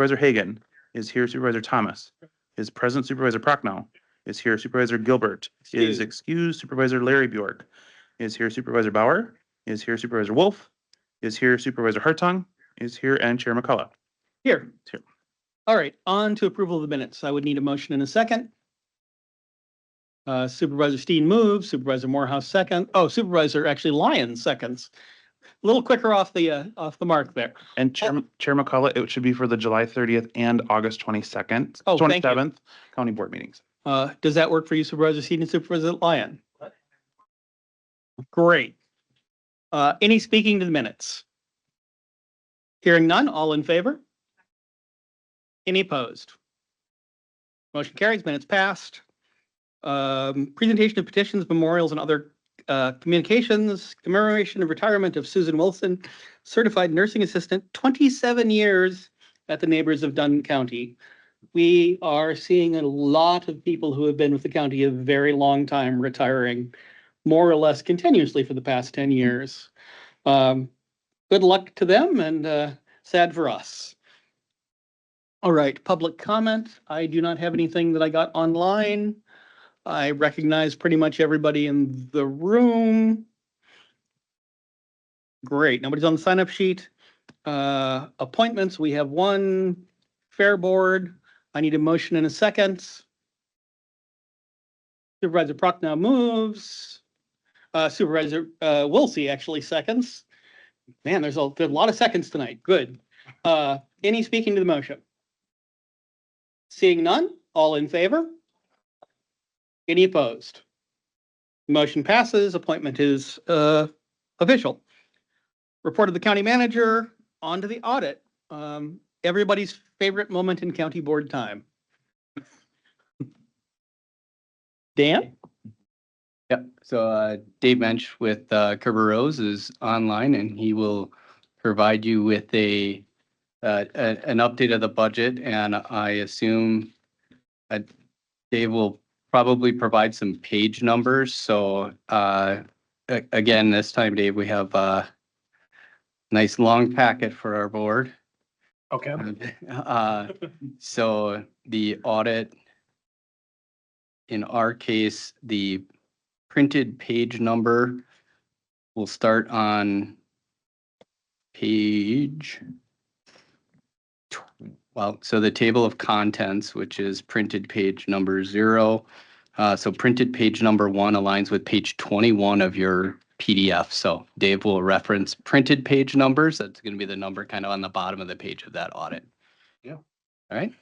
Supervisor Hagan is here. Supervisor Thomas is present. Supervisor Prochnow is here. Supervisor Gilbert is excused. Supervisor Larry Bjork is here. Supervisor Bauer is here. Supervisor Wolf is here. Supervisor Hartung is here, and Chair McCullough Here. is here. All right, on to approval of the minutes. I would need a motion in a second. Supervisor Steen moves, Supervisor Morehouse second. Oh, Supervisor actually Lyons seconds. A little quicker off the mark there. And Chair McCullough, it should be for the July 30th and August 22nd, Oh, thank you. 27th county board meetings. Does that work for you, Supervisor Steen and Supervisor Lyon? Great. Any speaking to the minutes? Hearing none, all in favor? Any opposed? Motion carries, minutes passed. Presentation of petitions, memorials, and other communications, commemoration of retirement of Susan Wilson, certified nursing assistant, 27 years at the Neighbors of Dunn County. We are seeing a lot of people who have been with the county a very long time retiring more or less continuously for the past 10 years. Good luck to them and sad for us. All right, public comment. I do not have anything that I got online. I recognize pretty much everybody in the room. Great, nobody's on the sign-up sheet. Appointments, we have one. Fair board, I need a motion in a second. Supervisor Prochnow moves. Supervisor Wilsey actually seconds. Man, there's a lot of seconds tonight, good. Any speaking to the motion? Seeing none, all in favor? Any opposed? Motion passes, appointment is official. Report of the county manager, on to the audit. Everybody's favorite moment in county board time. Dan? Yep, so Dave Mensch with Kerber Rose is online and he will provide you with an update of the budget, and I assume Dave will probably provide some page numbers. So again, this time, Dave, we have a nice long packet for our board. Okay. So the audit, in our case, the printed page number will start on page, so the table of contents, which is printed page number 0. So printed page number 1 aligns with page 21 of your PDF. So Dave will reference printed page numbers. That's going to be the number kind of on the bottom of the page of that audit. Yeah. All right.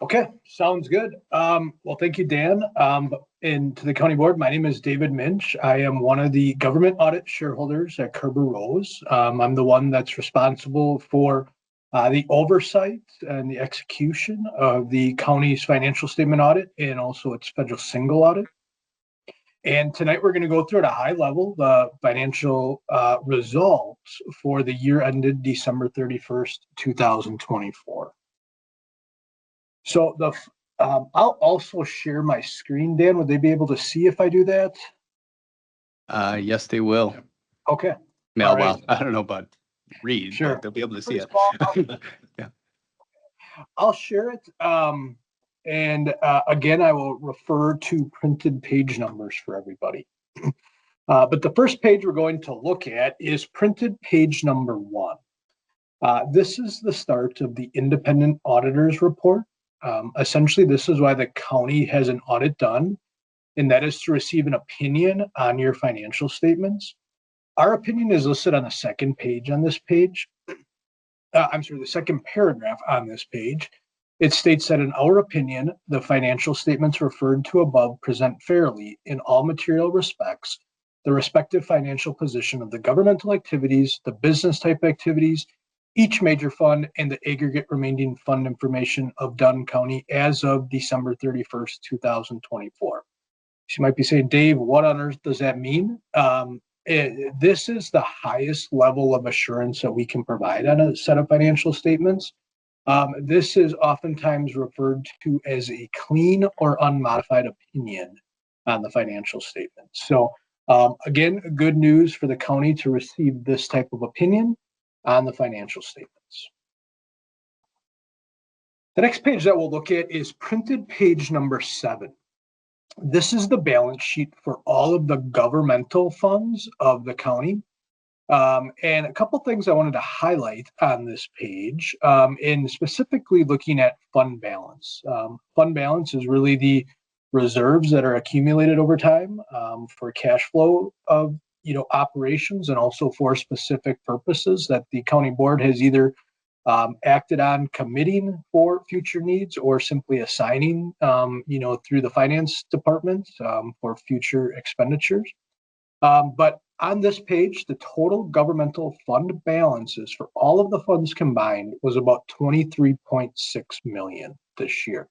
Okay, sounds good. Well, thank you, Dan. And to the county board, my name is David Minch. I am one of the government audit shareholders at Kerber Rose. I'm the one that's responsible for the oversight and the execution of the county's financial statement audit and also its federal single audit. And tonight we're going to go through at a high level the financial results for the year ended December 31st, 2024. So I'll also share my screen, Dan. Would they be able to see if I do that? Yes, they will. Okay. Well, right. I don't know about read, Sure. but they'll be able to see it. Yeah. I'll share it. And again, I will refer to printed page numbers for everybody. But the first page we're going to look at is printed page number 1. This is the start of the independent auditor's report. Essentially, this is why the county has an audit done, and that is to receive an opinion on your financial statements. Our opinion is listed on the second page on this page. The second paragraph on this page. It states that in our opinion, the financial statements referred to above present fairly in all material respects the respective financial position of the governmental activities, the business type activities, each major fund, and the aggregate remaining fund information of Dunn County as of December 31st, 2024. So you might be saying, Dave, what on earth does that mean? This is the highest level of assurance that we can provide on a set of financial statements. This is oftentimes referred to as a clean or unmodified opinion on the financial statements. So again, good news for the county to receive this type of opinion on the financial statements. The next page that we'll look at is printed page number 7. This is the balance sheet for all of the governmental funds of the county. And a couple things I wanted to highlight on this page, in specifically looking at fund balance. Fund balance is really the reserves that are accumulated over time for cash flow of operations, and also for specific purposes that the county board has either acted on committing for future needs, or simply assigning through the finance department for future expenditures. But on this page, the total governmental fund balances for all of the funds combined was about 23.6 million this year.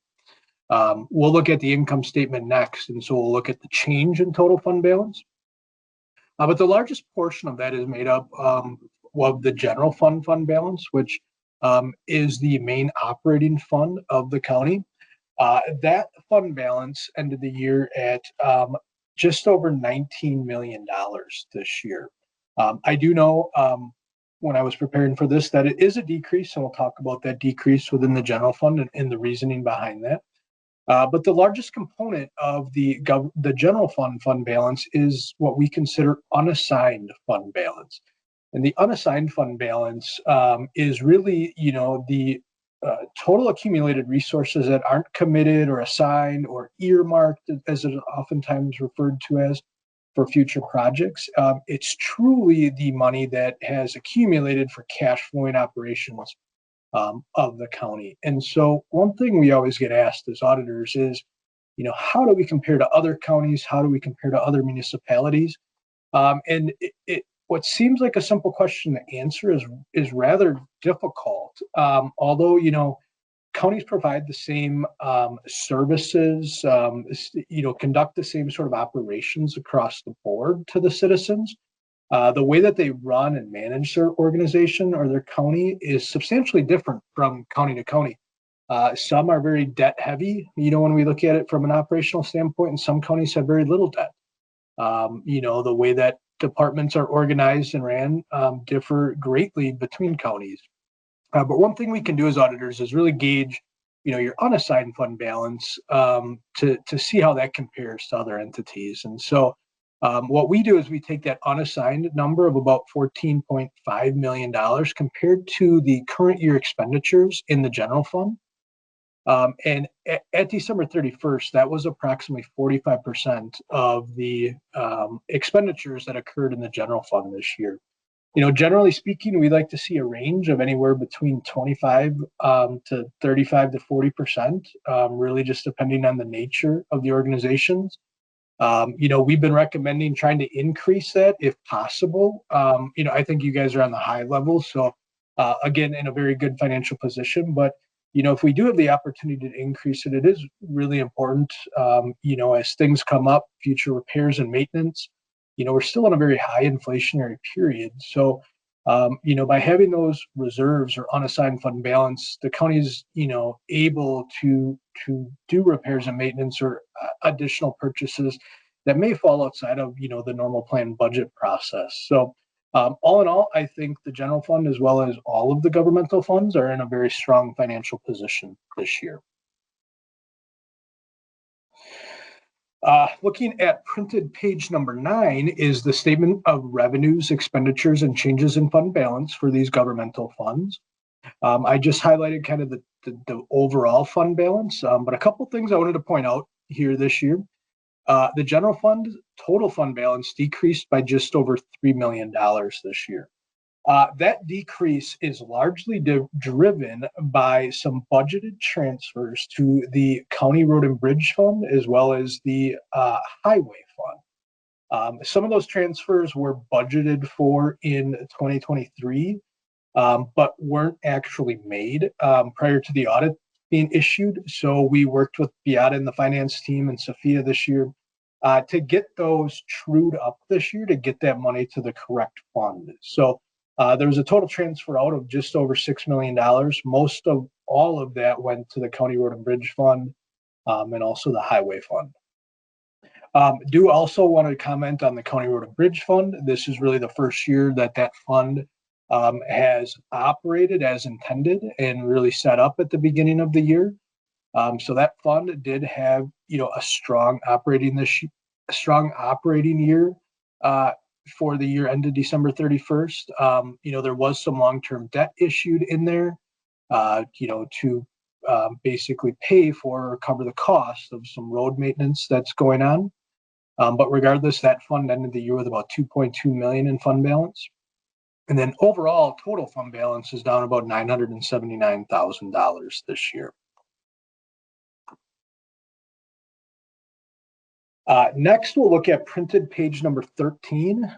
We'll look at the income statement next, and so we'll look at the change in total fund balance. But the largest portion of that is made up of the general fund balance, which is the main operating fund of the county. That fund balance ended the year at just over $19 million this year. I do know when I was preparing for this that it is a decrease, and we'll talk about that decrease within the general fund and the reasoning behind that. But the largest component of the general fund balance is what we consider unassigned fund balance. And the unassigned fund balance is really, the total accumulated resources that aren't committed or assigned or earmarked, as it is oftentimes referred to as, for future projects. It's truly the money that has accumulated for cash flowing operations of the county. And so one thing we always get asked as auditors is, how do we compare to other counties? How do we compare to other municipalities? And what seems like a simple question to answer is rather difficult. Although, counties provide the same services, conduct the same sort of operations across the board to the citizens. The way that they run and manage their organization or their county is substantially different from county to county. Some are very debt heavy, when we look at it from an operational standpoint, and some counties have very little debt. The way that departments are organized and ran differ greatly between counties. But one thing we can do as auditors is really gauge, your unassigned fund balance to see how that compares to other entities. And so what we do is we take that unassigned number of about $14.5 million compared to the current year expenditures in the general fund. And at December 31st, that was approximately 45% of the expenditures that occurred in the general fund this year. Generally speaking, we like to see a range of anywhere between 25 to 35 to 40%, really just depending on the nature of the organizations. We've been recommending trying to increase that if possible. I think you guys are on the high level, so again, in a very good financial position. But if we do have the opportunity to increase it, it is really important. As things come up, future repairs and maintenance. We're still in a very high inflationary period. So, by having those reserves or unassigned fund balance, the county's, able to do repairs and maintenance or additional purchases that may fall outside of, the normal planned budget process. So, all in all, I think the general fund, as well as all of the governmental funds, are in a very strong financial position this year. Looking at printed page number 9 is the statement of revenues, expenditures, and changes in fund balance for these governmental funds. I just highlighted kind of the overall fund balance, but a couple things I wanted to point out here this year. The general fund total fund balance decreased by just over $3 million this year. That decrease is largely driven by some budgeted transfers to the County Road and Bridge Fund, as well as the Highway Fund. Some of those transfers were budgeted for in 2023, but weren't actually made prior to the audit being issued. So we worked with Beata and the finance team and Sophia this year to get those trued up this year to get that money to the correct fund. So there was a total transfer out of just over $6 million. Most of all of that went to the County Road and Bridge Fund and also the Highway Fund. Do also want to comment on the County Road and Bridge Fund. This is really the first year that fund has operated as intended and really set up at the beginning of the year. So that fund did have, a strong operating year for the year ended December 31st. There was some long-term debt issued in there, to basically pay for or cover the cost of some road maintenance that's going on. But regardless, that fund ended the year with about 2.2 million in fund balance. And then overall, total fund balance is down about $979,000 this year. Next, we'll look at printed page number 13.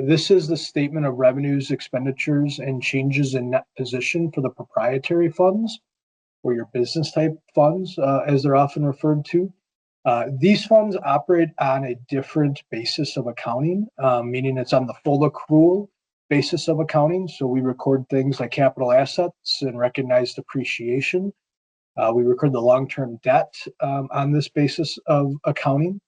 This is the statement of revenues, expenditures, and changes in net position for the proprietary funds, or your business type funds, as they're often referred to. These funds operate on a different basis of accounting, meaning it's on the full accrual basis of accounting. So we record things like capital assets and recognize depreciation. We record the long-term debt on this basis of accounting.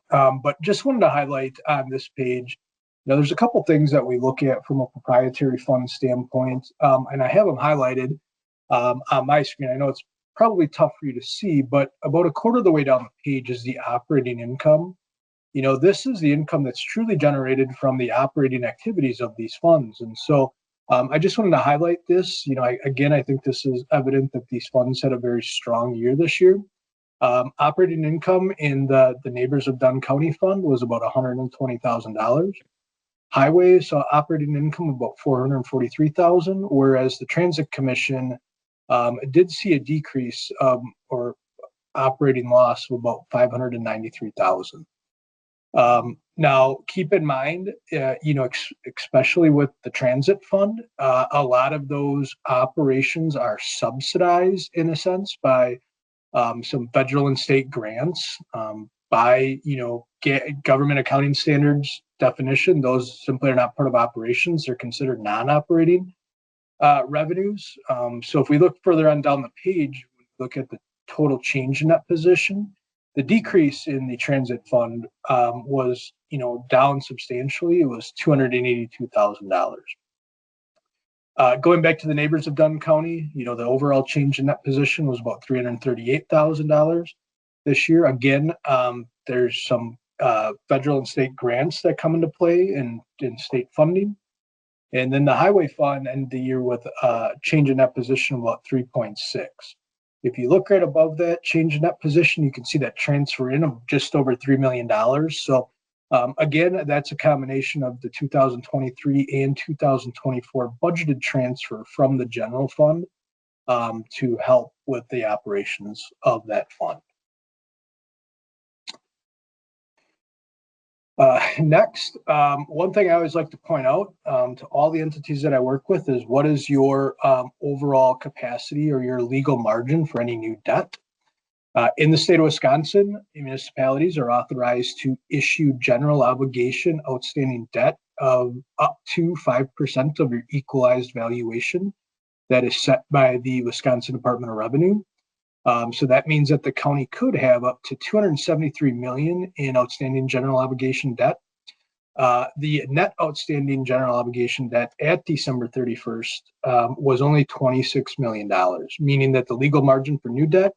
But just wanted to highlight on this page, there's a couple things that we look at from a proprietary fund standpoint, and I have them highlighted on my screen. I know it's probably tough for you to see, but about a quarter of the way down the page is the operating income. This is the income that's truly generated from the operating activities of these funds. And so I just wanted to highlight this. I think this is evident that these funds had a very strong year this year. Operating income in the Neighbors of Dunn County Fund was about $120,000. Highway saw operating income of about $443,000, whereas the Transit Commission did see a decrease or operating loss of about $593,000. Now, keep in mind, especially with the Transit Fund, a lot of those operations are subsidized in a sense by some federal and state grants. By government accounting standards definition, those simply are not part of operations. They're considered non-operating revenues. So if we look further on down the page, we look at the total change in that position. The decrease in the Transit Fund was down substantially. It was $282,000. Going back to the Neighbors of Dunn County, the overall change in that position was about $338,000 this year. Again, there's some federal and state grants that come into play in state funding. And then the Highway Fund ended the year with a change in that position of about 3.6. If you look right above that change in that position, you can see that transfer in of just over $3 million. So again, that's a combination of the 2023 and 2024 budgeted transfer from the general fund to help with the operations of that fund. Next, one thing I always like to point out to all the entities that I work with is what is your overall capacity or your legal margin for any new debt? In the state of Wisconsin, municipalities are authorized to issue general obligation outstanding debt of up to 5% of your equalized valuation that is set by the Wisconsin Department of Revenue. So that means that the county could have up to $273 million in outstanding general obligation debt. The net outstanding general obligation debt at December 31st was only $26 million, meaning that the legal margin for new debt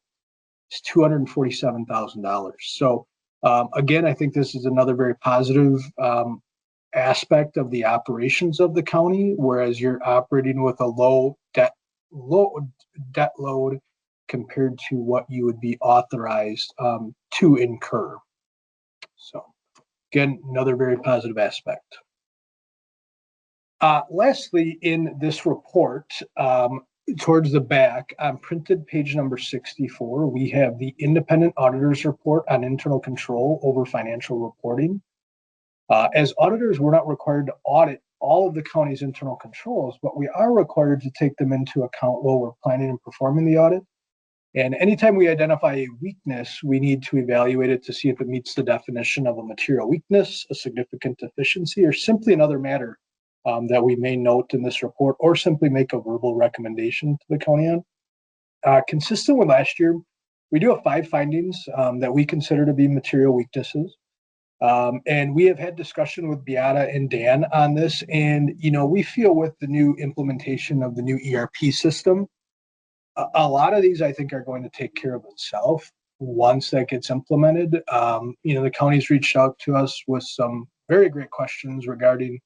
is $247,000. So again, I think this is another very positive aspect of the operations of the county, whereas you're operating with a low debt load compared to what you would be authorized to incur. So again, another very positive aspect. Lastly, in this report, towards the back on printed page number 64, we have the independent auditor's report on internal control over financial reporting. As auditors, we're not required to audit all of the county's internal controls, but we are required to take them into account while we're planning and performing the audit. And anytime we identify a weakness, we need to evaluate it to see if it meets the definition of a material weakness, a significant deficiency, or simply another matter that we may note in this report, or simply make a verbal recommendation to the county on. Consistent with last year, we do have 5 findings that we consider to be material weaknesses. And we have had discussion with Beata and Dan on this. And, we feel with the new implementation of the new ERP system, a lot of these I think are going to take care of itself once that gets implemented. The county's reached out to us with some very great questions regarding,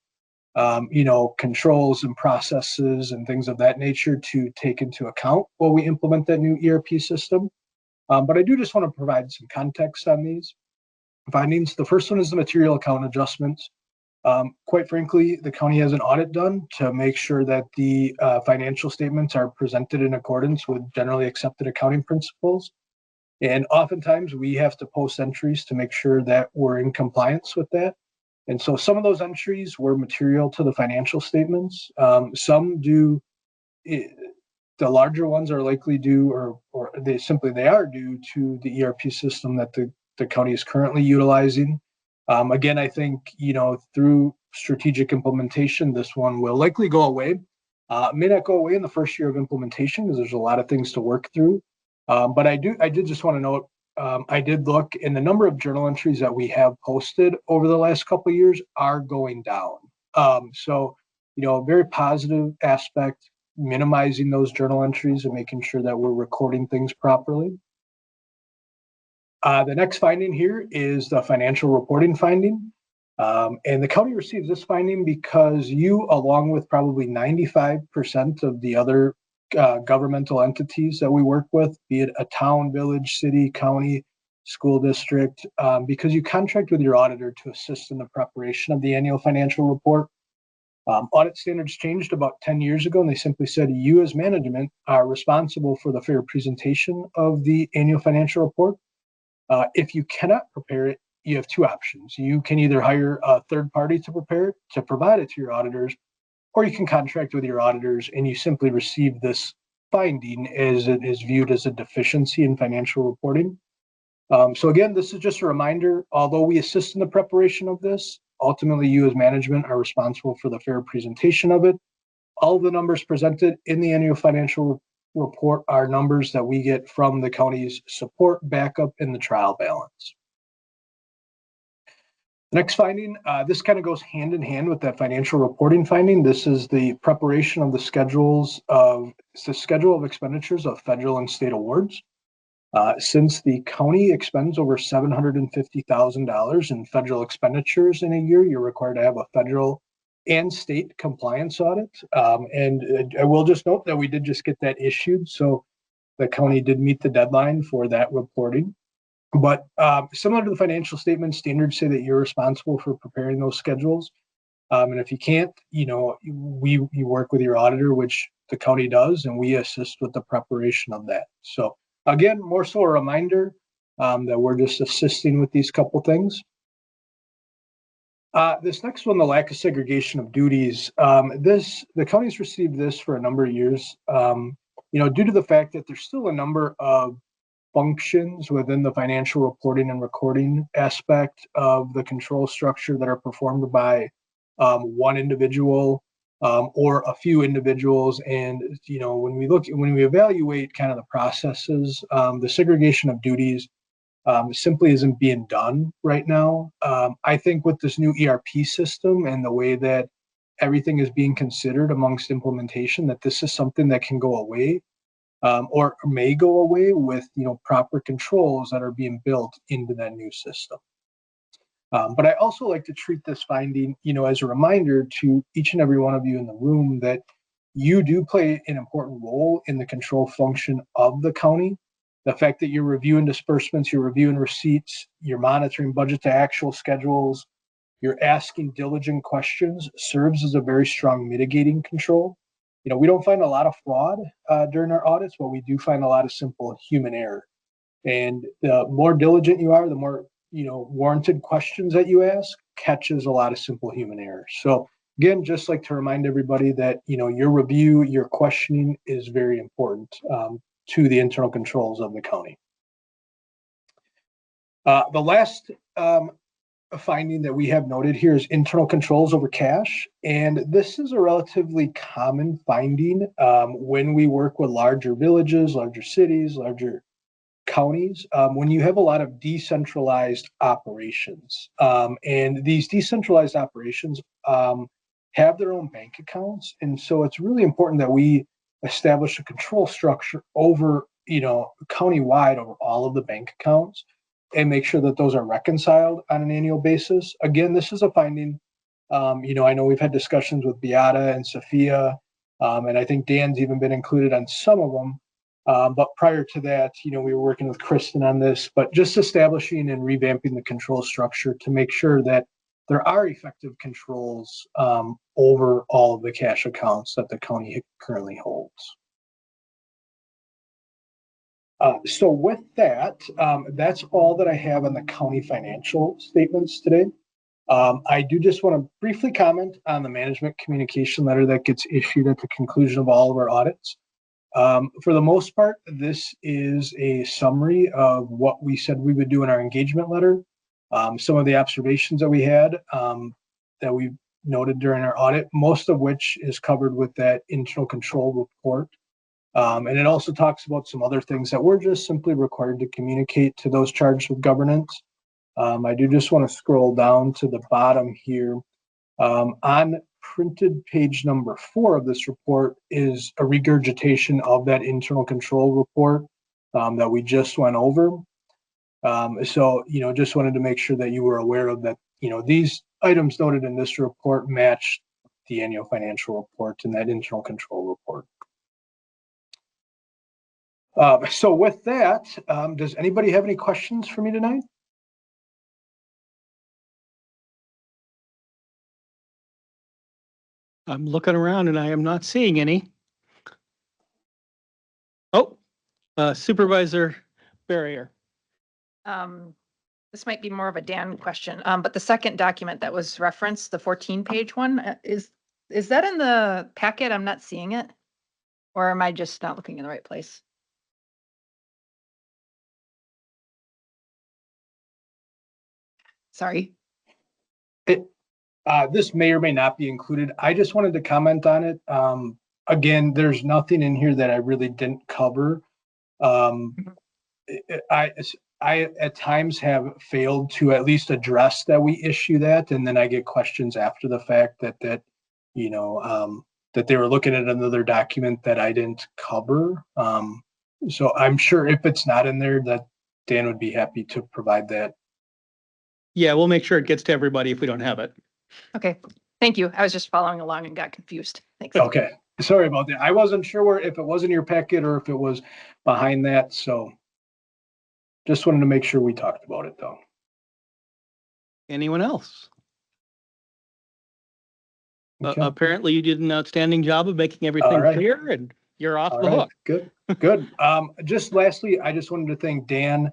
controls and processes and things of that nature to take into account while we implement that new ERP system. But I do just want to provide some context on these findings. The first one is the material account adjustments. Quite frankly, the county has an audit done to make sure that the financial statements are presented in accordance with generally accepted accounting principles. And oftentimes we have to post entries to make sure that we're in compliance with that. And so some of those entries were material to the financial statements. Some do, the larger ones are likely due, or they are due to the ERP system that the county is currently utilizing. Again, I think, through strategic implementation, this one will likely go away. It may not go away in the first year of implementation because there's a lot of things to work through. But I did just want to note, I did look, and the number of journal entries that we have posted over the last couple of years are going down. So, a very positive aspect, minimizing those journal entries and making sure that we're recording things properly. The next finding here is the financial reporting finding. And the county receives this finding because you, along with probably 95% of the other governmental entities that we work with, be it a town, village, city, county, school district, because you contract with your auditor to assist in the preparation of the annual financial report. Audit standards changed about 10 years ago, and they simply said you as management are responsible for the fair presentation of the annual financial report. If you cannot prepare it, you have two options. You can either hire a third party to prepare it, to provide it to your auditors, or you can contract with your auditors and you simply receive this finding as it is viewed as a deficiency in financial reporting. So again, this is just a reminder, although we assist in the preparation of this, ultimately you as management are responsible for the fair presentation of it. All of the numbers presented in the annual financial report are numbers that we get from the county's support, backup, and the trial balance. Next finding, this kind of goes hand in hand with that financial reporting finding. This is the preparation of the schedule of expenditures of federal and state awards. Since the county expends over $750,000 in federal expenditures in a year, you're required to have a federal and state compliance audit. And I will just note that we did just get that issued. So the county did meet the deadline for that reporting. But similar to the financial statement, standards say that you're responsible for preparing those schedules. And if you can't, you work with your auditor, which the county does, and we assist with the preparation of that. So again, more so a reminder that we're just assisting with these couple things. This next one, the lack of segregation of duties. The county's received this for a number of years, due to the fact that there's still a number of functions within the financial reporting and recording aspect of the control structure that are performed by one individual or a few individuals. And, when we evaluate kind of the processes, the segregation of duties simply isn't being done right now. I think with this new ERP system and the way that everything is being considered amongst implementation, that this is something that can go away or may go away with, proper controls that are being built into that new system. But I also like to treat this finding, as a reminder to each and every one of you in the room that you do play an important role in the control function of the county. The fact that you're reviewing disbursements, you're reviewing receipts, you're monitoring budget to actual schedules, you're asking diligent questions serves as a very strong mitigating control. We don't find a lot of fraud during our audits, but we do find a lot of simple human error. And the more diligent you are, the more, warranted questions that you ask catches a lot of simple human error. So again, just like to remind everybody that, your review, your questioning is very important to the internal controls of the county. The last finding that we have noted here is internal controls over cash. And this is a relatively common finding when we work with larger villages, larger cities, larger counties, when you have a lot of decentralized operations, and these decentralized operations have their own bank accounts. And so it's really important that we establish a control structure over, countywide over all of the bank accounts and make sure that those are reconciled on an annual basis. Again, this is a finding. I know we've had discussions with Beata and Sophia, and I think Dan's even been included on some of them. But prior to that, we were working with Kristen on this, but just establishing and revamping the control structure to make sure that there are effective controls over all of the cash accounts that the county currently holds. So with that, that's all that I have on the county financial statements today. I do just want to briefly comment on the management communication letter that gets issued at the conclusion of all of our audits. For the most part, this is a summary of what we said we would do in our engagement letter. Some of the observations that we had that we noted during our audit, most of which is covered with that internal control report. And it also talks about some other things that we're just simply required to communicate to those charged with governance. I do just want to scroll down to the bottom here. On printed page number 4 of this report is a regurgitation of that internal control report that we just went over. So, just wanted to make sure that you were aware of that, these items noted in this report match the annual financial report and that internal control report. So with that, does anybody have any questions for me tonight? I'm looking around and I am not seeing any. Oh, Supervisor Barrier. This might be more of a Dan question, but the second document that was referenced, the 14-page one, is that in the packet? I'm not seeing it. Or am I just not looking in the right place? Sorry. This may or may not be included. I just wanted to comment on it. Again, there's nothing in here that I really didn't cover. I at times have failed to at least address that we issue that, and then I get questions after the fact that that they were looking at another document that I didn't cover. So I'm sure if it's not in there, that Dan would be happy to provide that. Yeah, we'll make sure it gets to everybody if we don't have it. Okay, thank you. I was just following along and got confused. Thanks. Okay, sorry about that. I wasn't sure if it was in your packet or if it was behind that, so just wanted to make sure we talked about it though. Anyone else? Okay. Apparently you did an outstanding job of making everything All right. clear and you're off All the right, hook. good. Just lastly, I just wanted to thank Dan.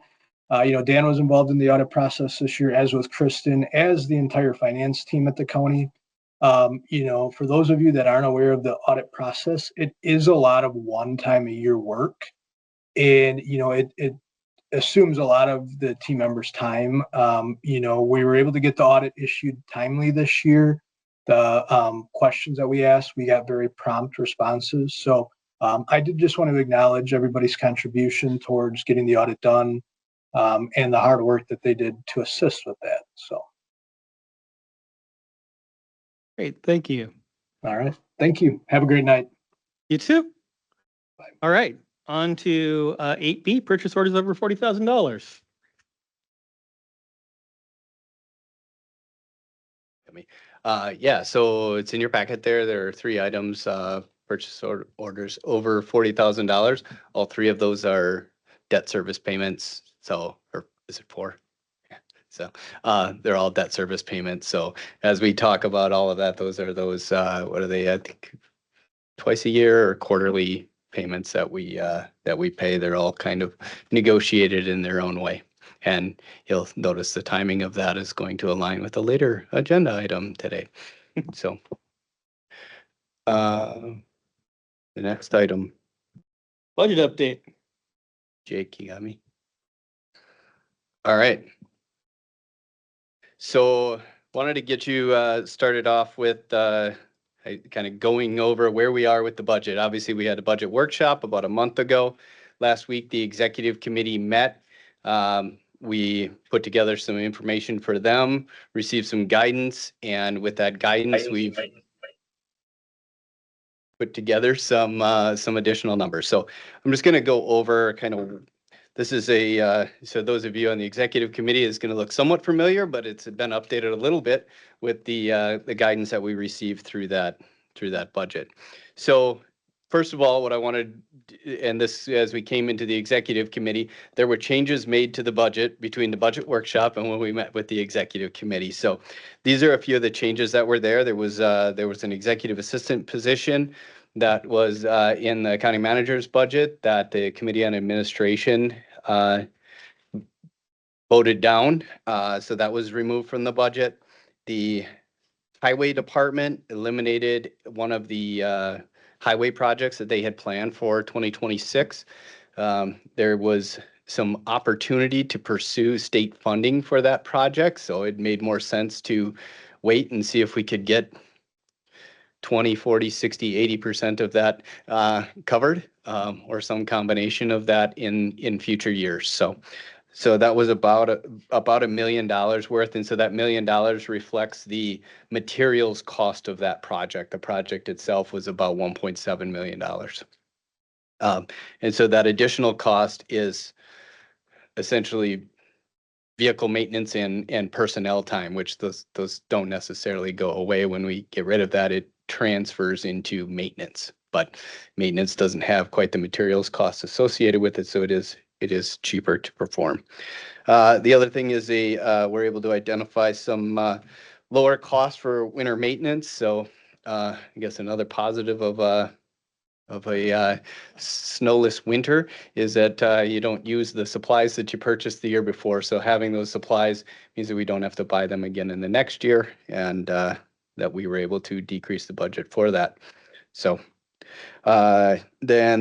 Dan was involved in the audit process this year, as was Kristen, as the entire finance team at the county. For those of you that aren't aware of the audit process, it is a lot of one-time a year work. And, it assumes a lot of the team members' time. We were able to get the audit issued timely this year. The questions that we asked, we got very prompt responses. So I did just want to acknowledge everybody's contribution towards getting the audit done. And the hard work that they did to assist with that. So. Great, thank you. All right, thank you. Have a great night. You too. Bye. All right, on to 8B, purchase orders over $40,000. Yeah, so it's in your packet there. There are 3 items, purchase orders over $40,000. All 3 of those are debt service payments. So, or is it 4? Yeah. So they're all debt service payments. So as we talk about all of that, those are those, what are they? I think twice a year or quarterly payments that we pay. They're all kind of negotiated in their own way. And you'll notice the timing of that is going to align with a later agenda item today. So the next item. Budget update. Jake, you got me? All right. So wanted to get you started off with kind of going over where we are with the budget. Obviously, we had a budget workshop about a month ago. last week, the executive committee met. We put together some information for them, received some guidance, and with that guidance, we've put together some additional numbers. So I'm just going to go over kind of, this is so those of you on the executive committee is going to look somewhat familiar, but it's been updated a little bit with the guidance that we received through that budget. So first of all, what I wanted, and this, as we came into the executive committee, there were changes made to the budget between the budget workshop and when we met with the executive committee. So these are a few of the changes that were there. There was an executive assistant position that was in the county manager's budget that the Committee on Administration voted down. So that was removed from the budget. The Highway Department eliminated one of the highway projects that they had planned for 2026. There was some opportunity to pursue state funding for that project, so it made more sense to wait and see if we could get 20, 40, 60, 80% of that covered, or some combination of that in future years. So that was about $1 million worth. And so that $1 million reflects the materials cost of that project. The project itself was about $1.7 million. And so that additional cost is essentially vehicle maintenance and personnel time, which those don't necessarily go away when we get rid of that. It transfers into maintenance, but maintenance doesn't have quite the materials costs associated with it. So it is cheaper to perform. The other thing is we're able to identify some lower costs for winter maintenance. So I guess another positive of a snowless winter is that you don't use the supplies that you purchased the year before. So having those supplies means that we don't have to buy them again in the next year, and that we were able to decrease the budget for that. So then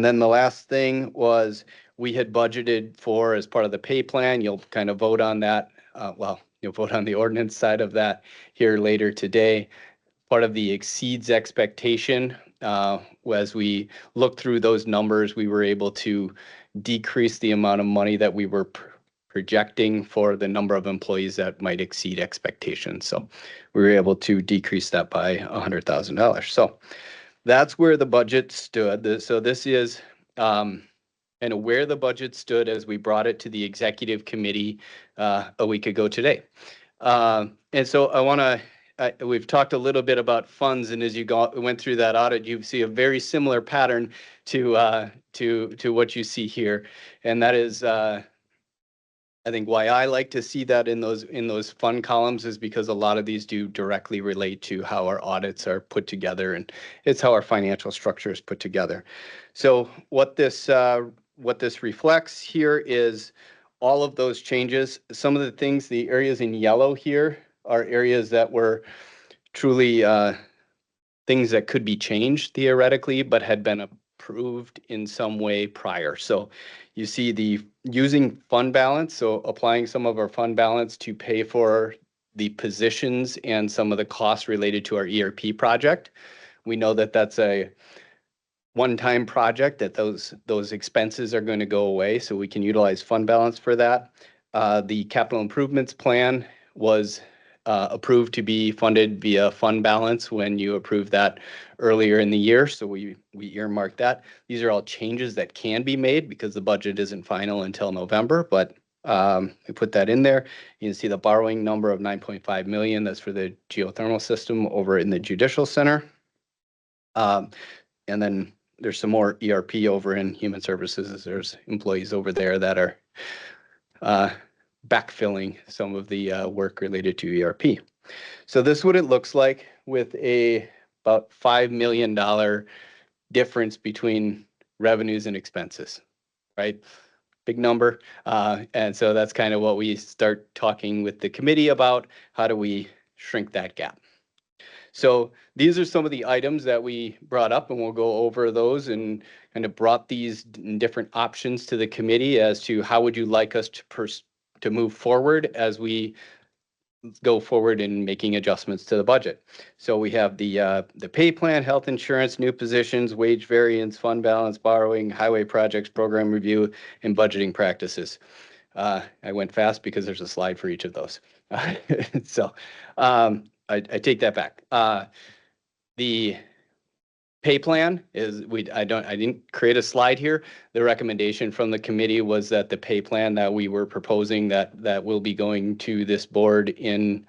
the last thing was we had budgeted for, as part of the pay plan, you'll kind of vote on that. You'll vote on the ordinance side of that here later today. Part of the exceeds expectation, as we looked through those numbers, we were able to decrease the amount of money that we were projecting for the number of employees that might exceed expectations. So we were able to decrease that by $100,000. So that's where the budget stood. So this is kind of where the budget stood as we brought it to the executive committee a week ago today. And so I want to, we've talked a little bit about funds, and as you went through that audit, you see a very similar pattern to what you see here. And that is, I think why I like to see that in those fund columns is because a lot of these do directly relate to how our audits are put together, and it's how our financial structure is put together. So what this reflects here is all of those changes. Some of the things, the areas in yellow here are areas that were truly things that could be changed theoretically, but had been approved in some way prior. So you see the using fund balance, so applying some of our fund balance to pay for the positions and some of the costs related to our ERP project. We know that that's a one-time project, that those expenses are going to go away, so we can utilize fund balance for that. The capital improvements plan was approved to be funded via fund balance when you approved that earlier in the year. So we earmarked that. These are all changes that can be made because the budget isn't final until November, but we put that in there. You can see the borrowing number of 9.5 million. That's for the geothermal system over in the Judicial Center. And then there's some more ERP over in Human Services. There's employees over there that are backfilling some of the work related to ERP. So this is what it looks like with about $5 million difference between revenues and expenses, right? Big number. And so that's kind of what we start talking with the committee about. How do we shrink that gap? So these are some of the items that we brought up, and we'll go over those and kind of brought these different options to the committee as to how would you like us to move forward as we go forward in making adjustments to the budget. So we have the pay plan, health insurance, new positions, wage variance, fund balance, borrowing, highway projects, program review, and budgeting practices. I went fast because there's a slide for each of those. So I take that back. The pay plan is I didn't create a slide here. The recommendation from the committee was that the pay plan that we were proposing that will be going to this board in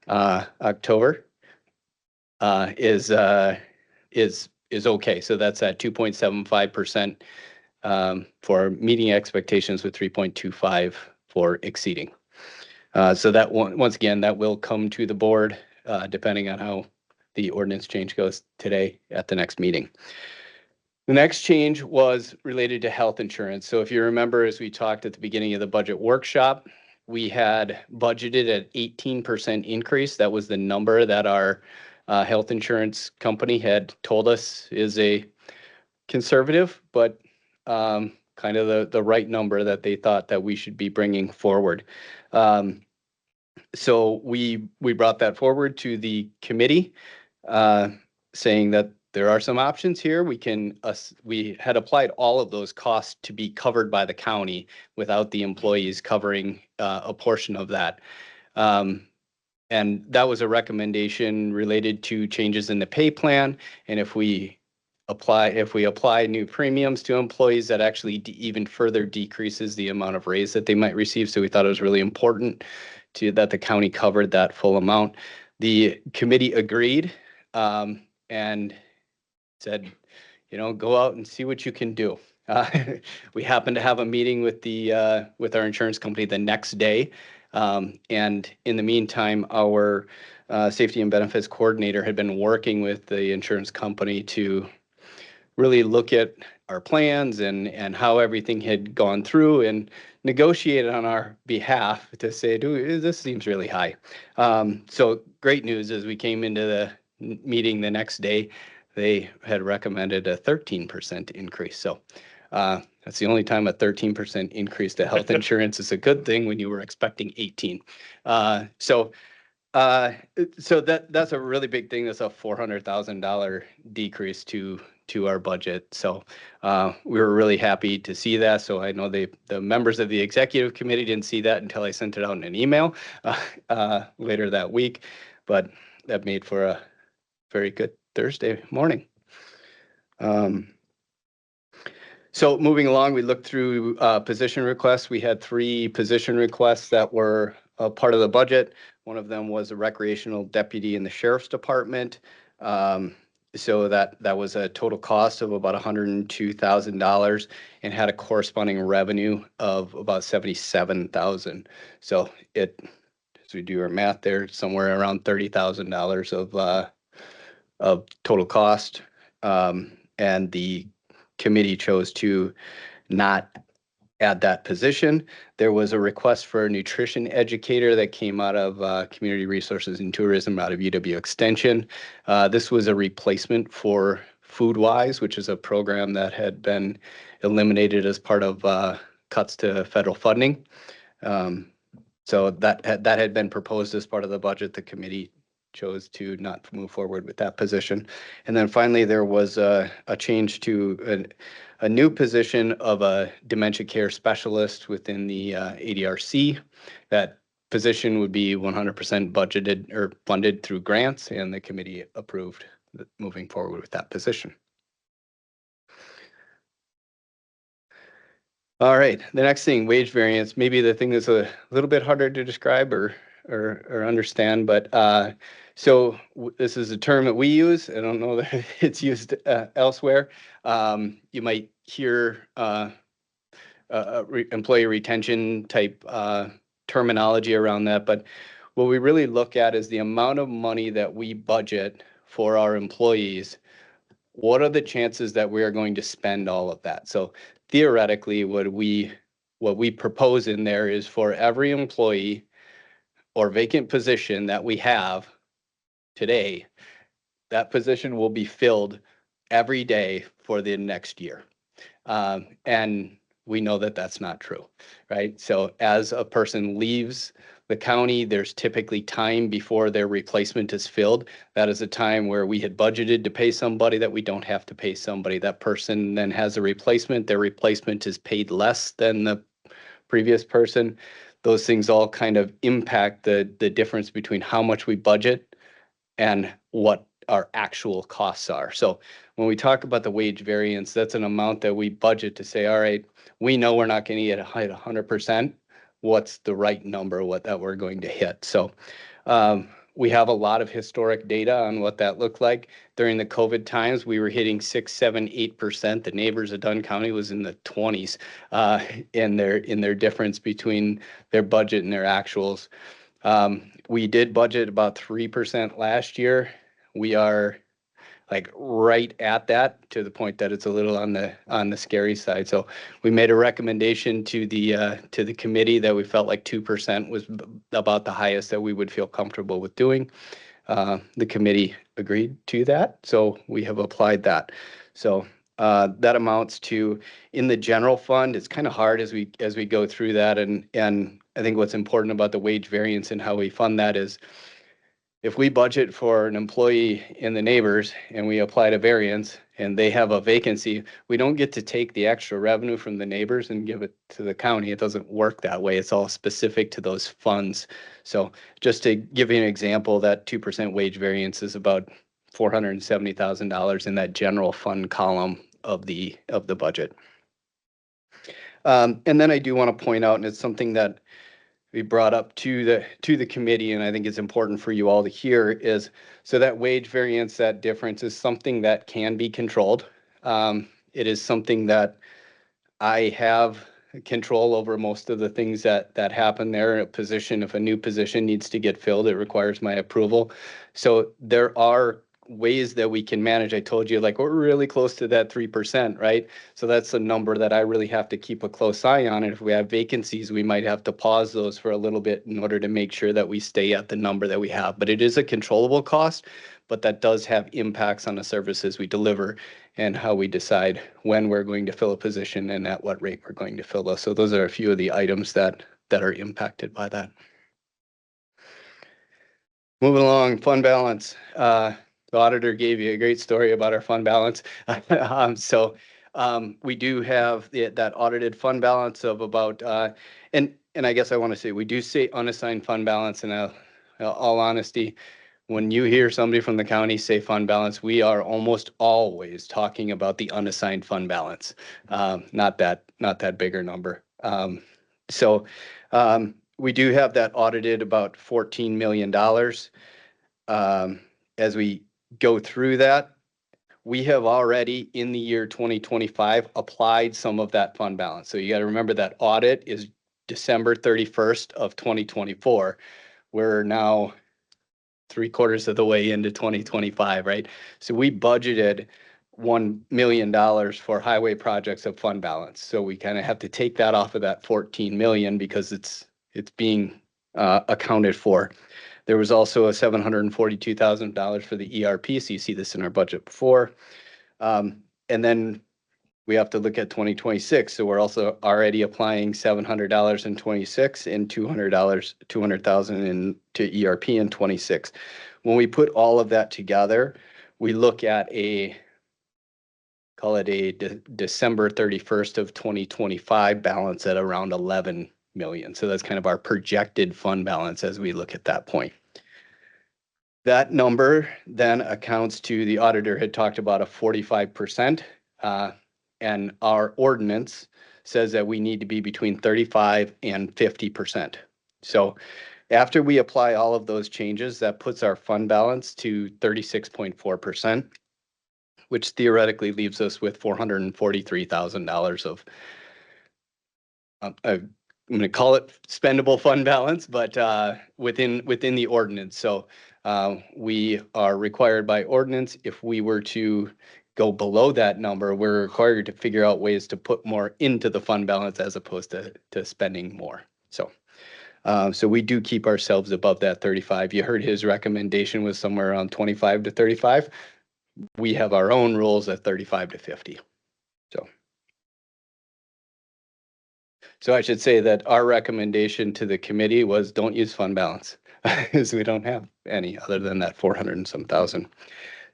October is okay. So that's at 2.75% for meeting expectations with 3.25 for exceeding. So that once again, that will come to the board depending on how the ordinance change goes today at the next meeting. The next change was related to health insurance. So if you remember, as we talked at the beginning of the budget workshop, we had budgeted at 18% increase. That was the number that our health insurance company had told us is a conservative, but kind of the right number that they thought that we should be bringing forward. So we brought that forward to the committee, saying that there are some options here. We had applied all of those costs to be covered by the county without the employees covering a portion of that. And that was a recommendation related to changes in the pay plan. And if we apply new premiums to employees, that actually even further decreases the amount of raise that they might receive. So we thought it was really important that the county covered that full amount. The committee agreed and said, go out and see what you can do. We happened to have a meeting with our insurance company the next day. And in the meantime, our safety and benefits coordinator had been working with the insurance company to really look at our plans and how everything had gone through and negotiate on our behalf to say, this seems really high. So great news as we came into the meeting the next day, they had recommended a 13% increase. So that's the only time a 13% increase to health insurance is a good thing when you were expecting 18. So that's a really big thing. That's a $400,000 decrease to our budget. So we were really happy to see that. So I know the members of the executive committee didn't see that until I sent it out in an email later that week, but that made for a very good Thursday morning. So moving along, we looked through position requests. We had 3 position requests that were a part of the budget. One of them was a recreational deputy in the sheriff's department. So that was a total cost of about $102,000 and had a corresponding revenue of about $77,000. So as we do our math there, somewhere around $30,000 of total cost. And the committee chose to not add that position. There was a request for a nutrition educator that came out of Community Resources and Tourism out of UW Extension. This was a replacement for FoodWise, which is a program that had been eliminated as part of cuts to federal funding. So that had been proposed as part of the budget. The committee chose to not move forward with that position. And then finally, there was a change to a new position of a dementia care specialist within the ADRC. That position would be 100% budgeted or funded through grants, and the committee approved moving forward with that position. All right, the next thing, wage variance, maybe the thing that's a little bit harder to describe or understand, but so this is a term that we use. I don't know that it's used elsewhere. You might hear employee retention type terminology around that, but what we really look at is the amount of money that we budget for our employees. What are the chances that we are going to spend all of that? So theoretically, what we propose in there is for every employee or vacant position that we have today, that position will be filled every day for the next year. And we know that that's not true, right? So as a person leaves The county, there's typically time before their replacement is filled. That is a time where we had budgeted to pay somebody that we don't have to pay somebody. That person then has a replacement. Their replacement is paid less than the previous person. Those things all kind of impact the difference between how much we budget and what our actual costs are. So when we talk about the wage variance, that's an amount that we budget to say, all right, we know we're not going to get a hit 100%. What's the right number, what that we're going to hit? So we have a lot of historic data on what that looked like. During the COVID times, we were hitting 6, 7, 8%. The neighbors of Dunn County was in the 20s in their difference between their budget and their actuals. We did budget about 3% last year. We are like right at that, to the point that it's a little on the scary side. So we made a recommendation to the committee that we felt like 2% was about the highest that we would feel comfortable with doing. The committee agreed to that, so we have applied that. So that amounts to, in the general fund, it's kind of hard as we go through that, and I think what's important about the wage variance and how we fund that is, if we budget for an employee in the neighbors and we apply a variance and they have a vacancy, we don't get to take the extra revenue from the neighbors and give it to the county. It doesn't work that way. It's all specific to those funds. So just to give you an example, that 2% wage variance is about $470,000 in that general fund column of the budget. And then I do want to point out, and it's something that we brought up to the committee, and I think it's important for you all to hear, is so that wage variance, that difference, is something that can be controlled. It is something that I have control over most of the things that happen there. A position, if a new position needs to get filled, it requires my approval. So there are ways that we can manage. I told you, like, we're really close to that 3%, right? So that's a number that I really have to keep a close eye on. And if we have vacancies, we might have to pause those for a little bit in order to make sure that we stay at the number that we have. But it is a controllable cost, but that does have impacts on the services we deliver and how we decide when we're going to fill a position and at what rate we're going to fill those. So those are a few of the items that are impacted by that. Moving along, fund balance. The auditor gave you a great story about our fund balance. We do have that audited fund balance of about, and I guess I want to say, we do say unassigned fund balance. In all honesty, when you hear somebody from the county say fund balance, we are almost always talking about the unassigned fund balance, not that bigger number. We do have that audited about $14 million. As we go through that, we have already in the year 2025 applied some of that fund balance. So you got to remember that audit is December 31st of 2024. We're now 3/4 of the way into 2025, right? So we budgeted $1 million for highway projects of fund balance. So we kind of have to take that off of that 14 million because it's being accounted for. There was also a $742,000 for the ERP, so you see this in our budget before. And then we have to look at 2026, so we're also already applying $700 in 26 and $200,000 into ERP in 26. When we put all of that together, we look at call it a December 31st of 2025 balance at around 11 million. So that's kind of our projected fund balance as we look at that point. That number then accounts to, the auditor had talked about a 45%, and our ordinance says that we need to be between 35 and 50%. So after we apply all of those changes, that puts our fund balance to 36.4%, which theoretically leaves us with $443,000 of, I'm going to call it spendable fund balance, but within the ordinance. So we are required by ordinance, if we were to go below that number, we're required to figure out ways to put more into the fund balance as opposed to spending more. So we do keep ourselves above that 35. You heard his recommendation was somewhere around 25 to 35. We have our own rules at 35 to 50. So So I should say that our recommendation to the committee was don't use fund balance, because we don't have any other than that 400 and some thousand.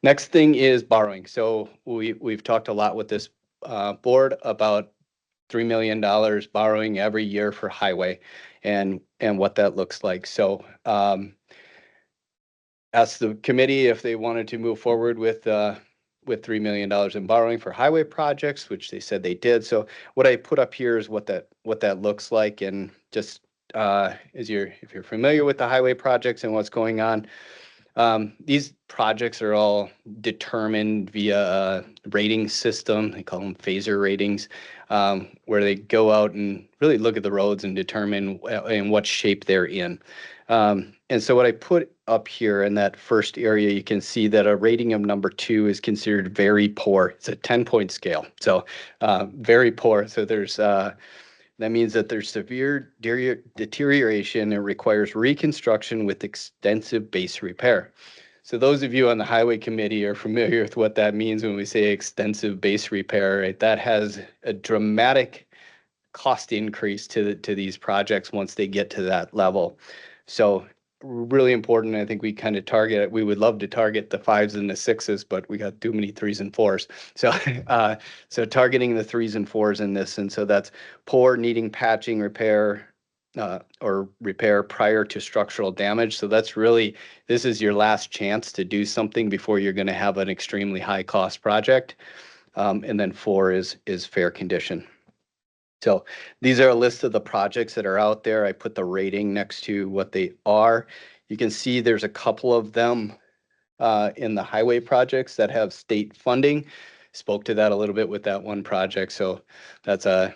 Next thing is borrowing. So we've talked a lot with this board about $3 million borrowing every year for highway and what that looks like. So asked the committee if they wanted to move forward with $3 million in borrowing for highway projects, which they said they did. So what I put up here is what that looks like, and just if you're familiar with the highway projects and what's going on, these projects are all determined via a rating system. They call them phaser ratings, where they go out and really look at the roads and determine in what shape they're in. And so what I put up here in that first area, you can see that a rating of number 2 is considered very poor. It's a 10-point scale. So very poor. So that means that there's severe deterioration and requires reconstruction with extensive base repair. So those of you on the highway committee are familiar with what that means when we say extensive base repair, right? That has a dramatic cost increase to these projects once they get to that level. So really important. I think we kind of target it. We would love to target the 5s and the 6s, but we got too many 3s and 4s. So so targeting the 3s and 4s in this, and so that's poor, needing patching, repair, or repair prior to structural damage. So that's really, this is your last chance to do something before you're going to have an extremely high cost project. And then 4 is fair condition. So these are a list of the projects that are out there. I put the rating next to what they are. You can see there's a couple of them in the highway projects that have state funding. Spoke to that a little bit with that one project. So that's a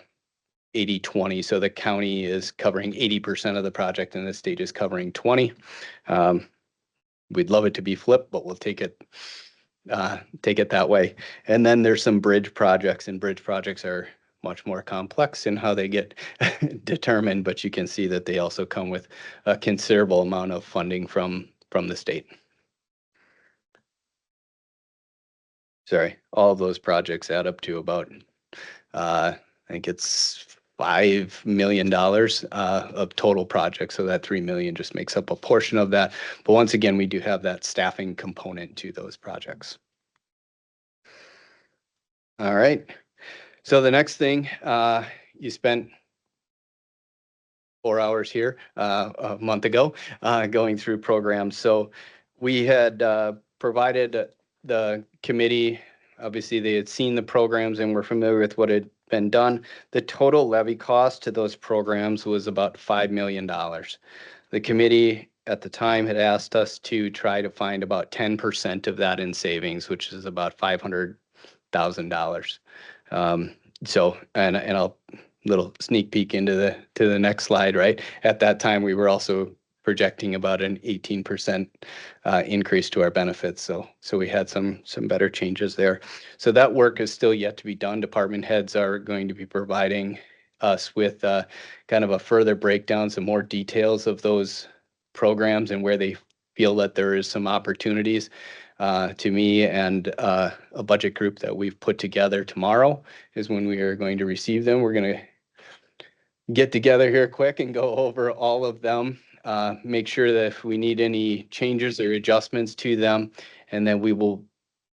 80-20. So the county is covering 80% of the project and the state is covering 20. We'd love it to be flipped, but we'll take it that way. And then there's some bridge projects, and bridge projects are much more complex in how they get determined, but you can see that they also come with a considerable amount of funding from the state. Sorry, all of those projects add up to about, I think it's $5 million of total projects. So that 3 million just makes up a portion of that. But once again, we do have that staffing component to those projects. All right. So the next thing, you spent 4 hours here a month ago going through programs. So we had provided the committee, obviously they had seen the programs and were familiar with what had been done. The total levy cost to those programs was about $5 million. The committee at the time had asked us to try to find about 10% of that in savings, which is about $500,000. So, and I'll little sneak peek into the next slide, right? At that time, we were also projecting about an 18% increase to our benefits. So we had some better changes there. So that work is still yet to be done. Department heads are going to be providing us with kind of a further breakdown, some more details of those programs and where they feel that there is some opportunities. To me and a budget group that we've put together tomorrow is when we are going to receive them. We're going to get together here quick and go over all of them, make sure that if we need any changes or adjustments to them, and then we will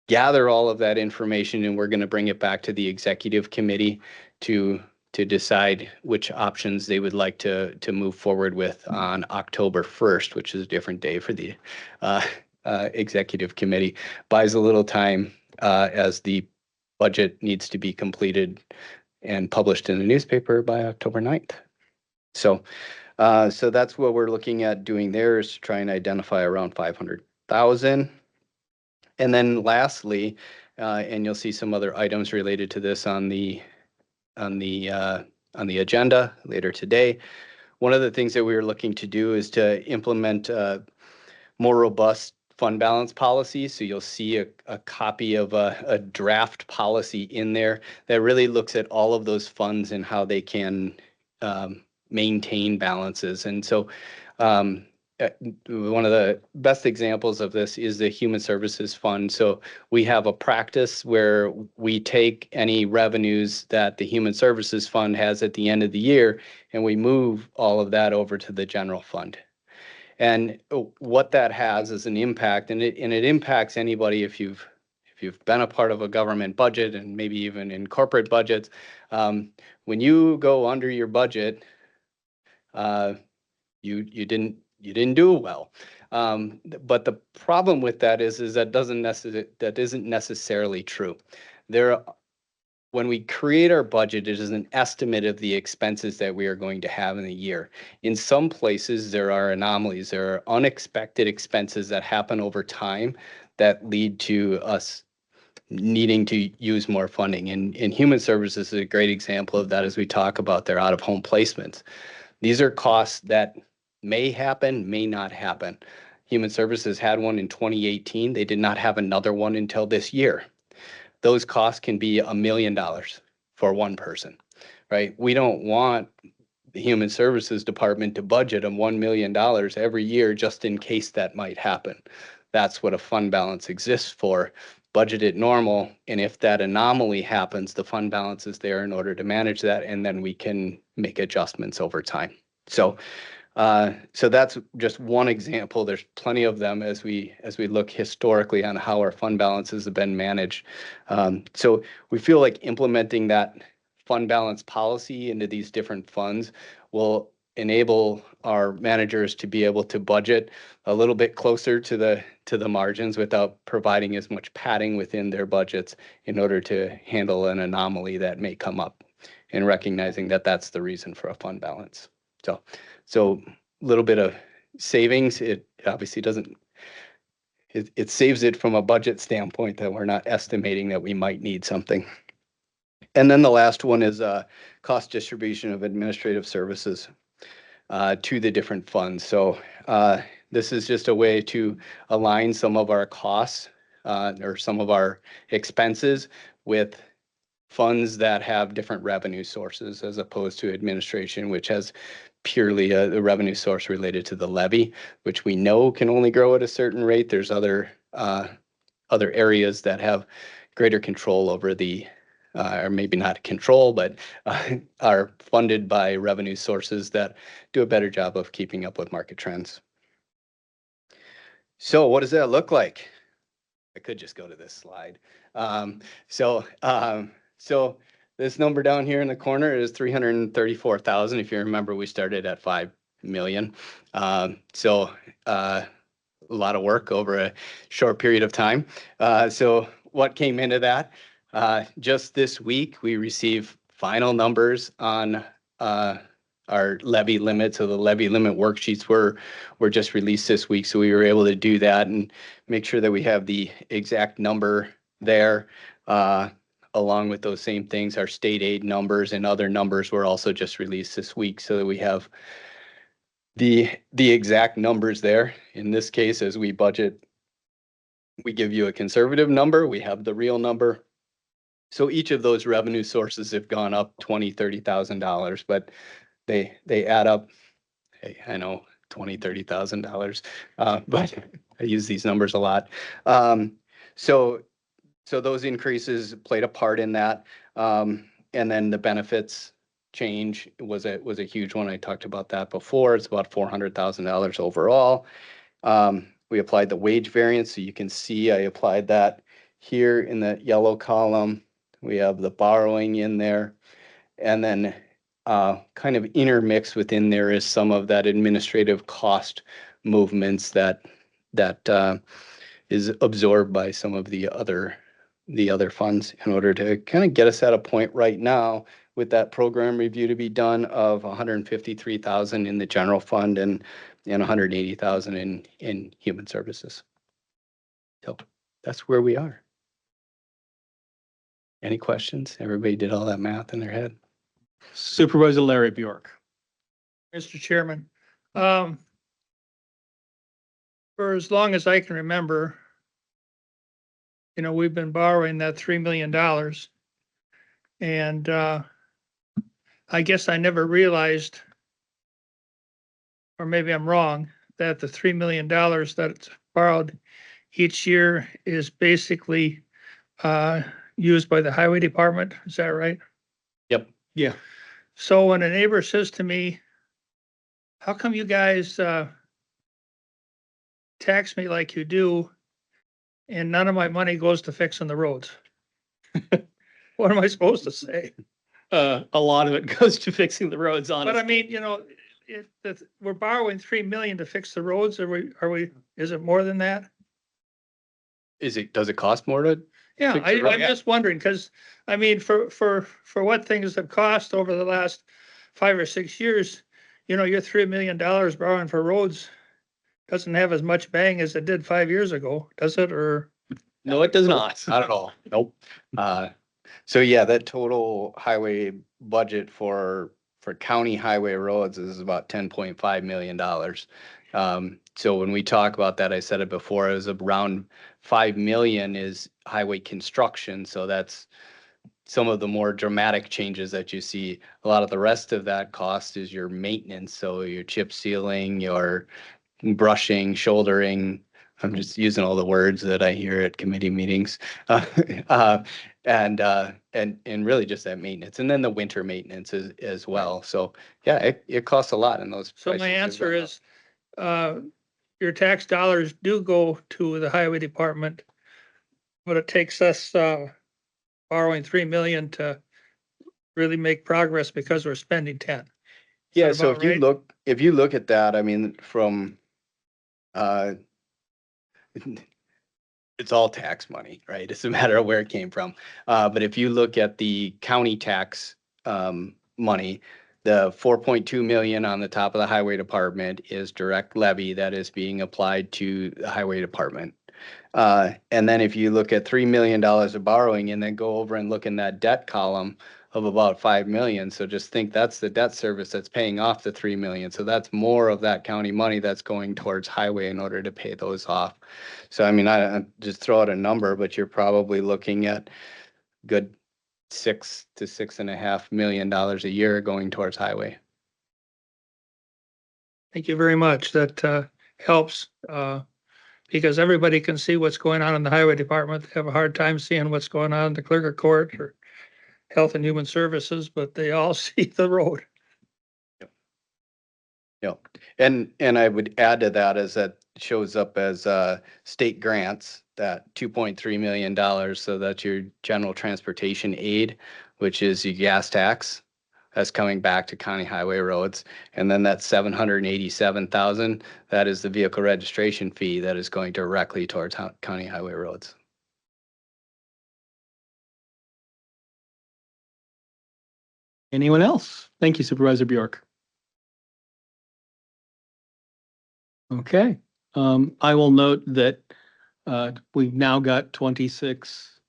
gather all of that information and we're going to bring it back to the executive committee to decide which options they would like to move forward with on October 1st, which is a different day for the executive committee. Buys a little time as the budget needs to be completed and published in the newspaper by October 9th. So that's what we're looking at doing there, is to try and identify around 500,000. And then lastly, and you'll see some other items related to this on the agenda later today. One of the things that we were looking to do is to implement more robust fund balance policy. So you'll see a copy of a draft policy in there that really looks at all of those funds and how they can maintain balances. And so one of the best examples of this is the Human Services Fund. So we have a practice where we take any revenues that the Human Services Fund has at the end of the year, and we move all of that over to the general fund. And what that has is an impact, and it impacts anybody if you've been a part of a government budget and maybe even in corporate budgets. When you go under your budget, you didn't do well. But the problem with that is that isn't necessarily true. When we create our budget, it is an estimate of the expenses that we are going to have in a year. In some places, there are anomalies. There are unexpected expenses that happen over time that lead to us needing to use more funding. And Human Services is a great example of that as we talk about their out-of-home placements. These are costs that may happen, may not happen. Human Services had one in 2018. They did not have another one until this year. Those costs can be $1 million for one person, right? We don't want the Human Services Department to budget them $1 million every year just in case that might happen. That's what a fund balance exists for. Budget it normal, and if that anomaly happens, the fund balance is there in order to manage that, and then we can make adjustments over time. So that's just one example. There's plenty of them as we look historically on how our fund balances have been managed. So we feel like implementing that fund balance policy into these different funds will enable our managers to be able to budget a little bit closer to the margins without providing as much padding within their budgets in order to handle an anomaly that may come up, and recognizing that that's the reason for a fund balance. So a little bit of savings. It obviously doesn't, it saves it from a budget standpoint that we're not estimating that we might need something. And then the last one is cost distribution of administrative services to the different funds. So this is just a way to align some of our costs or some of our expenses with funds that have different revenue sources as opposed to administration, which has purely a revenue source related to the levy, which we know can only grow at a certain rate. There's other areas that have greater control over the or maybe not control, but are funded by revenue sources that do a better job of keeping up with market trends. So what does that look like? I could just go to this slide. So this number down here in the corner is 334,000. If you remember, we started at 5 million. So a lot of work over a short period of time. So what came into that? Just this week, we received final numbers on our levy limit. So the levy limit worksheets were just released this week. So we were able to do that and make sure that we have the exact number there. Along with those same things, our state aid numbers and other numbers were also just released this week so that we have the exact numbers there. In this case, as we budget, we give you a conservative number, we have the real number. So each of those revenue sources have gone up $20,000, $30,000, but they add up. Hey, I know $20,000, $30,000, but I use these numbers a lot. So those increases played a part in that. And then the benefits change was a huge one. I talked about that before. It's about $400,000 overall. We applied the wage variance. So you can see I applied that here in the yellow column. We have the borrowing in there. And then kind of intermixed within there is some of that administrative cost movements that is absorbed by some of the other funds in order to kind of get us at a point right now with that program review to be done of 153,000 in the general fund and 180,000 in human services. So that's where we are. Any questions? Everybody did all that math in their head? Supervisor Larry Bjork. Mr. Chairman, for as long as I can remember, we've been borrowing that $3 million. And I guess I never realized, or maybe I'm wrong, that the $3 million that's borrowed each year is basically used by the highway department. Is that right? Yep. Yeah. So when a neighbor says to me, how come you guys tax me like you do and none of my money goes to fixing the roads? What am I supposed to say? A lot of it goes to fixing the roads, But I honestly. mean, you know, we're borrowing 3 million to fix the roads. Is it more than that? Does it cost more to? Yeah, Fix the road, I'm yeah. just wondering, because I mean, for what things have cost over the last 5 or 6 years, you know, your $3 million borrowing for roads doesn't have as much bang as it did 5 years ago, does it? Or, No, it does not. Not at all. Nope. So yeah, that total highway budget for county highway roads is about $10.5 million. So when we talk about that, I said it before, it was around 5 million is highway construction. So that's some of the more dramatic changes that you see. A lot of the rest of that cost is your maintenance. So your chip sealing, your brushing, shouldering. I'm just using all the words that I hear at committee meetings. And really just that maintenance, and then the winter maintenance as well. So yeah, it costs a lot, and those. so my prices have answer gone up. is, your tax dollars do go to the highway department, but it takes us, borrowing 3 million to really make progress because we're spending 10. Is Yeah, that so about right? if you look at that, I mean, from uh it's all tax money, right? It's a matter of where it came from. But if you look at the county tax money, the 4.2 million on the top of the highway department is direct levy that is being applied to the highway department. And then if you look at $3 million of borrowing and then go over and look in that debt column of about 5 million. So just think that's the debt service that's paying off the 3 million. So that's more of that county money that's going towards highway in order to pay those off. So I mean, I just throw out a number, but you're probably looking at good $6 to $6.5 million a year going towards highway. Thank you very much. That helps, because everybody can see what's going on in the highway department. They have a hard time seeing what's going on in the clerk of court or health and human services, but they all see the road. Yeah, and I would add to that is that shows up as state grants, that $2.3 million. So that's your general transportation aid, which is your gas tax. That's coming back to county highway roads. And then that 787,000, that is the vehicle registration fee that is going directly towards county highway roads. Anyone else? Thank you, Supervisor Bjork. Okay, I will note that we've now got 26,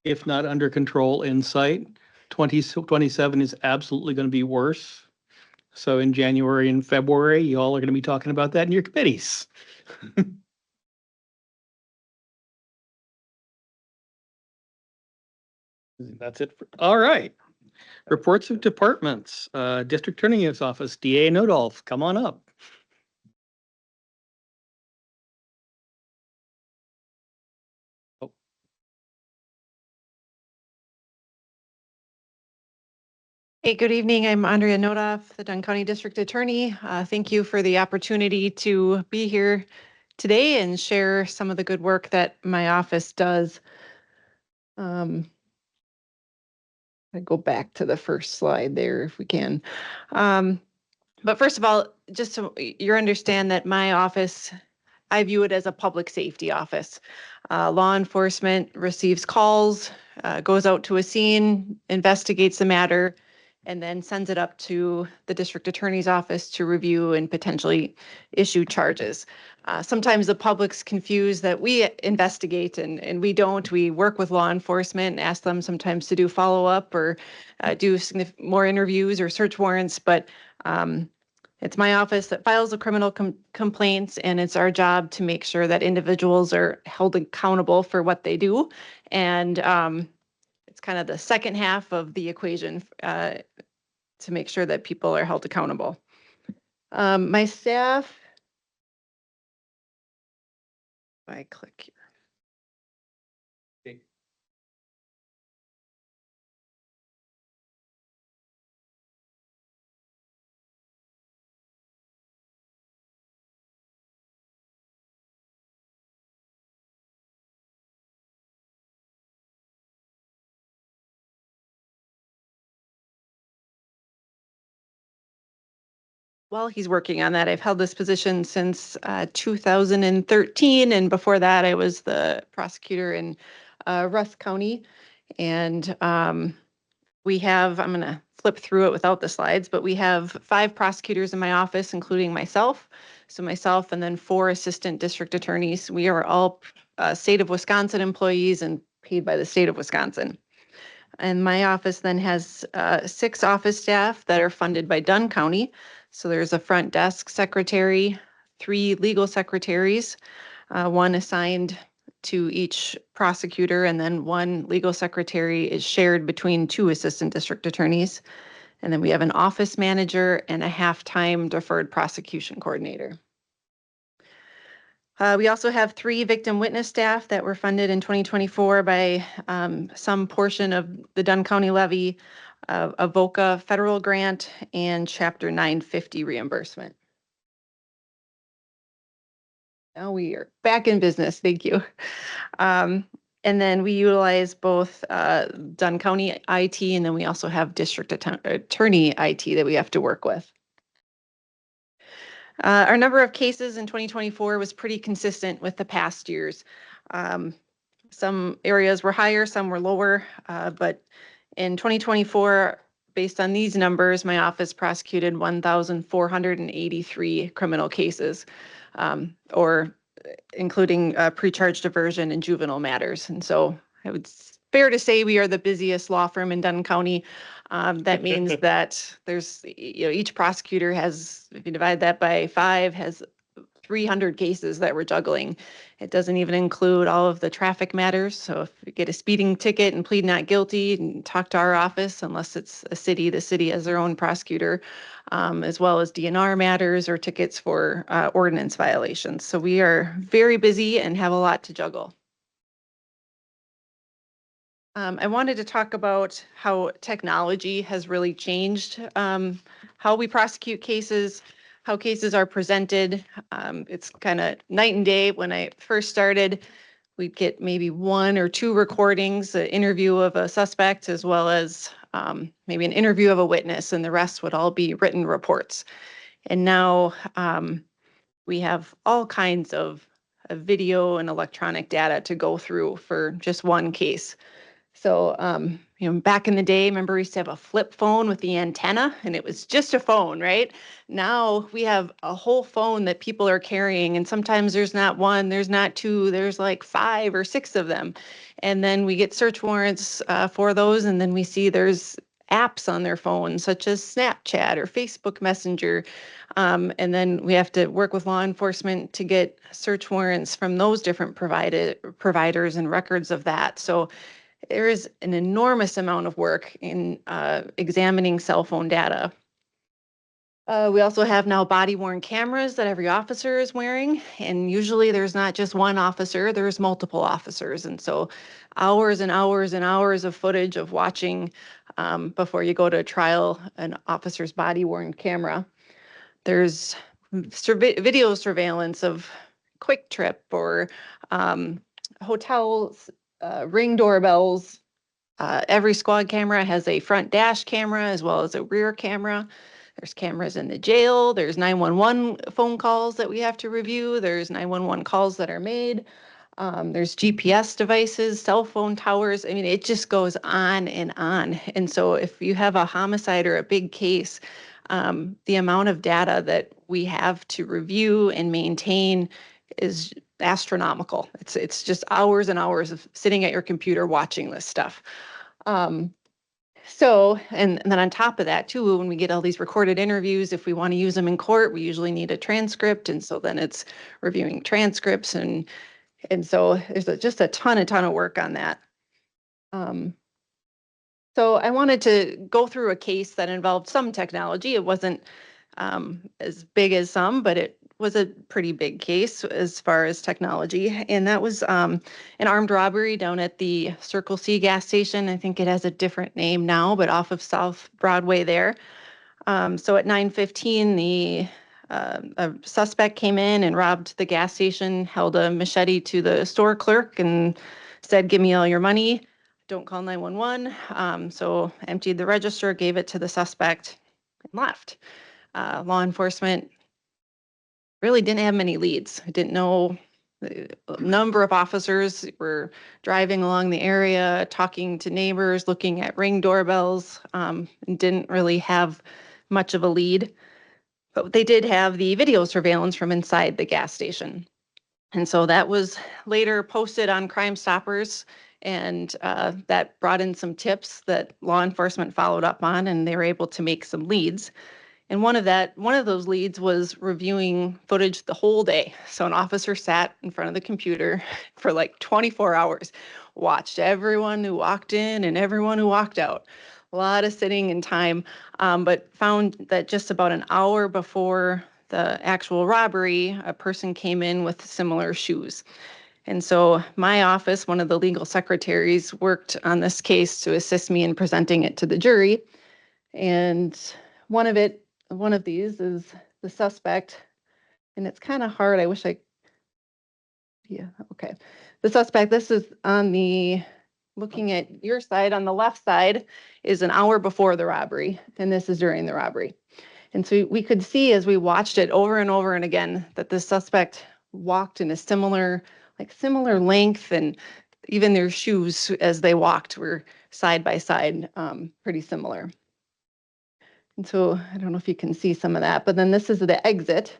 if not under control, in sight. 27 is absolutely going to be worse. So in January and February, you all are going to be talking about that in your committees. That's it. All right. Reports of departments, District Attorney's Office, DA Nodolf, come on up. Hey, good evening. I'm Andrea Nodoff, the Dunn County District Attorney. Thank you for the opportunity to be here today and share some of the good work that my office does. I go back to the first slide there if we can. But first of all, just so you understand that my office, I view it as a public safety office. Law enforcement receives calls, goes out to a scene, investigates the matter, and then sends it up to the district attorney's office to review and potentially issue charges. Sometimes the public's confused that we investigate and we don't. We work with law enforcement and ask them sometimes to do follow-up or do more interviews or search warrants, but it's my office that files the criminal complaints, and it's our job to make sure that individuals are held accountable for what they do. And it's kind of the second half of the equation to make sure that people are held accountable. My staff I click here. While he's working on that, I've held this position since 2013, and before that, I was the prosecutor in Russ County. And we have, I'm going to flip through it without the slides, but we have 5 prosecutors in my office, including myself. So myself and then 4 assistant district attorneys. We are all state of Wisconsin employees and paid by the state of Wisconsin. And my office then has 6 office staff that are funded by Dunn County. So there's a front desk secretary, 3 legal secretaries, 1 assigned to each prosecutor, and then 1 legal secretary is shared between 2 assistant district attorneys. And then we have an office manager and a half-time deferred prosecution coordinator. We also have 3 victim witness staff that were funded in 2024 by some portion of the Dunn County levy, a VOCA federal grant, and Chapter 950 reimbursement. Now we are back in business. Thank you. And then we utilize both Dunn County IT, and then we also have district attorney IT that we have to work with. Our number of cases in 2024 was pretty consistent with the past years. Some areas were higher, some were lower, but in 2024, based on these numbers, my office prosecuted 1,483 criminal cases, or including pre-charge diversion and juvenile matters. And so I would fair to say we are the busiest law firm in Dunn County. That means that there's, each prosecutor has, if you divide that by 5, has 300 cases that we're juggling. It doesn't even include all of the traffic matters. So if you get a speeding ticket and plead not guilty, and talk to our office, unless it's a city, the city has their own prosecutor, as well as DNR matters or tickets for ordinance violations. So we are very busy and have a lot to juggle. I wanted to talk about how technology has really changed how we prosecute cases, how cases are presented. It's kind of night and day. When I first started, we'd get maybe 1 or 2 recordings, an interview of a suspect, as well as maybe an interview of a witness, and the rest would all be written reports. And now we have all kinds of video and electronic data to go through for just one case. So, back in the day, remember we used to have a flip phone with the antenna, and it was just a phone, right? Now we have a whole phone that people are carrying, and sometimes there's not 1, there's not 2, there's like 5 or 6 of them. And then we get search warrants for those, and then we see there's apps on their phone, such as Snapchat or Facebook Messenger. And then we have to work with law enforcement to get search warrants from those different providers and records of that. So there is an enormous amount of work in examining cell phone data. We also have now body-worn cameras that every officer is wearing, and usually there's not just one officer, there's multiple officers. And so hours and hours and hours of footage of watching before you go to trial an officer's body-worn camera. There's video surveillance of Quick Trip or hotels, Ring doorbells. Every squad camera has a front dash camera as well as a rear camera. There's cameras in the jail. There's 911 phone calls that we have to review. There's 911 calls that are made. There's GPS devices, cell phone towers. I mean, it just goes on and on. And so if you have a homicide or a big case, the amount of data that we have to review and maintain is astronomical. It's just hours and hours of sitting at your computer watching this stuff. And then on top of that too, when we get all these recorded interviews, if we want to use them in court, we usually need a transcript. And so then it's reviewing transcripts. And so there's just a ton of work on that. So I wanted to go through a case that involved some technology. It wasn't as big as some, but it was a pretty big case as far as technology. And that was an armed robbery down at the Circle C gas station. I think it has a different name now, but off of South Broadway there. So at 9:15, a suspect came in and robbed the gas station, held a machete to the store clerk and said, "Give me all your money. Don't call 911." So emptied the register, gave it to the suspect, and left. Law enforcement really didn't have many leads. I didn't know. A number of officers were driving along the area, talking to neighbors, looking at Ring doorbells, and didn't really have much of a lead. But they did have the video surveillance from inside the gas station. And so that was later posted on Crime Stoppers, and that brought in some tips that law enforcement followed up on, and they were able to make some leads. And one of those leads was reviewing footage the whole day. So an officer sat in front of the computer for like 24 hours, watched everyone who walked in and everyone who walked out. A lot of sitting and time, but found that just about an hour before the actual robbery, a person came in with similar shoes. And so my office, one of the legal secretaries, worked on this case to assist me in presenting it to the jury. And one of these is the suspect, and it's kind of hard. I wish yeah, okay. The suspect, this is looking at your side, on the left side is an hour before the robbery, and this is during the robbery. And so we could see as we watched it over and over and again that the suspect walked in a similar length, and even their shoes as they walked were side by side, pretty similar. And so I don't know if you can see some of that, but then this is the exit.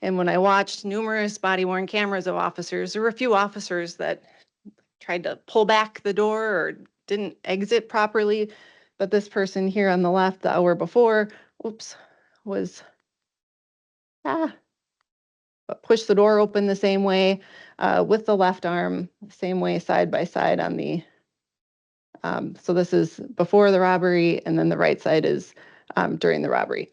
And when I watched numerous body-worn cameras of officers, there were a few officers that tried to pull back the door or didn't exit properly. But this person here on the left, the hour before, was pushed the door open the same way, with the left arm, same way, side by side on the, so this is before the robbery, and then the right side is during the robbery.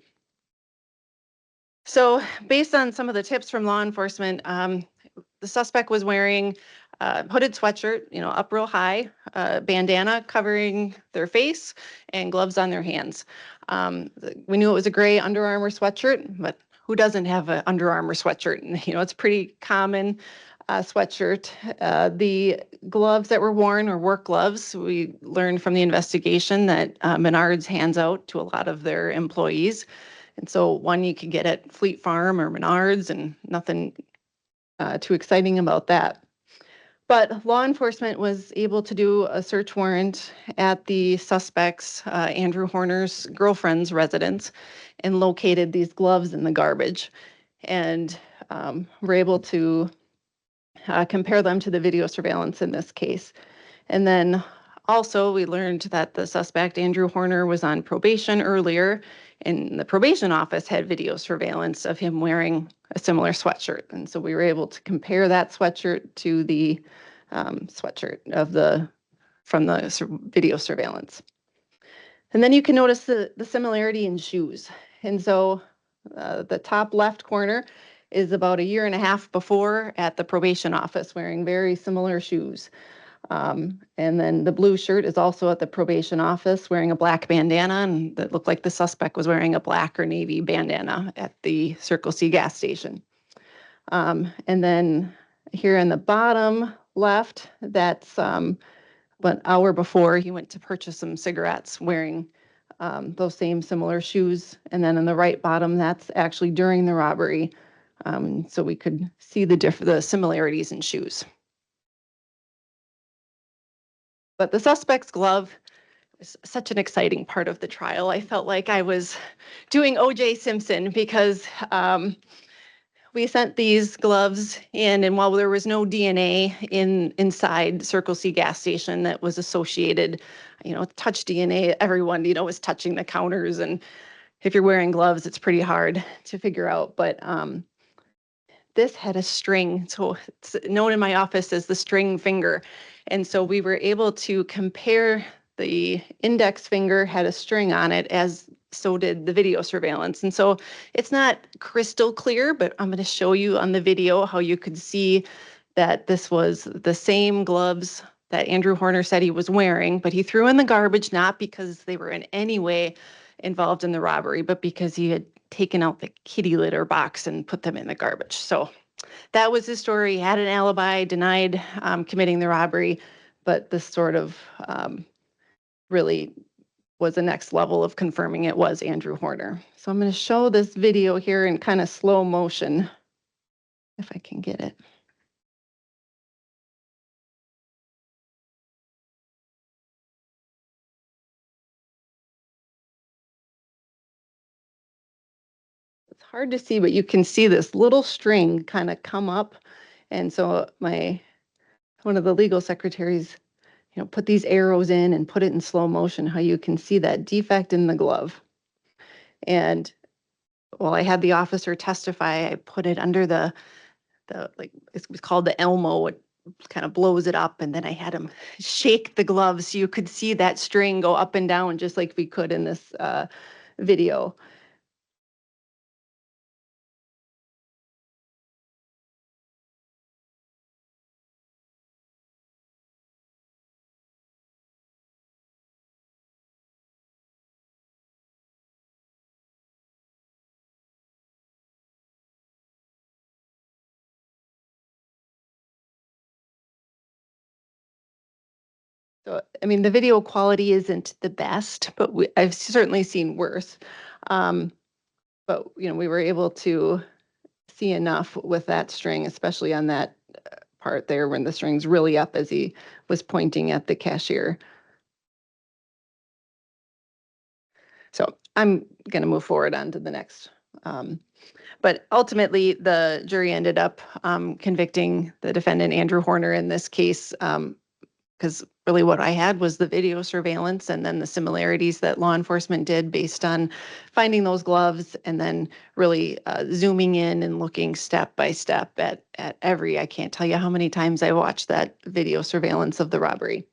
So based on some of the tips from law enforcement, the suspect was wearing a hooded sweatshirt, up real high, bandana covering their face, and gloves on their hands. We knew it was a gray Under Armour sweatshirt, but who doesn't have an Under Armour sweatshirt? It's a pretty common sweatshirt. The gloves that were worn are work gloves. We learned from the investigation that Menards hands out to a lot of their employees. And so one you could get at Fleet Farm or Menards, and nothing too exciting about that. But law enforcement was able to do a search warrant at the suspect's, Andrew Horner's girlfriend's residence, and located these gloves in the garbage. And were able to compare them to the video surveillance in this case. And then also we learned that the suspect, Andrew Horner, was on probation earlier, and the probation office had video surveillance of him wearing a similar sweatshirt. And so we were able to compare that sweatshirt to the sweatshirt from the video surveillance. And then you can notice the similarity in shoes. And so the top left corner is about a year and a half before at the probation office, wearing very similar shoes. And then the blue shirt is also at the probation office, wearing a black bandana, and that looked like the suspect was wearing a black or navy bandana at the Circle C gas station. And then here in the bottom left, that's an hour before he went to purchase some cigarettes, wearing those same similar shoes. And then in the right bottom, that's actually during the robbery. So we could see the similarities in shoes. But the suspect's glove is such an exciting part of the trial. I felt like I was doing O.J. Simpson, because we sent these gloves in, and while there was no DNA inside Circle C gas station that was associated, touch DNA, everyone, was touching the counters, and if you're wearing gloves, it's pretty hard to figure out. But this had a string, so it's known in my office as the string finger. And so we were able to compare the index finger had a string on it, as so did the video surveillance. And so it's not crystal clear, but I'm going to show you on the video how you could see that this was the same gloves that Andrew Horner said he was wearing, but he threw in the garbage, not because they were in any way involved in the robbery, but because he had taken out the kitty litter box and put them in the garbage. So that was his story. He had an alibi, denied committing the robbery, but this sort of really was the next level of confirming it was Andrew Horner. So I'm going to show this video here in kind of slow motion, if I can get it. It's hard to see, but you can see this little string kind of come up. And so one of the legal secretaries, put these arrows in and put it in slow motion, how you can see that defect in the glove. And while I had the officer testify, I put it under the like, it was called the Elmo. It kind of blows it up. And then I had him shake the glove so you could see that string go up and down just like we could in this video. So, I mean, the video quality isn't the best, but I've certainly seen worse. But, we were able to see enough with that string, especially on that part there when the string's really up as he was pointing at the cashier. So I'm going to move forward on to the next. But ultimately, the jury ended up convicting the defendant, Andrew Horner, in this case, because really what I had was the video surveillance and then the similarities that law enforcement did based on finding those gloves and then really zooming in and looking step by step at I can't tell you how many times I watched that video surveillance of the robbery.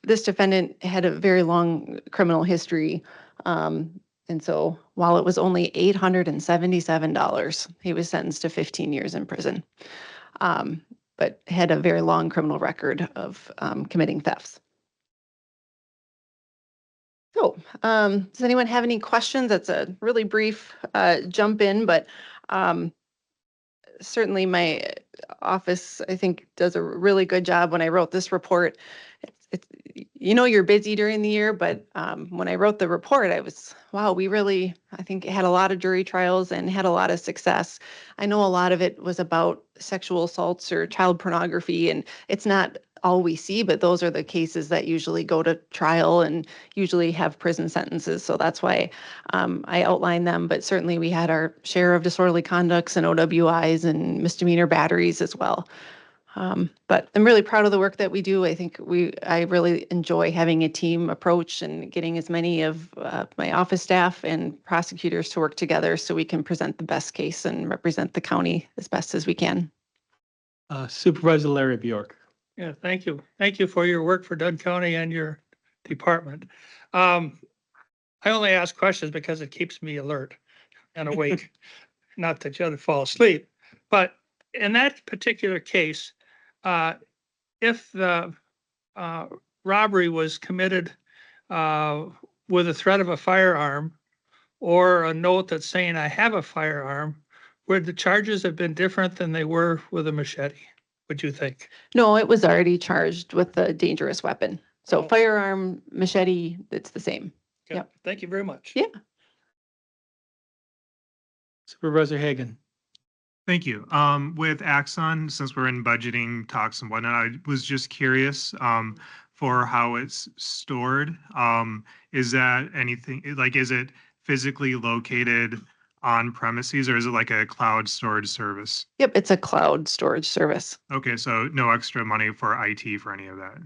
This defendant had a very long criminal history. And so while it was only $877, he was sentenced to 15 years in prison. But had a very long criminal record of committing thefts. So, does anyone have any questions? That's a really brief jump in, but certainly my office, I think, does a really good job. When I wrote this report, it's you're busy during the year, but when I wrote the report, I was, wow, we really, I think, had a lot of jury trials and had a lot of success. I know a lot of it was about sexual assaults or child pornography, and it's not all we see, but those are the cases that usually go to trial and usually have prison sentences. So that's why I outlined them. But certainly we had our share of disorderly conducts and OWIs and misdemeanor batteries as well. But I'm really proud of the work that we do. I think I really enjoy having a team approach and getting as many of my office staff and prosecutors to work together so we can present the best case and represent the county as best as we can. Supervisor Larry Bjork. Yeah, thank you. Thank you for your work for Dunn County and your department. I only ask questions because it keeps me alert and awake. Not that you ought to fall asleep, but in that particular case, if the robbery was committed with a threat of a firearm or a note that's saying I have a firearm, would the charges have been different than they were with a machete? Would you think? No, it was already charged with a dangerous weapon. So Oh. firearm, machete, it's the same. Okay, Yep. thank you very much. Yeah. Supervisor Hagan. Thank you. With Axon, since we're in budgeting talks and whatnot, I was just curious for how it's stored. Is that anything, like, is it physically located on premises or is it like a cloud storage service? Yep, it's a cloud storage service. Okay, so no extra money for IT for any of that.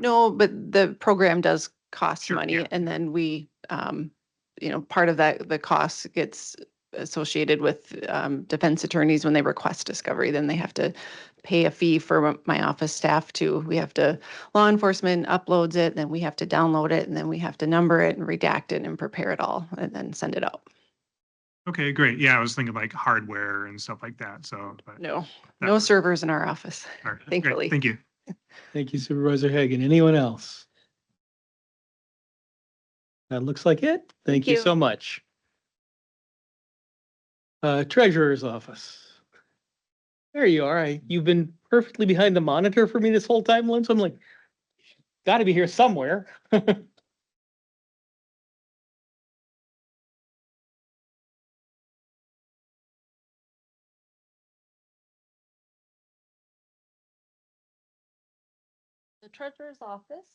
No, but the program does cost Sure, money, yeah. and then we, part of that, the cost gets associated with defense attorneys when they request discovery. Then they have to pay a fee for my office staff too. Law enforcement uploads it, then we have to download it, and then we have to number it and redact it and prepare it all and then send it out. Okay, great. Yeah, I was thinking like hardware and stuff like that, so. But No, that no works. servers in our office. All right, great. thankfully. Thank you. Thank you Supervisor Hagan. Anyone else? That looks like it. Thank you you. so much. Treasurer's office. There you are. You've been perfectly behind the monitor for me this whole time, Lynn, so I'm like, gotta be here somewhere. The treasurer's office.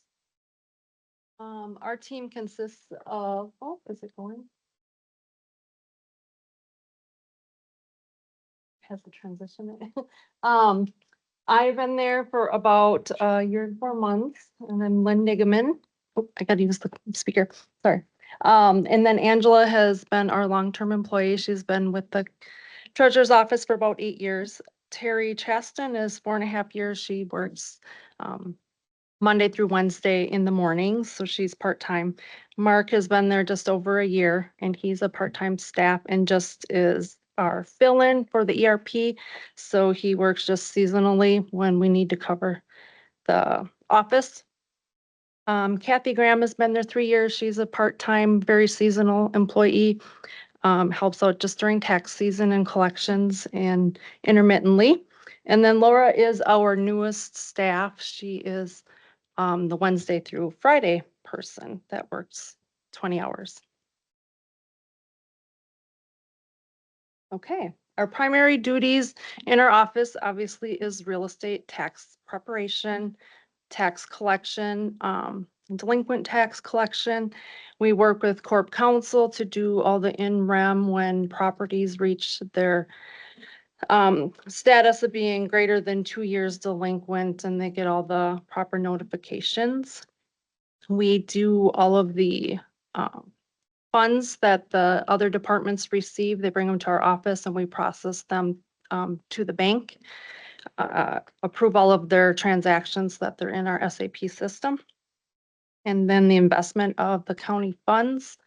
Our team consists of, oh, is it going? Has a transition. in it. I've been there for about a year and 4 months, and then Lynn Nigaman. Oh, I gotta use the speaker, sorry. And then Angela has been our long-term employee. She's been with the treasurer's office for about 8 years. Terry Chaston is 4.5 years. She works, Monday through Wednesday in the mornings, so she's part-time. Mark has been there just over a year, and he's a part-time staff and just is our fill-in for the ERP. So he works just seasonally when we need to cover the office. Kathy Graham has been there 3 years. She's a part-time, very seasonal employee. Helps out just during tax season and collections and intermittently. And then Laura is our newest staff. She is the Wednesday through Friday person that works 20 hours. Okay, our primary duties in our office obviously is real estate tax preparation, tax collection, delinquent tax collection. We work with Corp Counsel to do all the in rem when properties reach their status of being greater than 2 years delinquent and they get all the proper notifications. We do all of the funds that the other departments receive. They bring them to our office and we process them to the bank. Approve all of their transactions that they're in our SAP system. And then the investment of the county funds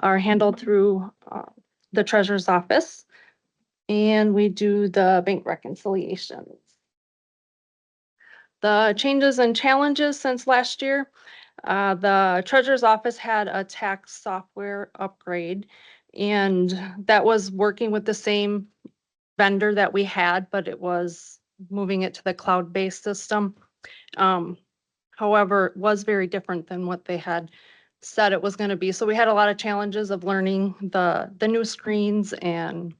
are handled through the treasurer's office. And we do the bank reconciliations. The changes and challenges since last year. The treasurer's office had a tax software upgrade, and that was working with the same vendor that we had, but it was moving it to the cloud-based system. However, it was very different than what they had said it was going to be. So we had a lot of challenges of learning the new screens and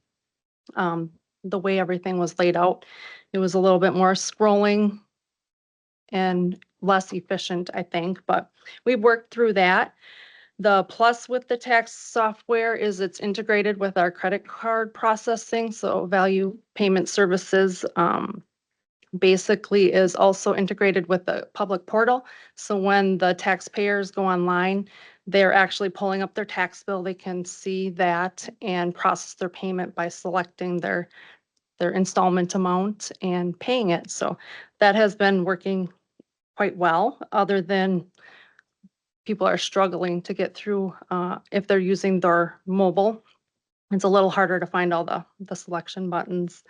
the way everything was laid out. It was a little bit more scrolling and less efficient, I think, but we worked through that. The plus with the tax software is it's integrated with our credit card processing. So value payment services basically is also integrated with the public portal. So when the taxpayers go online, they're actually pulling up their tax bill. They can see that and process their payment by selecting their installment amount and paying it. So that has been working quite well, other than people are struggling to get through if they're using their mobile. It's a little harder to find all the selection buttons.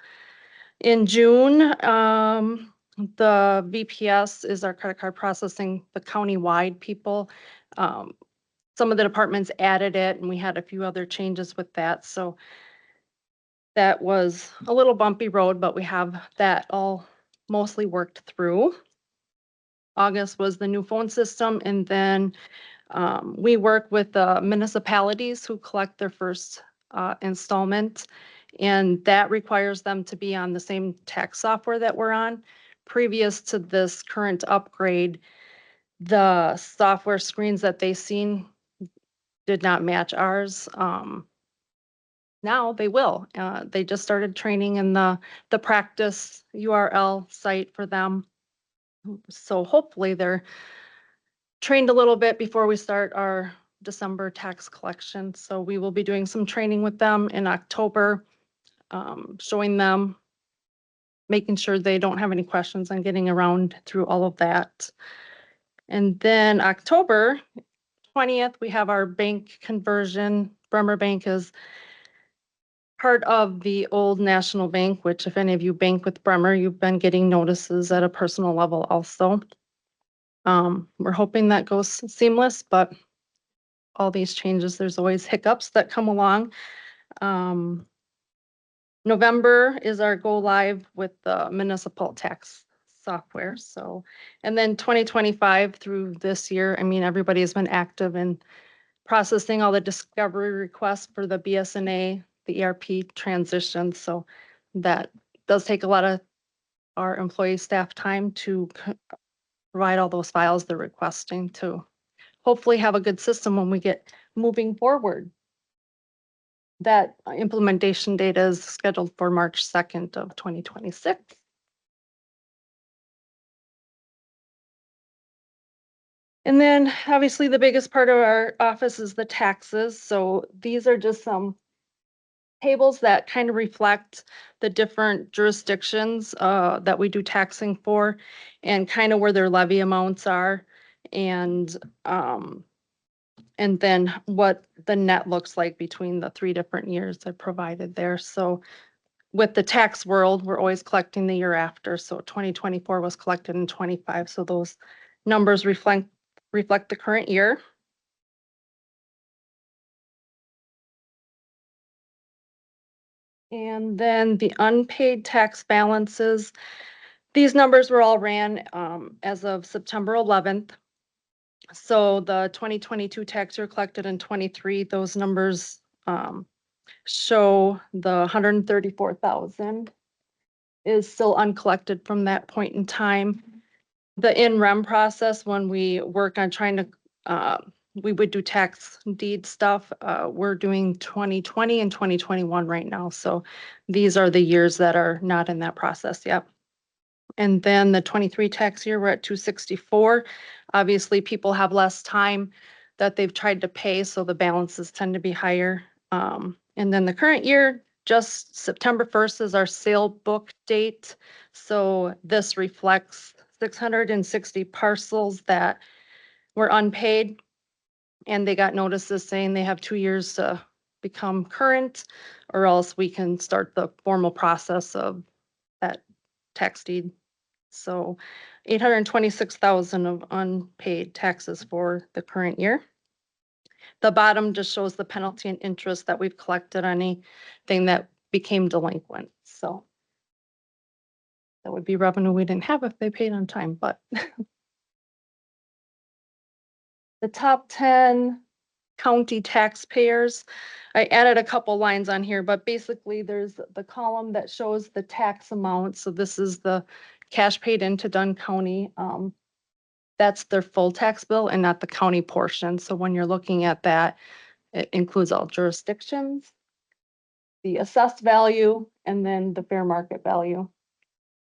In June, the VPS is our credit card processing, the county-wide people. Some of the departments added it and we had a few other changes with that. So that was a little bumpy road, but we have that all mostly worked through. August was the new phone system, and then we work with the municipalities who collect their first installment, and that requires them to be on the same tax software that we're on. Previous to this current upgrade, the software screens that they seen did not match ours. Now they will. They just started training in the practice URL site for them. So hopefully they're trained a little bit before we start our December tax collection. So we will be doing some training with them in October, showing them, making sure they don't have any questions on getting around through all of that. And then October 20th, we have our bank conversion. Bremer Bank is part of the old National Bank, which if any of you bank with Bremer, you've been getting notices at a personal level also. We're hoping that goes seamless, but all these changes, there's always hiccups that come along. November is our go live with the municipal tax software. So, and then 2025 through this year, I mean, everybody has been active in processing all the discovery requests for the BSNA, the ERP transition. So that does take a lot of our employee staff time to provide all those files they're requesting to hopefully have a good system when we get moving forward. That implementation date is scheduled for March 2nd of 2026. And then obviously the biggest part of our office is the taxes. So these are just some tables that kind of reflect the different jurisdictions that we do taxing for and kind of where their levy amounts are. And then what the net looks like between the 3 different years I provided there. So with the tax world, we're always collecting the year after. So 2024 was collected in 25. So those numbers reflect the current year. And then the unpaid tax balances, these numbers were all ran as of September 11th. So the 2022 tax year collected in 23, those numbers show the 134,000 is still uncollected from that point in time. The in-rem process, when we work on trying to, we would do tax deed stuff. We're doing 2020 and 2021 right now. So these are the years that are not in that process yet. And then the 23 tax year, we're at 264. Obviously, people have less time that they've tried to pay, so the balances tend to be higher. And then the current year, just September 1st is our sale book date. So this reflects 660 parcels that were unpaid. And they got notices saying they have 2 years to become current, or else we can start the formal process of that tax deed. So 826,000 of unpaid taxes for the current year. The bottom just shows the penalty and interest that we've collected on anything that became delinquent. So that would be revenue we didn't have if they paid on time, but the top 10 county taxpayers, I added a couple lines on here, but basically there's the column that shows the tax amount. So this is the cash paid into Dunn County. That's their full tax bill and not the county portion. So when you're looking at that, it includes all jurisdictions, the assessed value, and then the fair market value.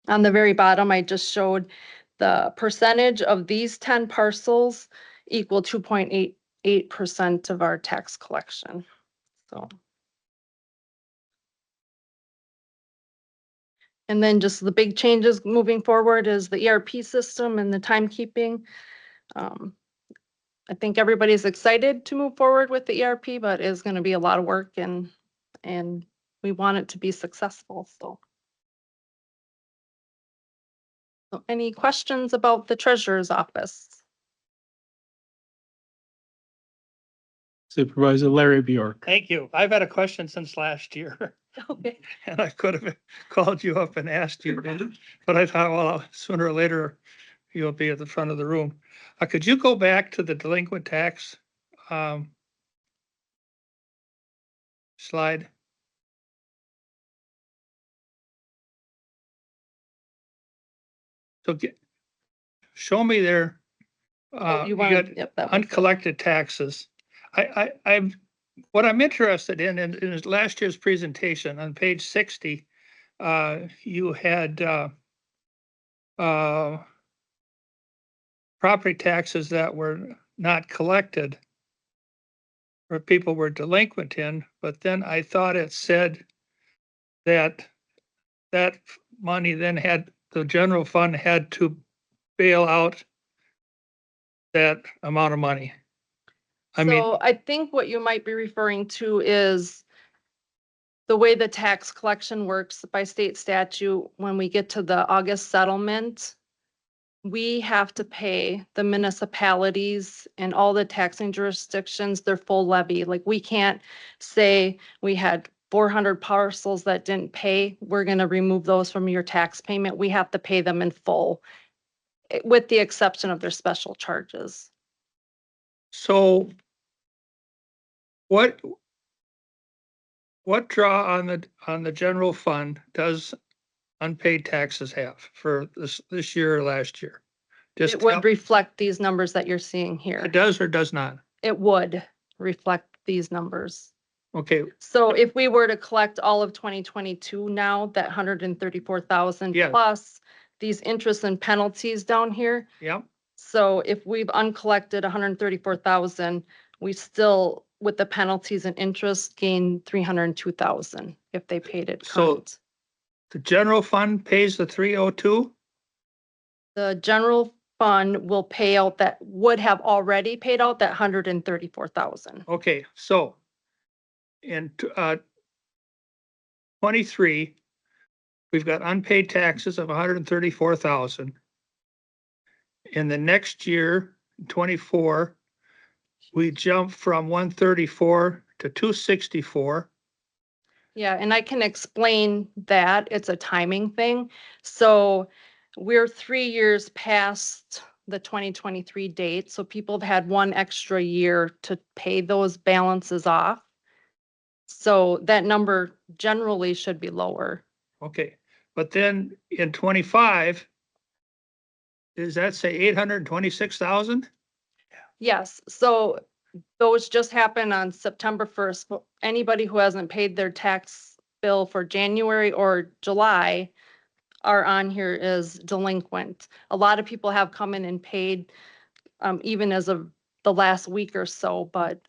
On the very bottom, I just showed the percentage of these 10 parcels equal 2.88% of our tax collection. So. And then just the big changes moving forward is the ERP system and the timekeeping. I think everybody's excited to move forward with the ERP, but it's going to be a lot of work and we want it to be successful. So any questions about the treasurer's office? Supervisor Larry Bjork. Thank you. I've had a question since last year. Okay. And I could have called you up and asked you, but I thought, well, sooner or later, you'll be at the front of the room. Could you go back to the delinquent tax slide? So show me there. You got want, yep, that one. uncollected taxes. What I'm interested in last year's presentation on page 60, you had property taxes that were not collected. or people were delinquent in, but then I thought it said that that money then had, the general fund had to bail out that amount of money. I mean, So I think what you might be referring to is the way the tax collection works by state statute. When we get to the August settlement, we have to pay the municipalities and all the taxing jurisdictions their full levy. Like, we can't say we had 400 parcels that didn't pay, we're gonna remove those from your tax payment. We have to pay them in full, with the exception of their special charges. so what draw on the general fund does unpaid taxes have for this year or last year? Just It would tell- reflect these numbers that you're seeing here. It does or does not? It would reflect these numbers. Okay, So if we were to collect all of 2022 now, that 134,000 Yes. plus these interests and penalties down here. yeah, So if we've uncollected 134,000, we still, with the penalties and interest, gain 302,000 if they paid it So- current. the general fund pays the 302? The general fund will pay out that, would have already paid out that 134,000. Okay, so in 23, we've got unpaid taxes of 134,000. In the next year, 24, we jump from 134 to 264. Yeah, and I can explain that. It's a timing thing. So we're 3 years past the 2023 date, so people have had one extra year to pay those balances off. So that number generally should be lower. Okay, but then in 25, does that say 826,000? Yes, so those just happened on September 1st. But anybody who hasn't paid their tax bill for January or July are on here as delinquent. A lot of people have come in and paid, even as of the last week or so, but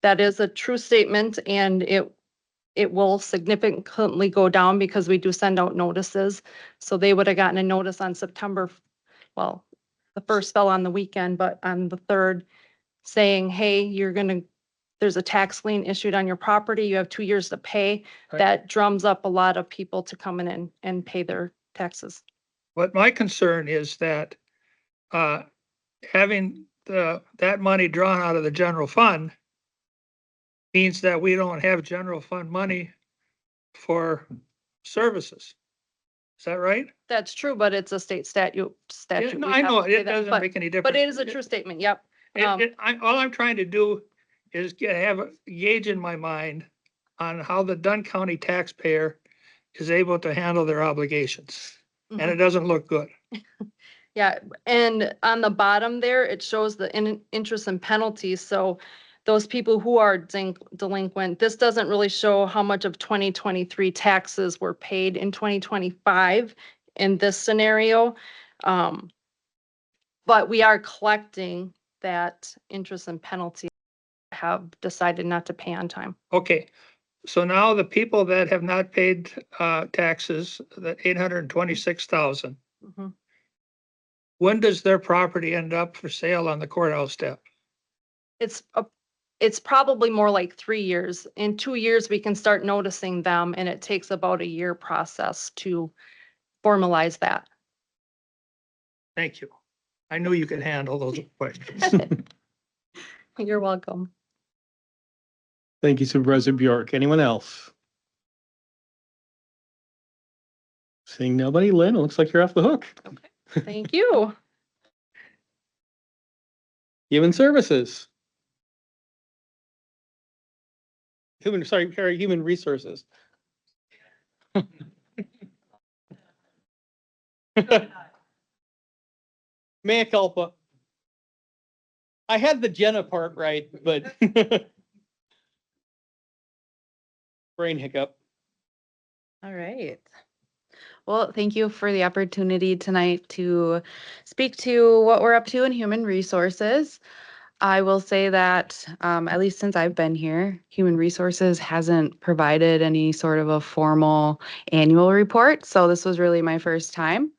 that is a true statement, and it will significantly go down because we do send out notices. So they would have gotten a notice on September, well, the first fell on the weekend, but on the 3rd, saying, hey, there's a tax lien issued on your property, you have 2 years to pay. Right. That drums up a lot of people to come in and pay their taxes. But my concern is that having that money drawn out of the general fund means that we don't have general fund money for services. Is that right? That's true, but it's a state statute. Yeah, no, We I have know, to pay it that, doesn't make any difference. But it is a true statement, yep. All I'm trying to do is have a gauge in my mind on how the Dunn County taxpayer is able to handle their obligations. And it doesn't look good. Yeah, and on the bottom there, it shows the interest and penalties. So those people who are delinquent, this doesn't really show how much of 2023 taxes were paid in 2025 in this scenario. But we are collecting that interest and penalty have decided not to pay on time. Okay, so now the people that have not paid taxes, the 826,000, Mhm. when does their property end up for sale on the courthouse step? It's probably more like 3 years. In 2 years, we can start noticing them, and it takes about a year process to formalize that. Thank you. I knew you could handle those questions. You're welcome. Thank you, Supervisor Bjork. Anyone else? Seeing nobody, Lynn, it looks like you're off the hook. Thank you. Human Services. Human Resources. Mea culpa. I had the Jenna part right, but brain hiccup. All right. Well, thank you for the opportunity tonight to speak to what we're up to in human resources. I will say that, at least since I've been here, Human Resources hasn't provided any sort of a formal annual report. So this was really my first time.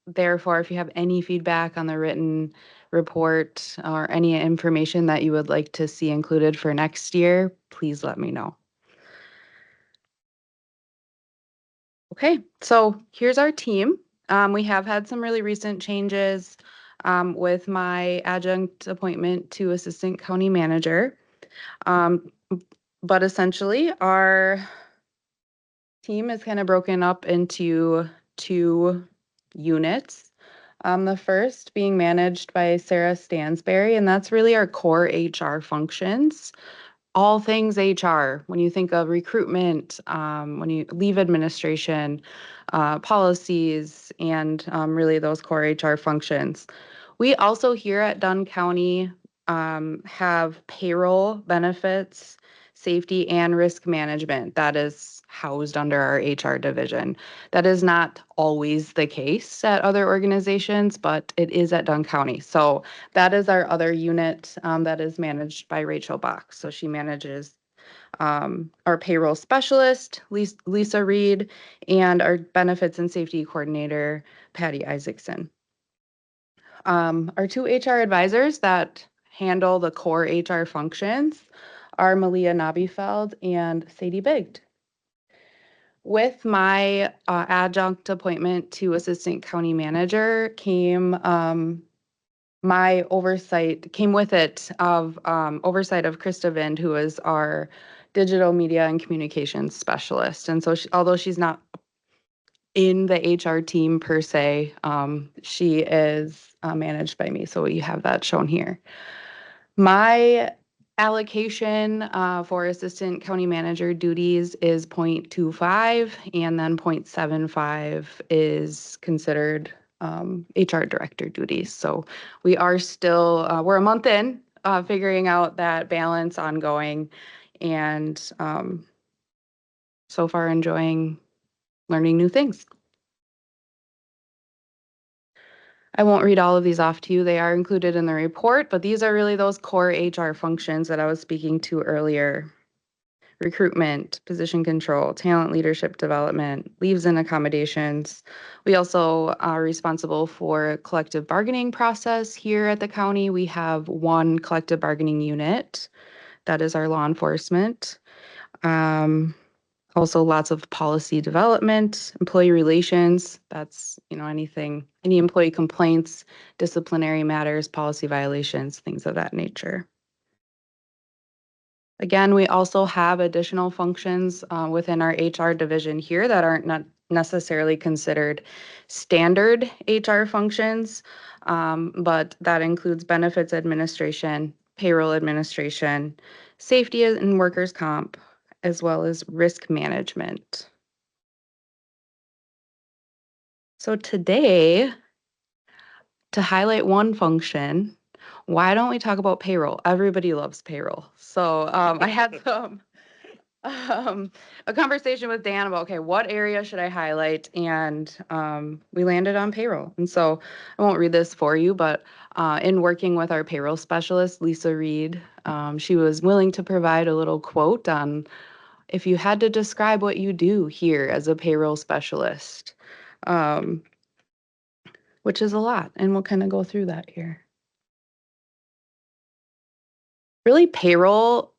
Therefore, if you have any feedback on the written report or any information that you would like to see included for next year, please let me know. Okay, so here's our team. We have had some really recent changes with my adjunct appointment to assistant county manager. But essentially, our team is kind of broken up into two units. The first being managed by Sarah Stansberry, and that's really our core HR functions. All things HR, when you think of recruitment, when you leave administration, policies, and really those core HR functions. We also here at Dunn County have payroll, benefits, safety, and risk management that is housed under our HR division. That is not always the case at other organizations, but it is at Dunn County. So that is our other unit that is managed by Rachel Bach. So she manages our payroll specialist, Lisa Reed, and our benefits and safety coordinator, Patty Isaacson. Our two HR advisors that handle the core HR functions are Malia Nabifeld and Sadie Bigd. With my adjunct appointment to assistant county manager came my oversight, came with it of oversight of Krista Vind, who is our digital media and communications specialist. And so although she's not in the HR team per se, she is managed by me. So you have that shown here. My allocation for assistant county manager duties is 0.25, and then 0.75 is considered HR director duties. So we are still, we're a month in, figuring out that balance ongoing, and so far enjoying learning new things. I won't read all of these off to you. They are included in the report, but these are really those core HR functions that I was speaking to earlier. Recruitment, position control, talent leadership development, leaves and accommodations. We also are responsible for collective bargaining process here at the county. We have one collective bargaining unit. That is our law enforcement. Also lots of policy development, employee relations. That's, anything, any employee complaints, disciplinary matters, policy violations, things of that nature. Again, we also have additional functions within our HR division here that aren't not necessarily considered standard HR functions, but that includes benefits administration, payroll administration, safety and workers' comp, as well as risk management. So today, to highlight one function, why don't we talk about payroll? Everybody loves payroll. So I had a conversation with Dan about, okay, what area should I highlight? And we landed on payroll. And so I won't read this for you, but in working with our payroll specialist, Lisa Reed, she was willing to provide a little quote on if you had to describe what you do here as a payroll specialist, which is a lot. And we'll kind of go through that here. Really, payroll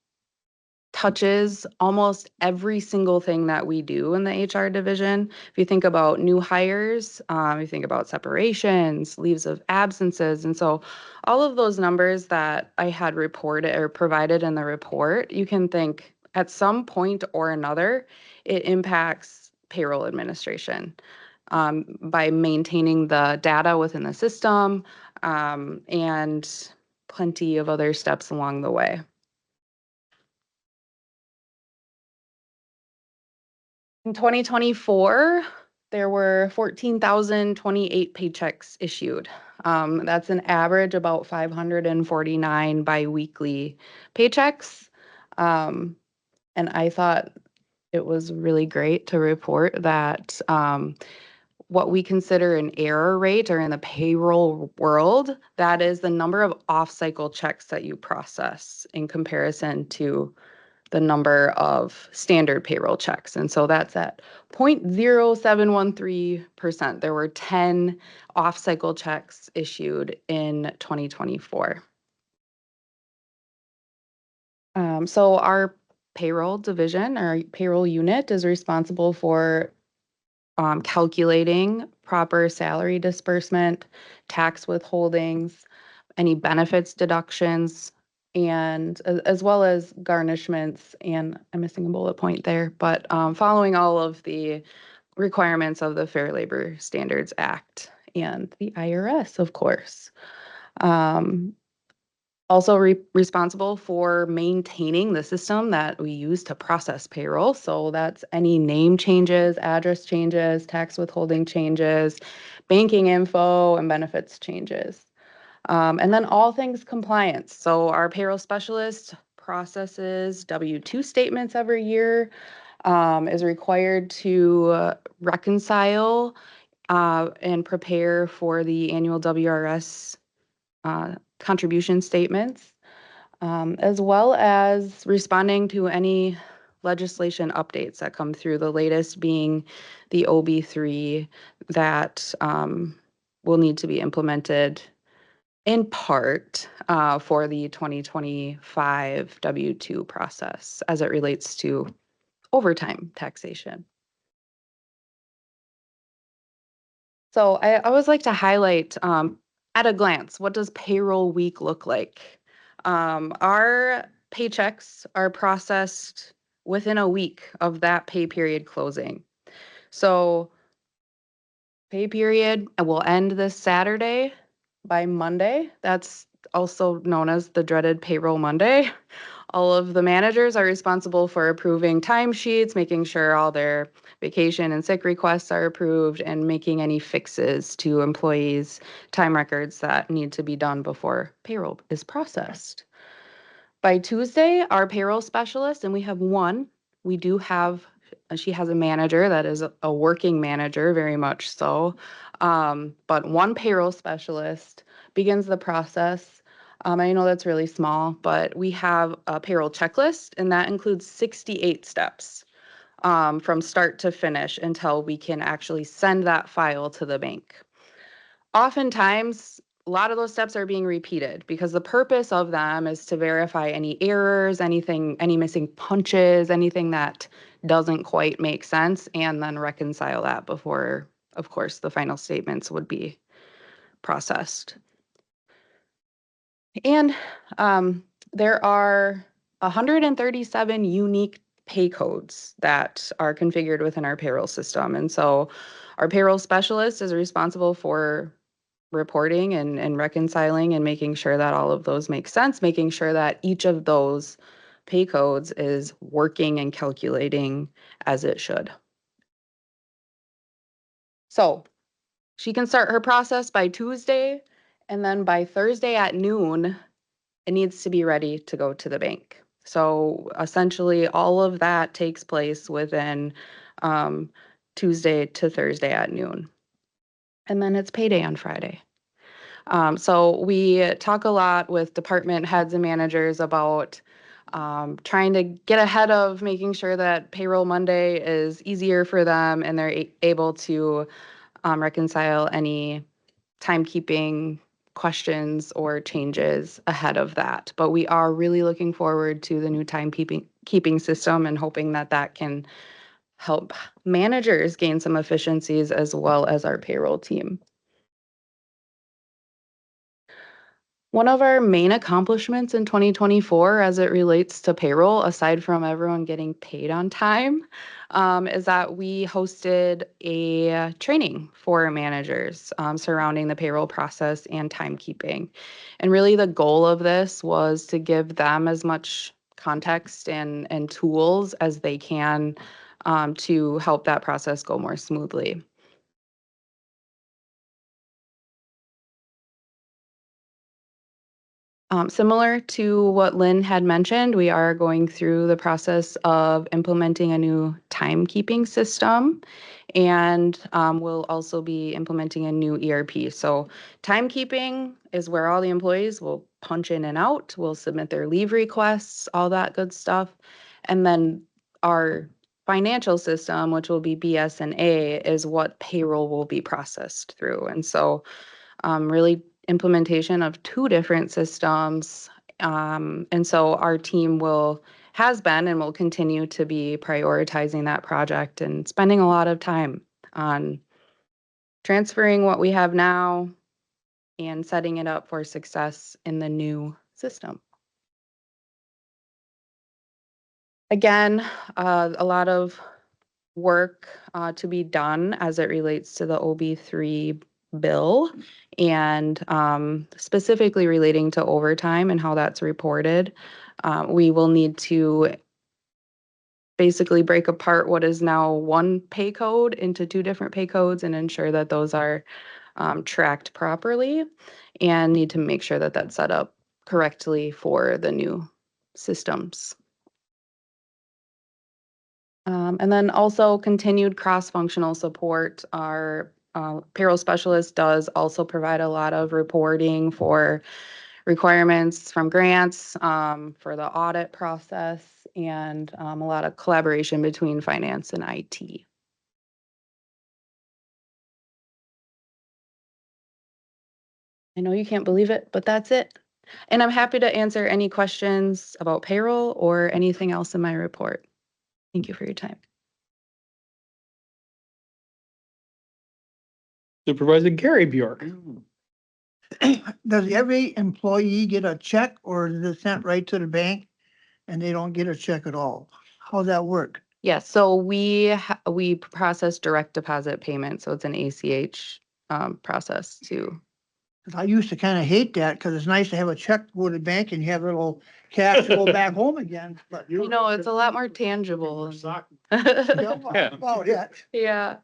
touches almost every single thing that we do in the HR division. If you think about new hires, you think about separations, leaves of absences. And so all of those numbers that I had reported or provided in the report, you can think at some point or another, it impacts payroll administration by maintaining the data within the system and plenty of other steps along the way. In 2024, there were 14,028 paychecks issued. That's an average about 549 biweekly paychecks. And I thought it was really great to report that what we consider an error rate, or in the payroll world, that is the number of off-cycle checks that you process in comparison to the number of standard payroll checks. And so that's at 0.0713%. There were 10 off-cycle checks issued in 2024. So our payroll division, our payroll unit, is responsible for calculating proper salary disbursement, tax withholdings, any benefits deductions, and as well as garnishments. And I'm missing a bullet point there, but following all of the requirements of the Fair Labor Standards Act and the IRS, of course. Also responsible for maintaining the system that we use to process payroll. So that's any name changes, address changes, tax withholding changes, banking info, and benefits changes. And then all things compliance. So our payroll specialist processes W-2 statements every year, is required to reconcile and prepare for the annual WRS contribution statements, as well as responding to any legislation updates that come through, the latest being the OB3 that will need to be implemented in part for the 2025 W-2 process as it relates to overtime taxation. So I always like to highlight at a glance, what does payroll week look like? Our paychecks are processed within a week of that pay period closing. So pay period will end this Saturday. By Monday, that's also known as the dreaded payroll Monday. All of the managers are responsible for approving timesheets, making sure all their vacation and sick requests are approved, and making any fixes to employees' time records that need to be done before payroll is processed. By Tuesday, our payroll specialist, and we have one, we do have, she has a manager that is a working manager, very much so. But one payroll specialist begins the process. I know that's really small, but we have a payroll checklist, and that includes 68 steps from start to finish until we can actually send that file to the bank. Oftentimes, a lot of those steps are being repeated because the purpose of them is to verify any errors, anything, any missing punches, anything that doesn't quite make sense, and then reconcile that before, of course, the final statements would be processed. And there are 137 unique pay codes that are configured within our payroll system. And so our payroll specialist is responsible for reporting and reconciling and making sure that all of those make sense, making sure that each of those pay codes is working and calculating as it should. So she can start her process by Tuesday, and then by Thursday at noon, it needs to be ready to go to the bank. So essentially all of that takes place within Tuesday to Thursday at noon. And then it's payday on Friday. So we talk a lot with department heads and managers about trying to get ahead of making sure that payroll Monday is easier for them and they're able to reconcile any timekeeping questions or changes ahead of that. But we are really looking forward to the new timekeeping system and hoping that that can help managers gain some efficiencies as well as our payroll team. One of our main accomplishments in 2024 as it relates to payroll, aside from everyone getting paid on time, is that we hosted a training for managers surrounding the payroll process and timekeeping. And really the goal of this was to give them as much context and tools as they can to help that process go more smoothly. Similar to what Lynn had mentioned, we are going through the process of implementing a new timekeeping system. And we'll also be implementing a new ERP. So timekeeping is where all the employees will punch in and out, will submit their leave requests, all that good stuff. And then our financial system, which will be BS&A, is what payroll will be processed through. And so really implementation of two different systems. And so our team has been and will continue to be prioritizing that project and spending a lot of time on transferring what we have now and setting it up for success in the new system. Again, a lot of work to be done as it relates to the OB3 bill and specifically relating to overtime and how that's reported. We will need to basically break apart what is now one pay code into two different pay codes and ensure that those are tracked properly, and need to make sure that that's set up correctly for the new systems. And then also continued cross-functional support. Our payroll specialist does also provide a lot of reporting for requirements from grants, for the audit process, and a lot of collaboration between finance and IT. I know you can't believe it, but that's it. And I'm happy to answer any questions about payroll or anything else in my report. Thank you for your time. Supervisor Gary Bjork. Does every employee get a check or is it sent right to the bank and they don't get a check at all? How's that work? Yes, so we process direct deposit payment, so it's an ACH process too. 'Cause I used to kind of hate that because it's nice to have a check to go to the bank and you have a little cash to go back home again, but. You know, it's a lot more tangible. About it. Yeah.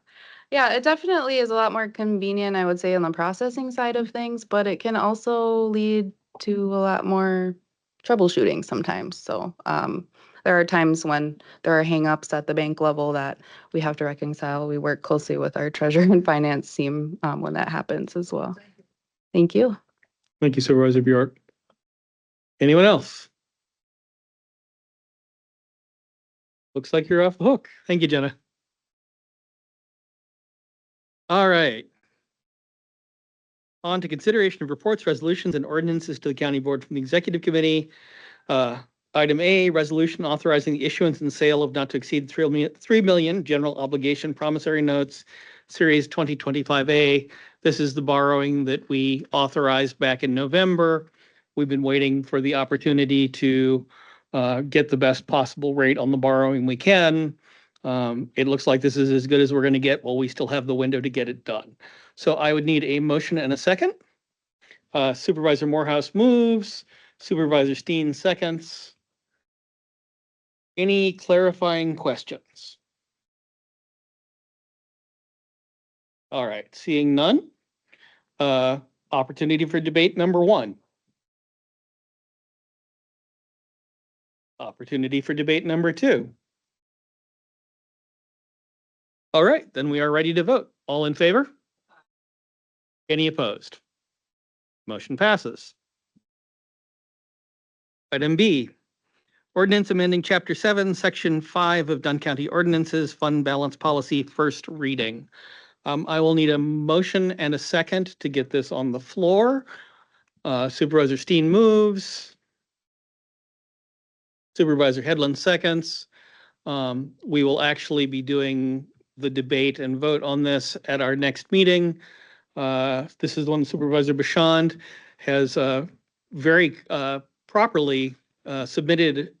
Yeah, it definitely is a lot more convenient, I would say, on the processing side of things, but it can also lead to a lot more troubleshooting sometimes. So there are times when there are hangups at the bank level that we have to reconcile. We work closely with our treasurer and finance team when that happens as well. Thank you. Thank you, Supervisor Bjork. Anyone else? Looks like you're off the hook. Thank you, Jenna. All right. On to consideration of reports, resolutions, and ordinances to the county board from the executive committee. Item A, resolution authorizing the issuance and sale of not to exceed 3 million general obligation promissory notes, series 2025A. This is the borrowing that we authorized back in November. We've been waiting for the opportunity to get the best possible rate on the borrowing we can. It looks like this is as good as we're going to get while we still have the window to get it done. So I would need a motion and a second. Supervisor Morehouse moves, Supervisor Steen seconds. Any clarifying questions? All right, seeing none. Opportunity for debate number one. Opportunity for debate number two. All right, then we are ready to vote. All in favor? Any opposed? Motion passes. Item B, ordinance amending Chapter 7, Section 5 of Dunn County Ordinances, Fund Balance Policy, first reading. I will need a motion and a second to get this on the floor. Supervisor Steen moves. Supervisor Headland seconds. We will actually be doing the debate and vote on this at our next meeting. This is the one Supervisor Bashand has very properly submitted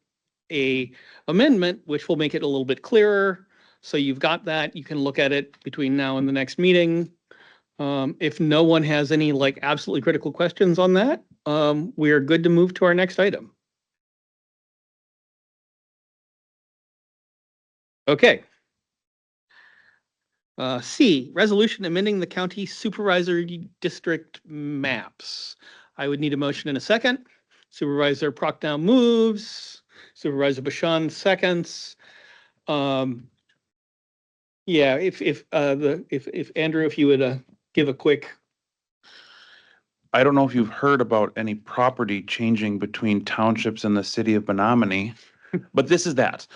a amendment, which will make it a little bit clearer. So you've got that. You can look at it between now and the next meeting. If no one has any like absolutely critical questions on that, we are good to move to our next item. Okay. C, resolution amending the county supervisor district maps. I would need a motion in a second. Supervisor Prochnow moves. Supervisor Bashan seconds. Yeah, if Andrew, if you would give a quick, I don't know if you've heard about any property changing between townships and the city of Menominee, but this is that.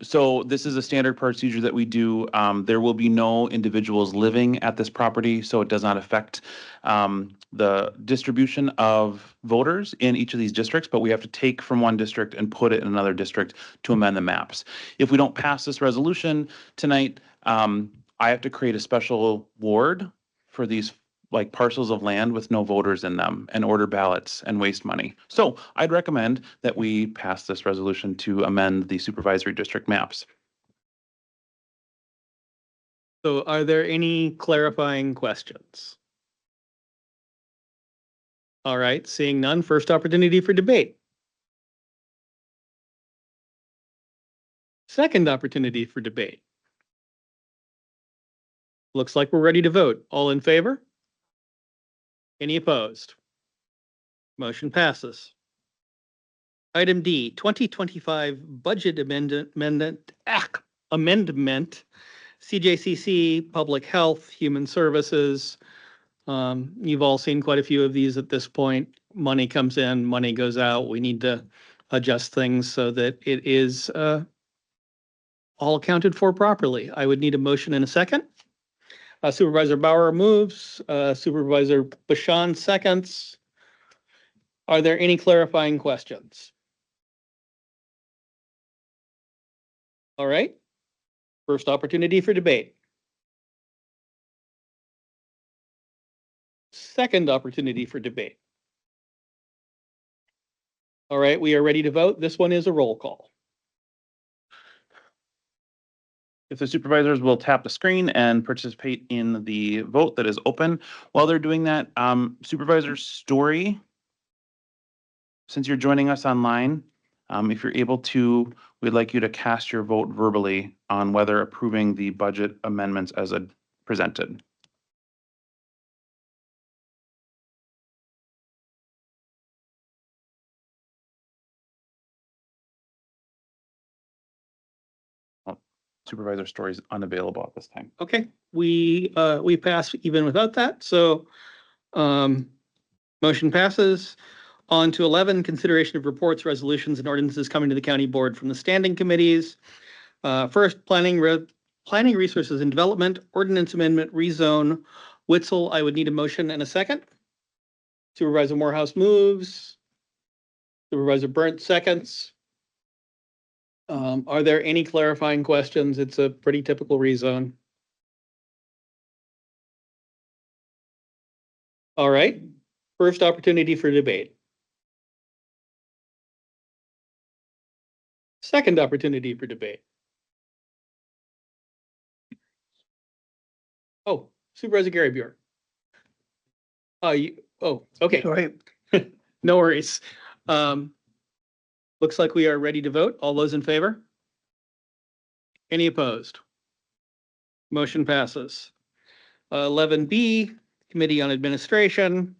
So this is a standard procedure that we do. There will be no individuals living at this property, so it does not affect the distribution of voters in each of these districts, but we have to take from one district and put it in another district to amend the maps. If we don't pass this resolution tonight, I have to create a special ward for these like parcels of land with no voters in them and order ballots and waste money. So I'd recommend that we pass this resolution to amend the supervisory district maps. so are there any clarifying questions? All right, seeing none, first opportunity for debate. Second opportunity for debate. Looks like we're ready to vote. All in favor? Any opposed? Motion passes. Item D, 2025 Budget Amendment, CJCC, Public Health, Human Services. You've all seen quite a few of these at this point. Money comes in, money goes out. We need to adjust things so that it is all accounted for properly. I would need a motion in a second. Supervisor Bauer moves, Supervisor Bashan seconds. Are there any clarifying questions? All right. First opportunity for debate. Second opportunity for debate. All right, we are ready to vote. This one is a roll call. If the supervisors will tap the screen and participate in the vote that is open. While they're doing that, Supervisor Story, since you're joining us online, if you're able to, we'd like you to cast your vote verbally on whether approving the budget amendments as presented. Supervisor Story is unavailable at this time. Okay, we pass even without that, so motion passes. On to 11, consideration of reports, resolutions, and ordinances coming to the county board from the standing committees. First, planning resources and development, ordinance amendment, rezone. Witzel, I would need a motion and a second. Supervisor Morehouse moves. Supervisor Burnt seconds. Are there any clarifying questions? It's a pretty typical rezone. All right, first opportunity for debate. Second opportunity for debate. Oh, Supervisor Gary Buer. Okay, Sorry, no worries. Looks like we are ready to vote. All those in favor? Any opposed? Motion passes. 11B, Committee on Administration.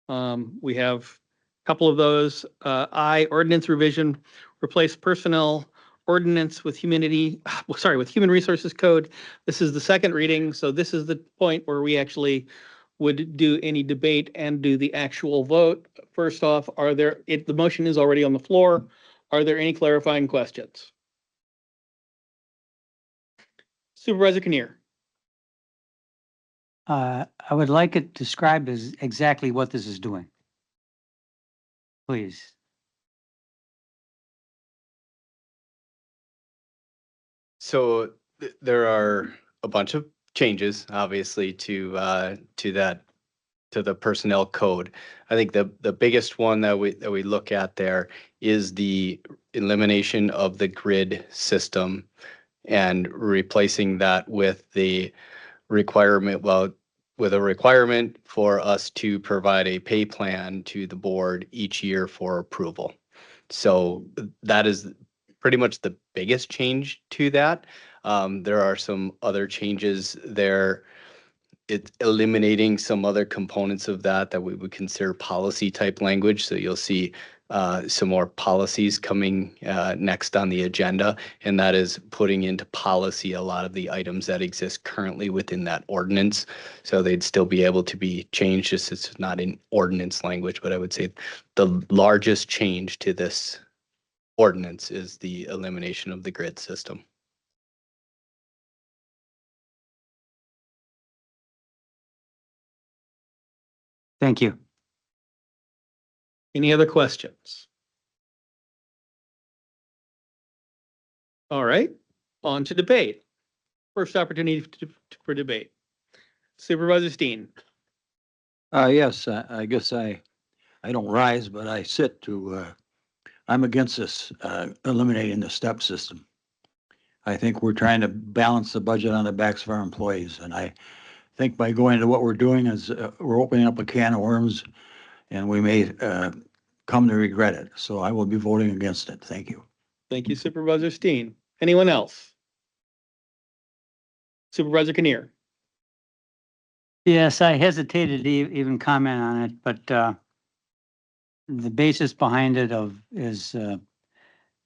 We have a couple of those. I, ordinance revision, replace personnel ordinance with Human Resources Code. This is the second reading, so this is the point where we actually would do any debate and do the actual vote. First off, the motion is already on the floor. Are there any clarifying questions? Supervisor Kinnear. I would like it described as exactly what this is doing. Please. So there are a bunch of changes, obviously, to the personnel code. I think the biggest one that we look at there is the elimination of the grid system and replacing that with the requirement, with a requirement for us to provide a pay plan to the board each year for approval. So that is pretty much the biggest change to that. There are some other changes there. It's eliminating some other components of that we would consider policy type language. So you'll see some more policies coming next on the agenda, and that is putting into policy a lot of the items that exist currently within that ordinance. So they'd still be able to be changed, just it's not in ordinance language, but I would say the largest change to this ordinance is the elimination of the grid system. Thank you. Any other questions? All right, on to debate. First opportunity for debate. Supervisor Steen. Yes, I guess I don't rise, but I sit to, I'm against this, eliminating the step system. I think we're trying to balance the budget on the backs of our employees, and I think by going to what we're doing is, we're opening up a can of worms, and we may, come to regret it. So I will be voting against it. Thank you. Thank you, Supervisor Steen. Anyone else? Supervisor Kinnear. Yes, I hesitated to even comment on it, but the basis behind it is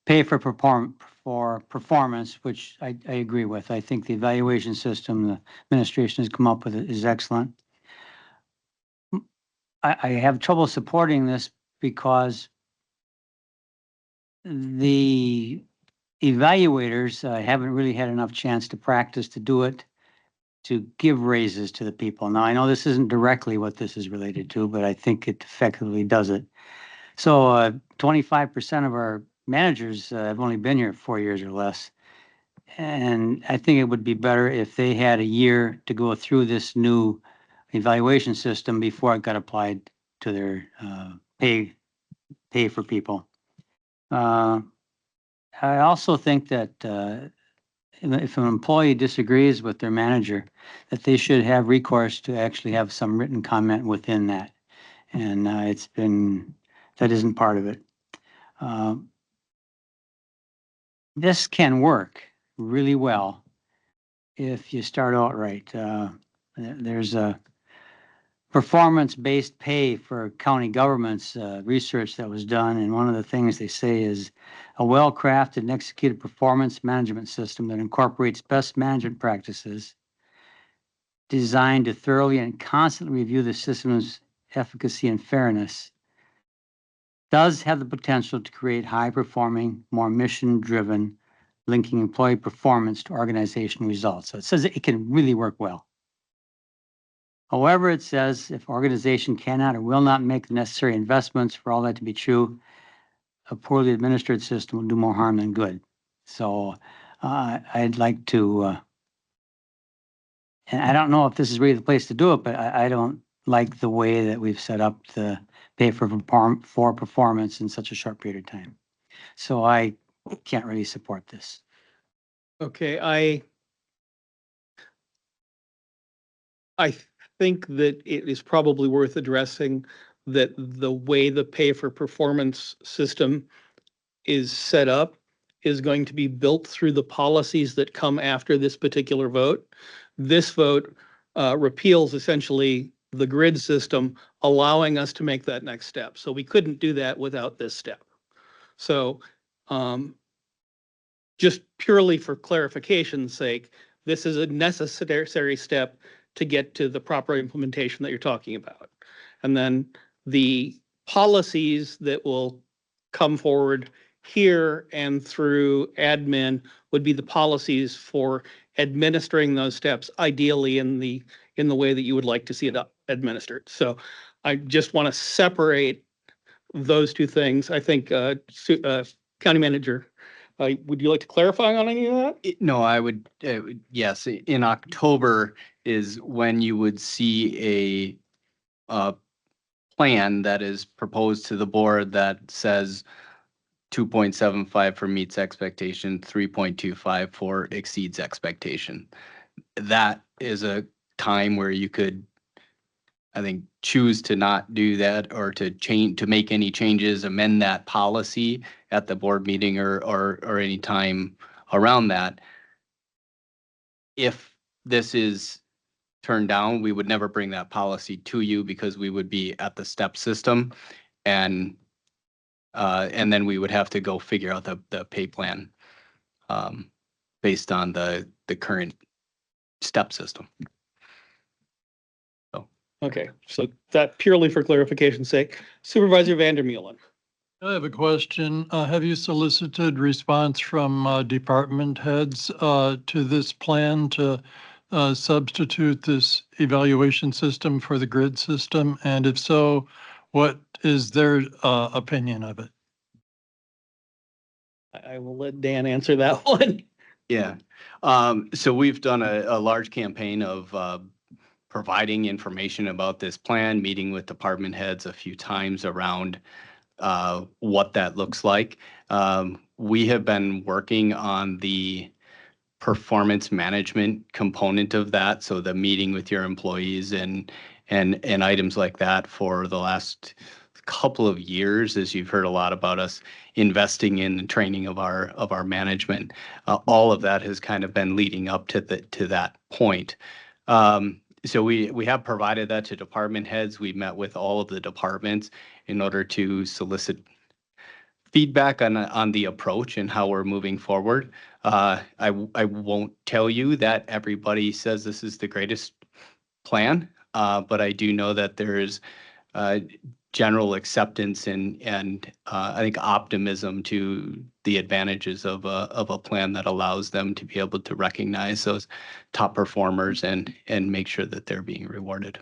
pay for performance, which I agree with. I think the evaluation system the administration has come up with is excellent. I have trouble supporting this because the evaluators haven't really had enough chance to practice to do it, to give raises to the people. Now, I know this isn't directly what this is related to, but I think it effectively does it. So 25% of our managers have only been here 4 years or less. And I think it would be better if they had a year to go through this new evaluation system before it got applied to their pay for people. I also think that if an employee disagrees with their manager, that they should have recourse to actually have some written comment within that. And that isn't part of it. This can work really well if you start out right. There's a performance-based pay for county governments research that was done, and one of the things they say is a well-crafted and executed performance management system that incorporates best management practices designed to thoroughly and constantly review the system's efficacy and fairness does have the potential to create high-performing, more mission-driven, linking employee performance to organization results. So it says it can really work well. However, it says if organization cannot or will not make the necessary investments for all that to be true, a poorly administered system will do more harm than good. So I'd like to, and I don't know if this is really the place to do it, but I don't like the way that we've set up the pay for performance in such a short period of time. So I can't really support this. Okay, I think that it is probably worth addressing that the way the pay for performance system is set up is going to be built through the policies that come after this particular vote. This vote repeals essentially the grid system, allowing us to make that next step. So we couldn't do that without this step. So just purely for clarification's sake, this is a necessary step to get to the proper implementation that you're talking about. And then the policies that will come forward here and through admin would be the policies for administering those steps, ideally in the way that you would like to see it administered. So I just want to separate those two things. I think County Manager, would you like to clarify on any of that? No, I would, yes, in October is when you would see a plan that is proposed to the board that says 2.75 for meets expectation, 3.25 for exceeds expectation. That is a time where you could, I think, choose to not do that or to change, to make any changes, amend that policy at the board meeting or any time around that. If this is turned down, we would never bring that policy to you because we would be at the step system. And And then we would have to go figure out the pay plan based on the current step system. Okay, so that purely for clarification's sake. Supervisor Vandermeulen. I have a question. Have you solicited response from department heads to this plan to substitute this evaluation system for the grid system? And if so, what is their opinion of it? I will let Dan answer that one. Yeah. So we've done a large campaign of providing information about this plan, meeting with department heads a few times around what that looks like. We have been working on the performance management component of that. So the meeting with your employees and items like that for the last couple of years, as you've heard a lot about us investing in the training of our management. All of that has kind of been leading up to that point. So we have provided that to department heads. We met with all of the departments in order to solicit feedback on the approach and how we're moving forward. I won't tell you that everybody says this is the greatest plan, but I do know that there is general acceptance and I think optimism to the advantages of a plan that allows them to be able to recognize those top performers and make sure that they're being rewarded.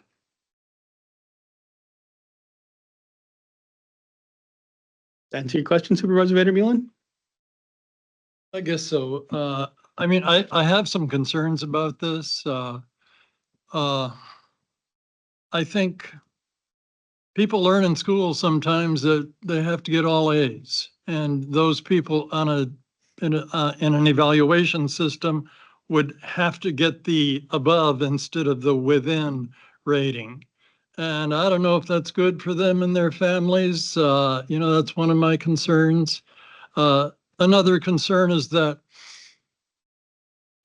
Answer your question, Supervisor Vandermeulen? I guess so. I mean, I have some concerns about this. I think people learn in school sometimes that they have to get all A's, and those people in an evaluation system would have to get the above instead of the within rating. And I don't know if that's good for them and their families. That's one of my concerns. Another concern is that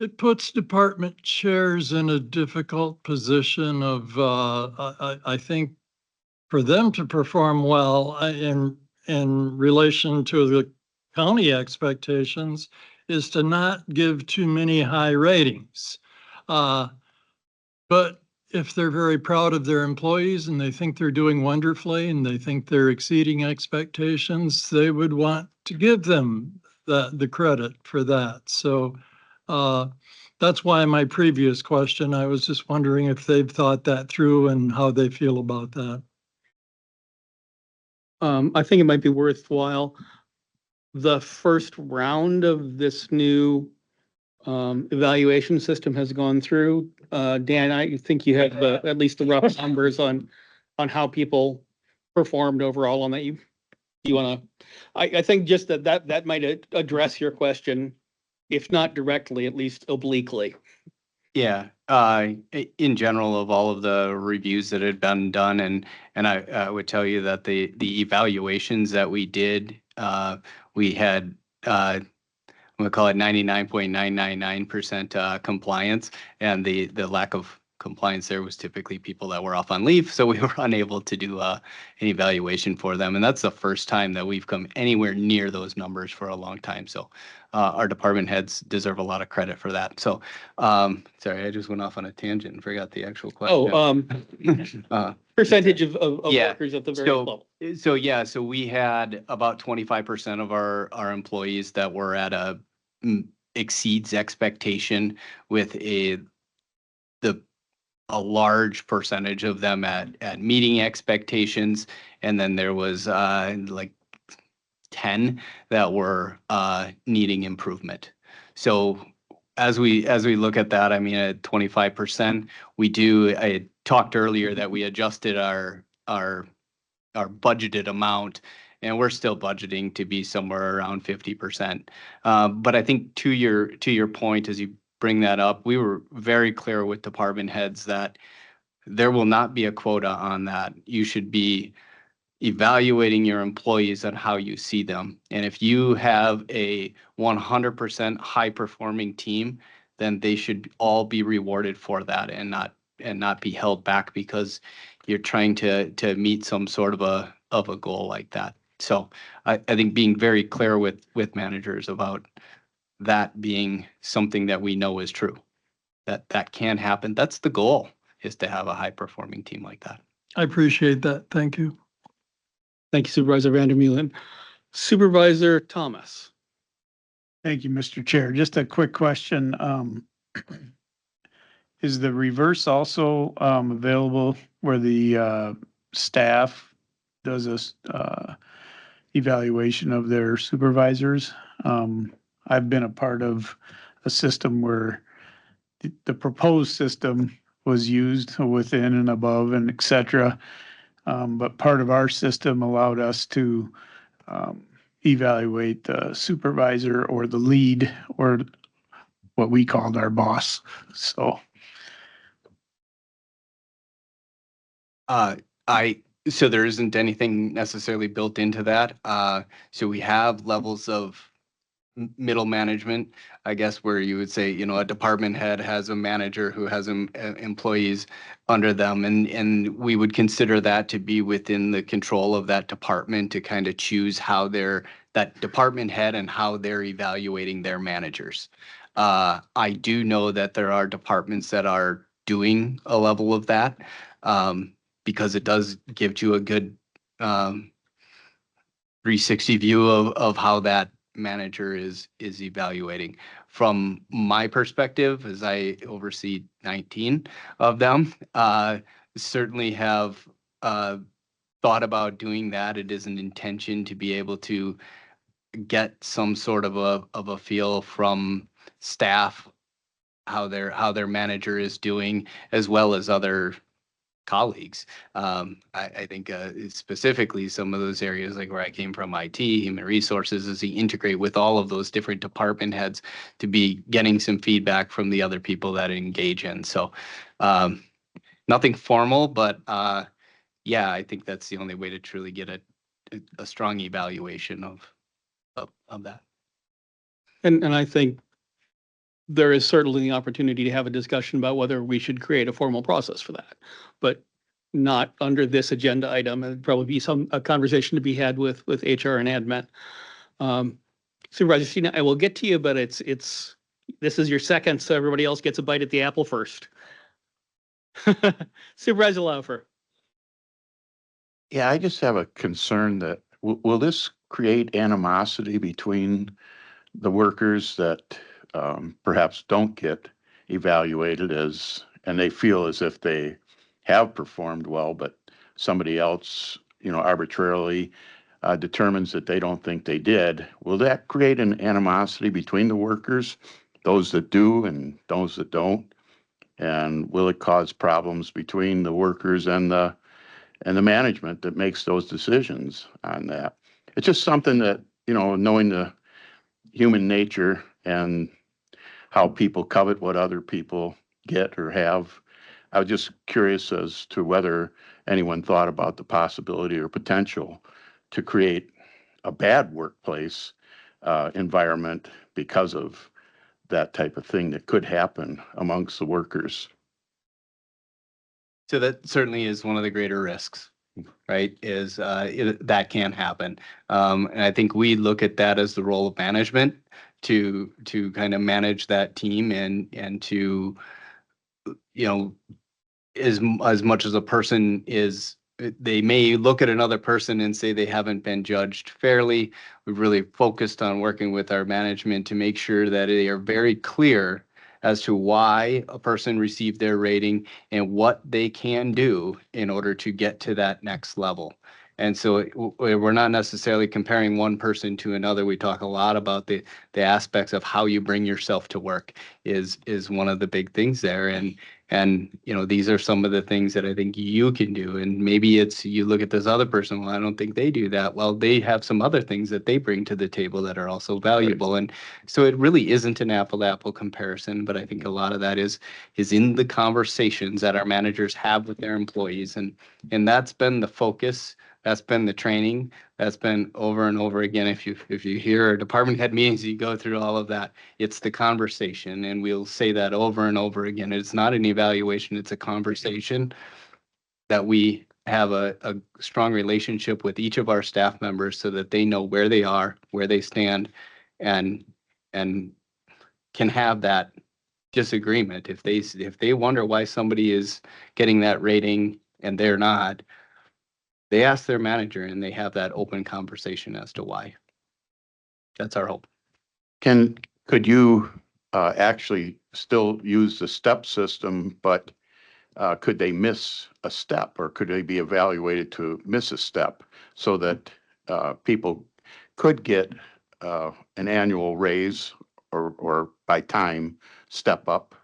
it puts department chairs in a difficult position of, I think, for them to perform well in relation to the county expectations is to not give too many high ratings. But if they're very proud of their employees and they think they're doing wonderfully and they think they're exceeding expectations, they would want to give them the credit for that. So that's why my previous question, I was just wondering if they've thought that through and how they feel about that. I think it might be worthwhile. The first round of this new evaluation system has gone through. Dan, I think you have at least the rough numbers on how people performed overall on that. You want to, I think just that might address your question, if not directly, at least obliquely. Yeah, in general, of all of the reviews that had been done, and I would tell you that the evaluations that we did, we had I'm gonna call it 99.999% compliance, and the lack of compliance there was typically people that were off on leave, so we were unable to do an evaluation for them, and that's the first time that we've come anywhere near those numbers for a long time. So our department heads deserve a lot of credit for that. So sorry, I just went off on a tangent and forgot the actual question. Percentage of Yeah, workers at the various level. So we had about 25% of our employees that were at a exceeds expectation, with a large percentage of them at meeting expectations, and then there was like 10 that were needing improvement. So as we look at that, I mean, at 25%, I talked earlier that we adjusted our budgeted amount, and we're still budgeting to be somewhere around 50%. But I think to your point, as you bring that up, we were very clear with department heads that there will not be a quota on that. You should be evaluating your employees on how you see them. And if you have a 100% high performing team, then they should all be rewarded for that, and not be held back because you're trying to meet some sort of a goal like that. So I think being very clear with managers about that being something that we know is true, that can happen. That's the goal, is to have a high performing team like that. I appreciate that. Thank you. Thank you Supervisor Vandermeulen. Supervisor Thomas. Thank you, Mr. Chair. Just a quick question. Is the reverse also available where the staff does a evaluation of their supervisors? I've been a part of a system where the proposed system was used within and above and et cetera. But part of our system allowed us to evaluate the supervisor or the lead or what we called our boss. So So there isn't anything necessarily built into that. So we have levels of middle management, I guess, where you would say, a department head has a manager who has employees under them, and we would consider that to be within the control of that department to kind of choose how that department head and how they're evaluating their managers. I do know that there are departments that are doing a level of that, because it does give you a good 360 view of how that manager is evaluating. From my perspective, as I oversee 19 of them, certainly have thought about doing that. It is an intention to be able to get some sort of a feel from staff how their manager is doing, as well as other colleagues. I think specifically some of those areas, like where I came from, IT, human resources, as you integrate with all of those different department heads to be getting some feedback from the other people that engage in. So nothing formal, but yeah, I think that's the only way to truly get a strong evaluation of that. And I think there is certainly the opportunity to have a discussion about whether we should create a formal process for that, but not under this agenda item. It'd probably be a conversation to be had with HR and admin. Supervisor Stina, I will get to you, but this is your second, so everybody else gets a bite at the apple first. Supervisor Laufer. Yeah, I just have a concern that will this create animosity between the workers that perhaps don't get evaluated and they feel as if they have performed well, but somebody else, arbitrarily determines that they don't think they did. Will that create an animosity between the workers, those that do and those that don't? And will it cause problems between the workers and the management that makes those decisions on that? It's just something that, knowing the human nature and how people covet what other people get or have. I was just curious as to whether anyone thought about the possibility or potential to create a bad workplace environment because of that type of thing that could happen amongst the workers. So that certainly is one of the greater risks, right? Is that can happen. And I think we look at that as the role of management to kind of manage that team and to, as much as a person is, they may look at another person and say they haven't been judged fairly. We've really focused on working with our management to make sure that they are very clear as to why a person received their rating and what they can do in order to get to that next level. And so we're not necessarily comparing one person to another. We talk a lot about the aspects of how you bring yourself to work is one of the big things there. And these are some of the things that I think you can do. And maybe it's you look at this other person, well, I don't think they do that. Well, they have some other things that they bring to the table that are also valuable. And so it really isn't an apple-to-apple comparison, but I think a lot of that is in the conversations that our managers have with their employees. And that's been the focus. That's been the training. That's been over and over again. If you hear our department head meetings, you go through all of that. It's the conversation, and we'll say that over and over again. It's not an evaluation. It's a conversation that we have a strong relationship with each of our staff members so that they know where they are, where they stand, and can have that disagreement. If they wonder why somebody is getting that rating and they're not, they ask their manager and they have that open conversation as to why. That's our hope. Could you actually still use the step system, but could they miss a step, or could they be evaluated to miss a step so that people could get an annual raise or by time step up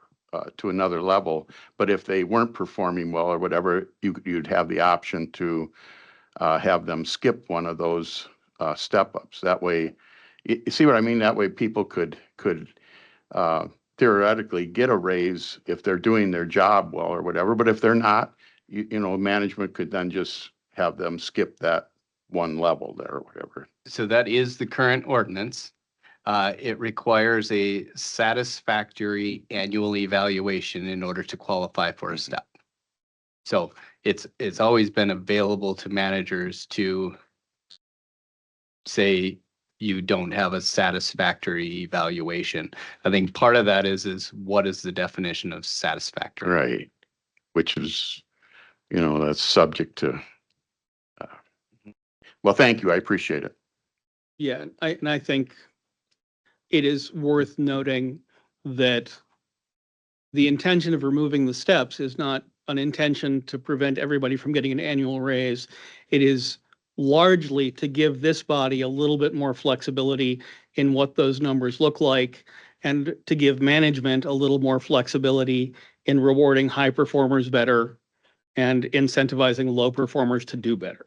to another level? But if they weren't performing well or whatever, you'd have the option to have them skip one of those step ups. That way, you see what I mean? That way people could uh, theoretically get a raise if they're doing their job well or whatever. But if they're not, you know, management could then just have them skip that one level there or whatever. So that is the current ordinance. It requires a satisfactory annual evaluation in order to qualify for a step. So it's always been available to managers to say you don't have a satisfactory evaluation. I think part of that is what is the definition of satisfactory? Right. Which is, you know, that's subject to. Well, thank you. I appreciate it. Yeah, and I think it is worth noting that the intention of removing the steps is not an intention to prevent everybody from getting an annual raise. It is largely to give this body a little bit more flexibility in what those numbers look like, and to give management a little more flexibility in rewarding high performers better and incentivizing low performers to do better.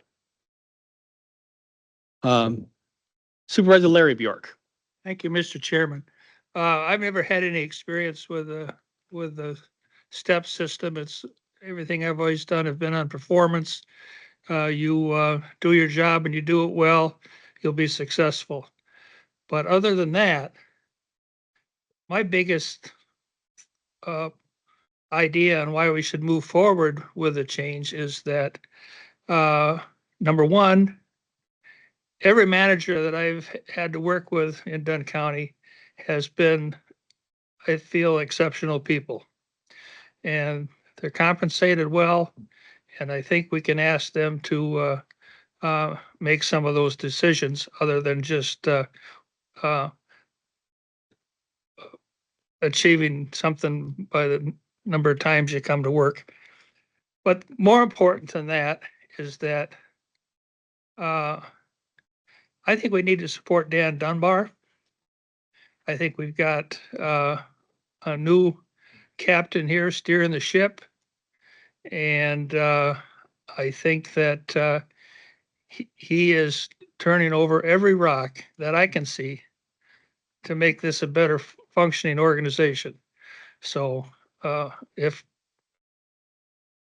Supervisor Larry Bjork. Thank you, Mr. Chairman. I've never had any experience with the step system. It's everything I've always done have been on performance. You do your job and you do it well, you'll be successful. But other than that, my biggest idea on why we should move forward with a change is that number one, every manager that I've had to work with in Dunn County has been, I feel, exceptional people. And they're compensated well. And I think we can ask them to make some of those decisions other than just achieving something by the number of times you come to work. But more important than that is that I think we need to support Dan Dunbar. I think we've got a new captain here steering the ship. And I think that he is turning over every rock that I can see to make this a better functioning organization. So if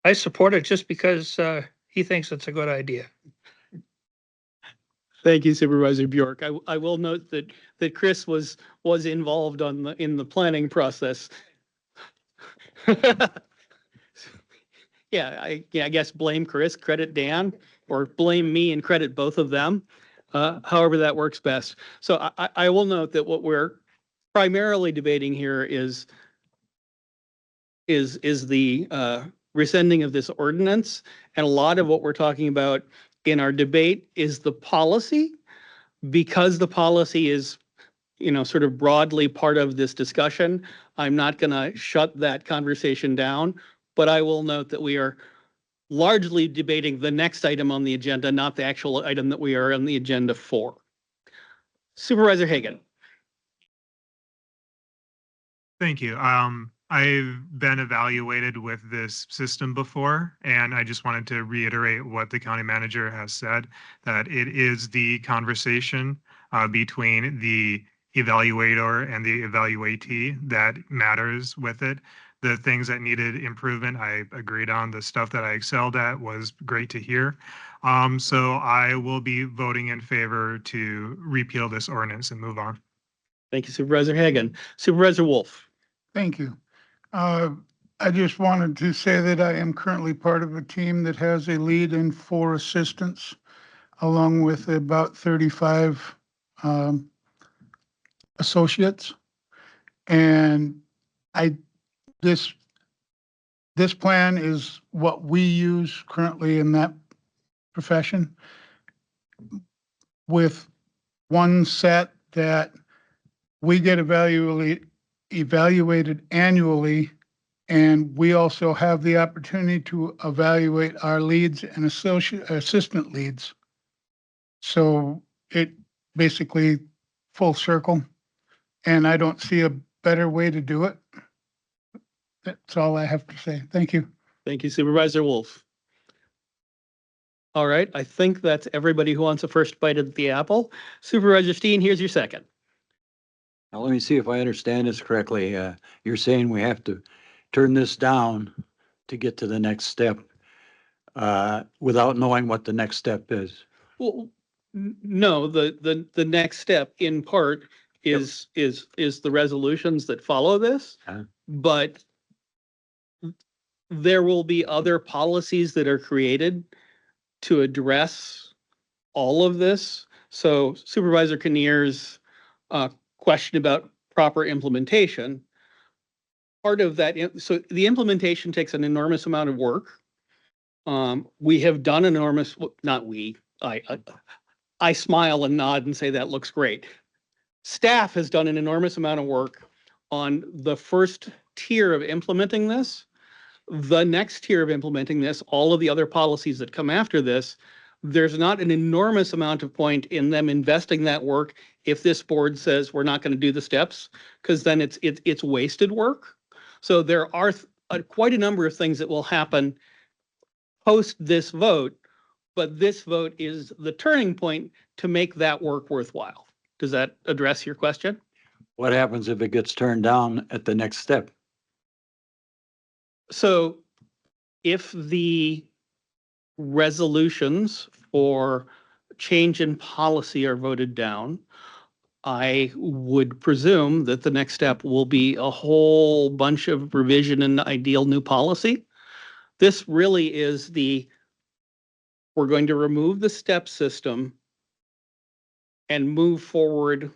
I support it just because he thinks it's a good idea. Thank you, Supervisor Bjork. I will note that Chris was involved in the planning process. Yeah, I guess blame Chris, credit Dan, or blame me and credit both of them. However that works best. So I will note that what we're primarily debating here is the rescinding of this ordinance. And a lot of what we're talking about in our debate is the policy, because the policy is, you know, sort of broadly part of this discussion. I'm not going to shut that conversation down, but I will note that we are largely debating the next item on the agenda, not the actual item that we are on the agenda for. Supervisor Hagan. Thank you. I've been evaluated with this system before, and I just wanted to reiterate what the county manager has said, that it is the conversation between the evaluator and the evaluatee that matters with it. The things that needed improvement, I agreed on. The stuff that I excelled at was great to hear. So I will be voting in favor to repeal this ordinance and move on. Thank you, Supervisor Hagan. Supervisor Wolf. Thank you. I just wanted to say that I am currently part of a team that has a lead and 4 assistants, along with about 35 associates. And I, this, this plan is what we use currently in that profession, with one set that we get evaluated annually. And we also have the opportunity to evaluate our leads and assistant leads. So it basically full circle. And I don't see a better way to do it. That's all I have to say. Thank you. Thank you, Supervisor Wolf. All right, I think that's everybody who wants a first bite at the apple. Supervisor Steen, here's your second. Now, let me see if I understand this correctly. You're saying we have to turn this down to get to the next step, without knowing what the next step is. Well, no, the next step in part is the resolutions that follow this. But there will be other policies that are created to address all of this. So Supervisor Kinnear's question about proper implementation, part of that, so the implementation takes an enormous amount of work. We have done enormous, not we, I smile and nod and say that looks great. Staff has done an enormous amount of work on the first tier of implementing this. The next tier of implementing this, all of the other policies that come after this, there's not an enormous amount of point in them investing that work if this board says we're not going to do the steps, because then it's wasted work. So there are quite a number of things that will happen post this vote, but this vote is the turning point to make that work worthwhile. Does that address your question? What happens if it gets turned down at the next step? So if the resolutions for change in policy are voted down, I would presume that the next step will be a whole bunch of revision and ideal new policy. This really is we're going to remove the step system and move forward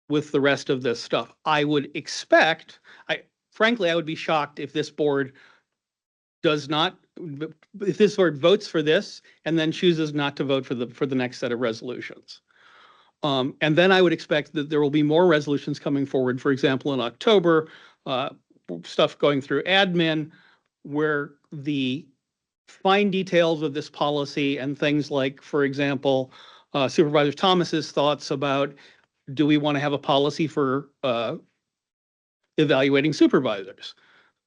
with the rest of this stuff. I would expect, frankly, I would be shocked if this board does not, if this board votes for this and then chooses not to vote for the next set of resolutions. And then I would expect that there will be more resolutions coming forward, for example, in October, stuff going through admin, where the fine details of this policy and things like, for example, Supervisor Thomas's thoughts about, do we want to have a policy for evaluating supervisors?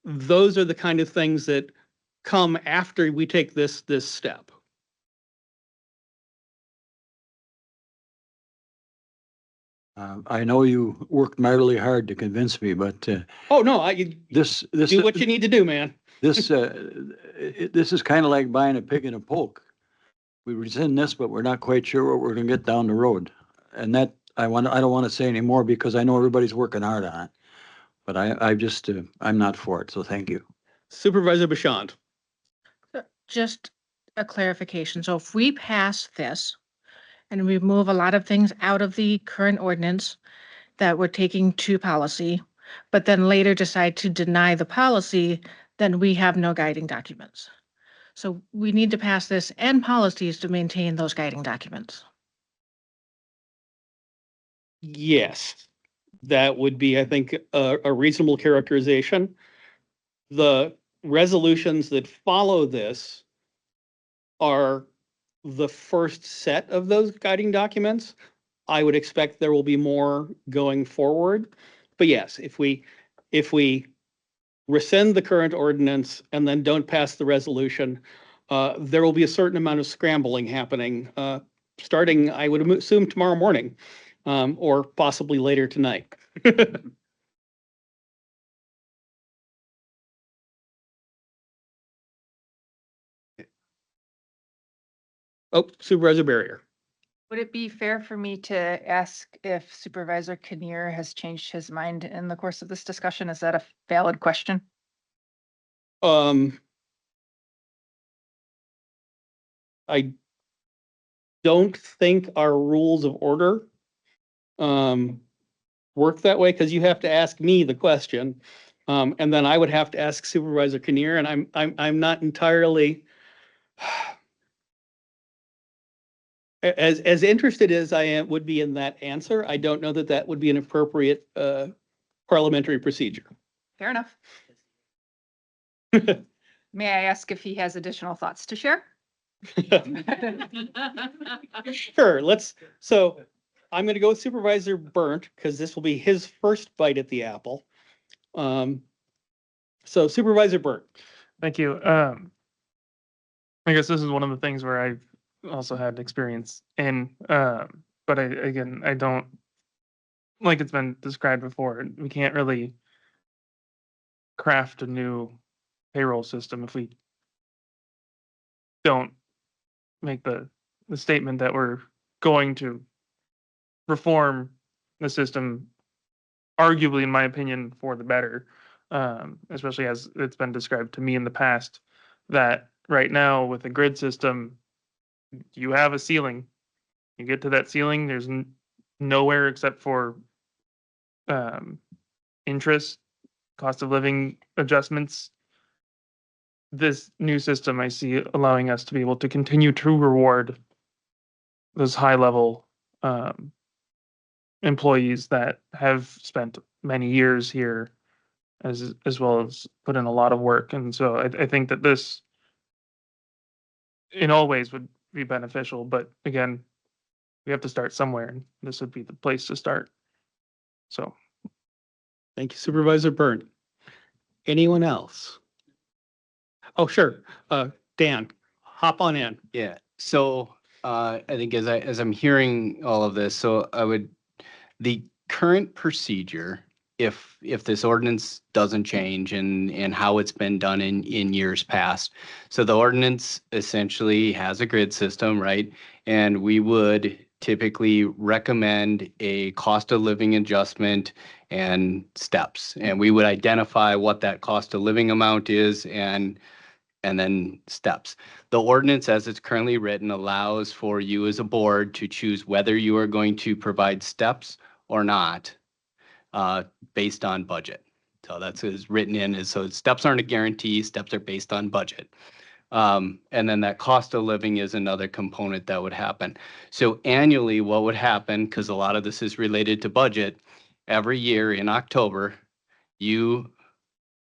Those are the kind of things that come after we take this step. I know you worked mightily hard to convince me, but oh no, this do what you need to do, man. This this is kind of like buying a pig in a poke. We rescind this, but we're not quite sure what we're going to get down the road. And that I don't want to say anymore because I know everybody's working hard on it. But I'm not for it. So thank you. Supervisor Bashand. Just a clarification. So if we pass this and we move a lot of things out of the current ordinance that we're taking to policy, but then later decide to deny the policy, then we have no guiding documents. So we need to pass this and policies to maintain those guiding documents. Yes, that would be, I think, a reasonable characterization. The resolutions that follow this are the first set of those guiding documents. I would expect there will be more going forward. But yes, if we rescind the current ordinance and then don't pass the resolution, there will be a certain amount of scrambling happening, starting, I would assume, tomorrow morning, or possibly later tonight. Oh, Supervisor Barrier. Would it be fair for me to ask if Supervisor Kinnear has changed his mind in the course of this discussion? Is that a valid question? I don't think our rules of order work that way, because you have to ask me the question. And then I would have to ask Supervisor Kinnear, and I'm not entirely as interested as would be in that answer. I don't know that that would be an appropriate parliamentary procedure. Fair enough. May I ask if he has additional thoughts to share? Sure, so I'm gonna go with Supervisor Burnt, because this will be his first bite at the apple. So Supervisor Burnt. Thank you. I guess this is one of the things where I've also had experience in, but I don't, like it's been described before, we can't really craft a new payroll system if we don't make the statement that we're going to reform the system, arguably, in my opinion, for the better, especially as it's been described to me in the past, that right now with the grid system, you have a ceiling. You get to that ceiling, there's nowhere except for interest, cost of living adjustments. This new system I see allowing us to be able to continue to reward those high level employees that have spent many years here, as well as put in a lot of work. And so I think that this in all ways would be beneficial, but again, we have to start somewhere, and this would be the place to start. So Thank you, Supervisor Burnt. Anyone else? Oh, sure. Dan, hop on in. Yeah, so I think as I'm hearing all of this, the current procedure, if this ordinance doesn't change and how it's been done in years past. So the ordinance essentially has a grid system, right? And we would typically recommend a cost of living adjustment and steps. And we would identify what that cost of living amount is and then steps. The ordinance as it's currently written allows for you as a board to choose whether you are going to provide steps or not, based on budget. So that's as written in, so steps aren't a guarantee, steps are based on budget. And then that cost of living is another component that would happen. So annually, what would happen, because a lot of this is related to budget, every year in October, you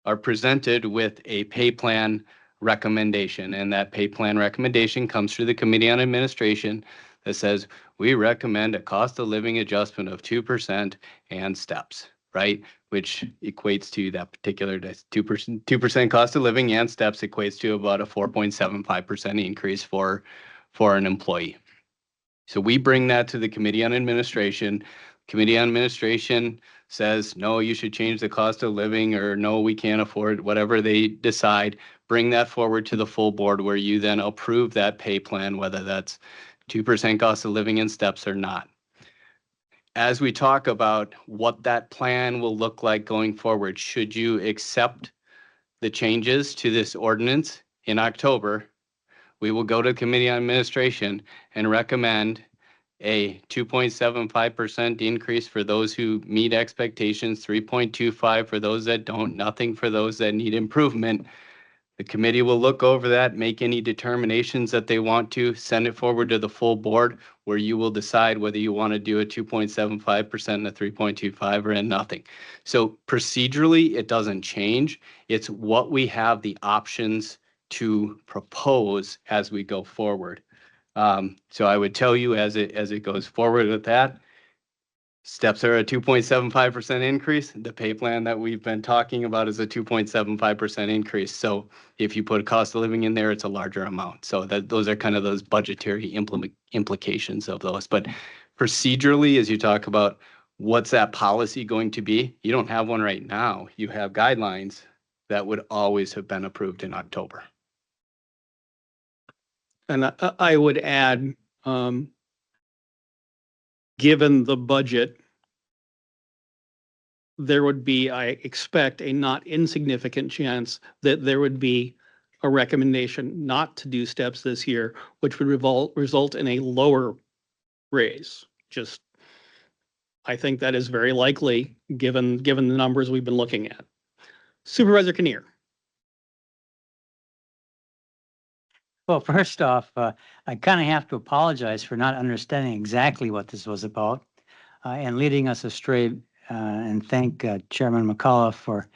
are presented with a pay plan recommendation, and that pay plan recommendation comes through the Committee on Administration that says, we recommend a cost of living adjustment of 2% and steps, right? Which equates to that particular 2% cost of living, and steps equates to about a 4.75% increase for an employee. So we bring that to the Committee on Administration. Committee on Administration says, no, you should change the cost of living, or no, we can't afford it, whatever they decide. Bring that forward to the full board, where you then approve that pay plan, whether that's 2% cost of living and steps or not. As we talk about what that plan will look like going forward, should you accept the changes to this ordinance in October, we will go to Committee on Administration and recommend a 2.75% increase for those who meet expectations, 3.25 for those that don't, nothing for those that need improvement. The committee will look over that, make any determinations that they want to, send it forward to the full board, where you will decide whether you want to do a 2.75% and a 3.25 or a nothing. So procedurally, it doesn't change. It's what we have the options to propose as we go forward. So I would tell you as it goes forward with that, steps are a 2.75% increase. The pay plan that we've been talking about is a 2.75% increase. So if you put a cost of living in there, it's a larger amount. So those are kind of those budgetary implications of those. But procedurally, as you talk about what's that policy going to be, you don't have one right now. You have guidelines that would always have been approved in October. And I would add, given the budget, there would be, I expect, a not insignificant chance that there would be a recommendation not to do steps this year, which would result in a lower raise. Just, I think that is very likely, given the numbers we've been looking at. Supervisor Kinnear. Well, first off, I kind of have to apologize for not understanding exactly what this was about and leading us astray, and thank Chairman McCullough for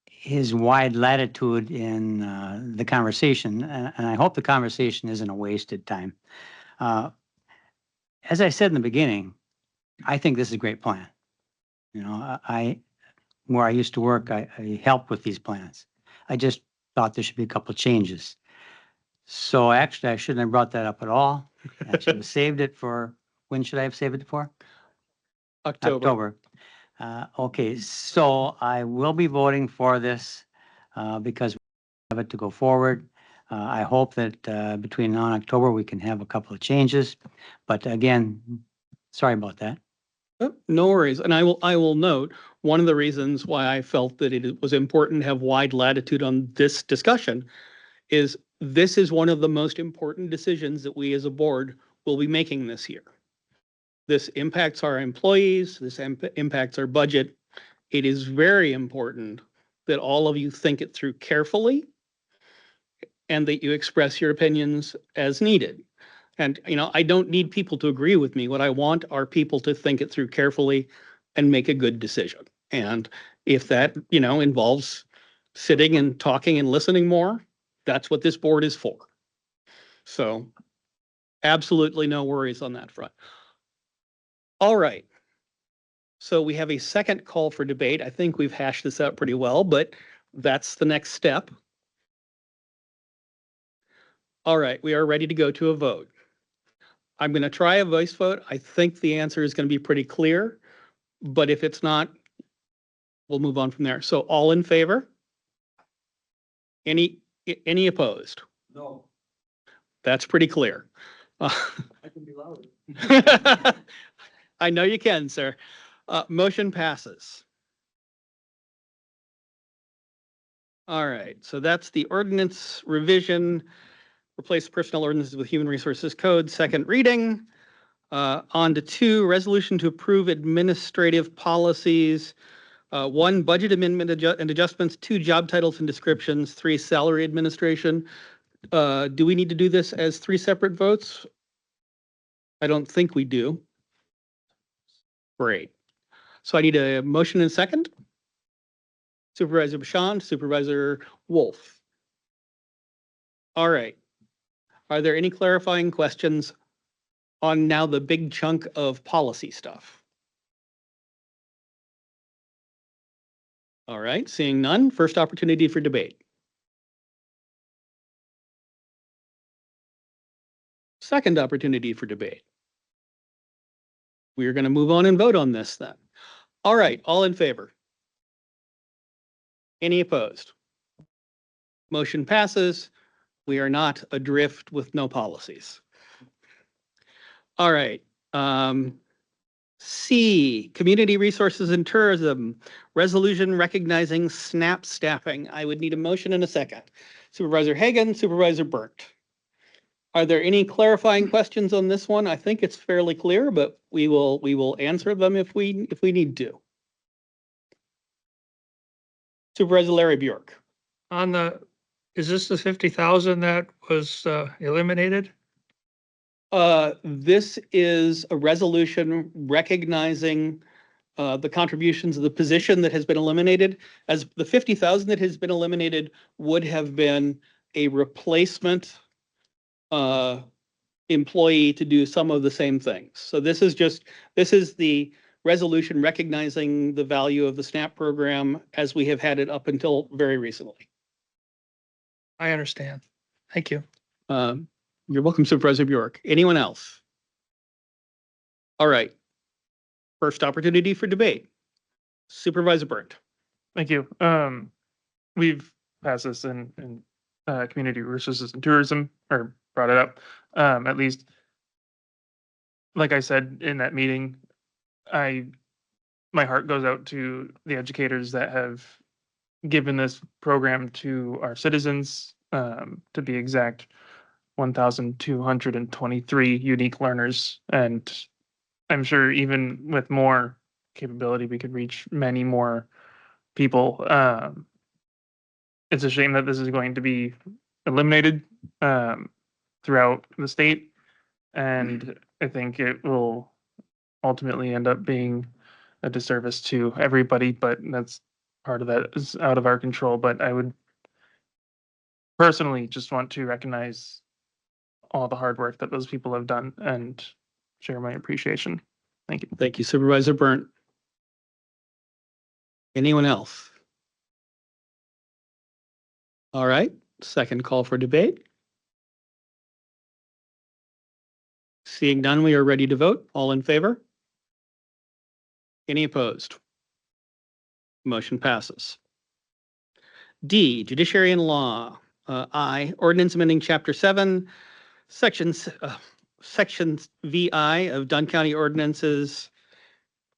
his wide latitude in the conversation. And I hope the conversation isn't a wasted time. As I said in the beginning, I think this is a great plan. You know, where I used to work, I helped with these plans. I just thought there should be a couple of changes. So actually, I shouldn't have brought that up at all. I should have saved it for, when should I have saved it for? October. Okay, so I will be voting for this because we have it to go forward. I hope that between now and October, we can have a couple of changes. But again, sorry about that. No worries. And I will note, one of the reasons why I felt that it was important to have wide latitude on this discussion is this is one of the most important decisions that we as a board will be making this year. This impacts our employees, this impacts our budget. It is very important that all of you think it through carefully and that you express your opinions as needed. And, you know, I don't need people to agree with me. What I want are people to think it through carefully and make a good decision. And if that, you know, involves sitting and talking and listening more, that's what this board is for. So absolutely no worries on that front. All right. So we have a second call for debate. I think we've hashed this out pretty well, but that's the next step. All right, we are ready to go to a vote. I'm going to try a voice vote. I think the answer is going to be pretty clear, but if it's not, we'll move on from there. So all in favor? Any opposed? No. That's pretty clear. I can be louder. I know you can, sir. Motion passes. All right, so that's the ordinance revision, replace personnel ordinances with human resources code, second reading. On to 2, resolution to approve administrative policies. 1, budget amendment and adjustments, 2, job titles and descriptions, 3, salary administration. Do we need to do this as 3 separate votes? I don't think we do. Great. So I need a motion and second. Supervisor Bashan, Supervisor Wolf. All right. Are there any clarifying questions on now the big chunk of policy stuff? All right, seeing none, first opportunity for debate. Second opportunity for debate. We are going to move on and vote on this then. All right, all in favor? Any opposed? Motion passes. We are not adrift with no policies. All right. C, Community Resources and Tourism, resolution recognizing SNAP staffing. I would need a motion in a second. Supervisor Hagan, Supervisor Burnt. Are there any clarifying questions on this one? I think it's fairly clear, but we will answer them if we need to. Supervisor Larry Bjork. On the, is this the 50,000 that was eliminated? This is a resolution recognizing the contributions of the position that has been eliminated, as the 50,000 that has been eliminated would have been a replacement employee to do some of the same things. So this is the resolution recognizing the value of the SNAP program as we have had it up until very recently. I understand. Thank you. You're welcome, Supervisor Bjork. Anyone else? All right. First opportunity for debate. Supervisor Burnt. Thank you. We've passed this in community resources and tourism, or brought it up, at least. like I said in that meeting, my heart goes out to the educators that have given this program to our citizens, to be exact, 1,223 unique learners. And I'm sure even with more capability, we could reach many more people. It's a shame that this is going to be eliminated throughout the state. And I think it will ultimately end up being a disservice to everybody, but that's part of that is out of our control. But I would personally just want to recognize all the hard work that those people have done and share my appreciation. Thank you. Thank you, Supervisor Burnt. Anyone else? All right, second call for debate. Seeing none, we are ready to vote. All in favor? Any opposed? Motion passes. D, Judiciary and Law. I, ordinance amending Chapter 7, Sections VI of Dunn County Ordinances.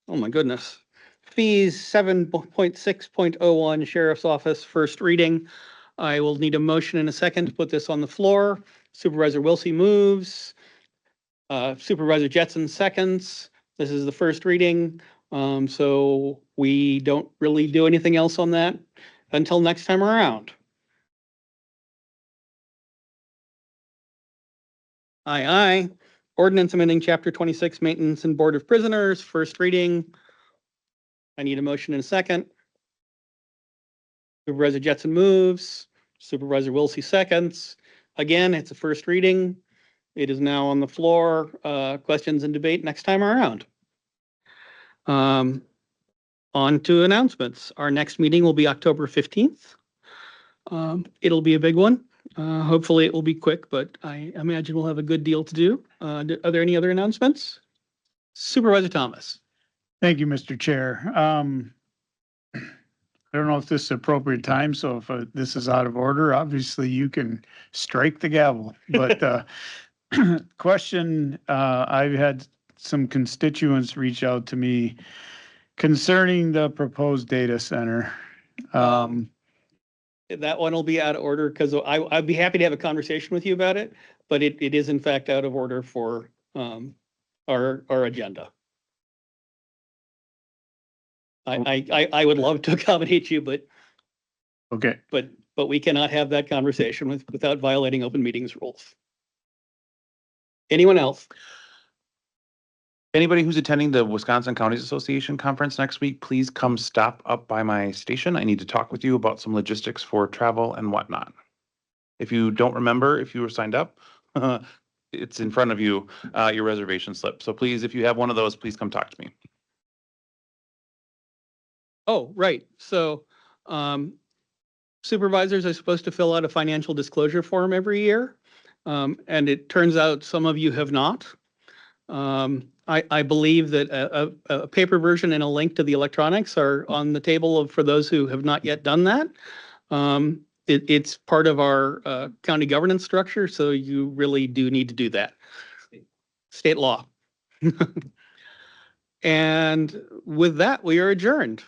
Oh my goodness. Fees 7.6.01 Sheriff's Office, first reading. I will need a motion and a second to put this on the floor. Supervisor Wilsey moves. Supervisor Jetson seconds. This is the first reading. So we don't really do anything else on that until next time around. Aye. Ordinance amending Chapter 26, Maintenance and Board of Prisoners, first reading. I need a motion and a second. Supervisor Jetson moves. Supervisor Wilsey seconds. Again, it's a first reading. It is now on the floor. Questions and debate next time around. On to announcements. Our next meeting will be October 15th. It'll be a big one. Hopefully it will be quick, but I imagine we'll have a good deal to do. Are there any other announcements? Supervisor Thomas. Thank you, Mr. Chair. I don't know if this is appropriate time, so if this is out of order, obviously you can strike the gavel. But question, I've had some constituents reach out to me concerning the proposed data center. That one will be out of order because I'd be happy to have a conversation with you about it, but it is in fact out of order for our agenda. I would love to accommodate you, but okay, but we cannot have that conversation without violating open meetings rules. Anyone else? Anybody who's attending the Wisconsin Counties Association conference next week, please come stop up by my station. I need to talk with you about some logistics for travel and whatnot. If you don't remember, if you were signed up, it's in front of you, your reservation slip. So please, if you have one of those, please come talk to me. Oh, right. So supervisors are supposed to fill out a financial disclosure form every year. And it turns out some of you have not. I believe that a paper version and a link to the electronics are on the table for those who have not yet done that. It's part of our county governance structure, so you really do need to do that. State law. And with that, we are adjourned.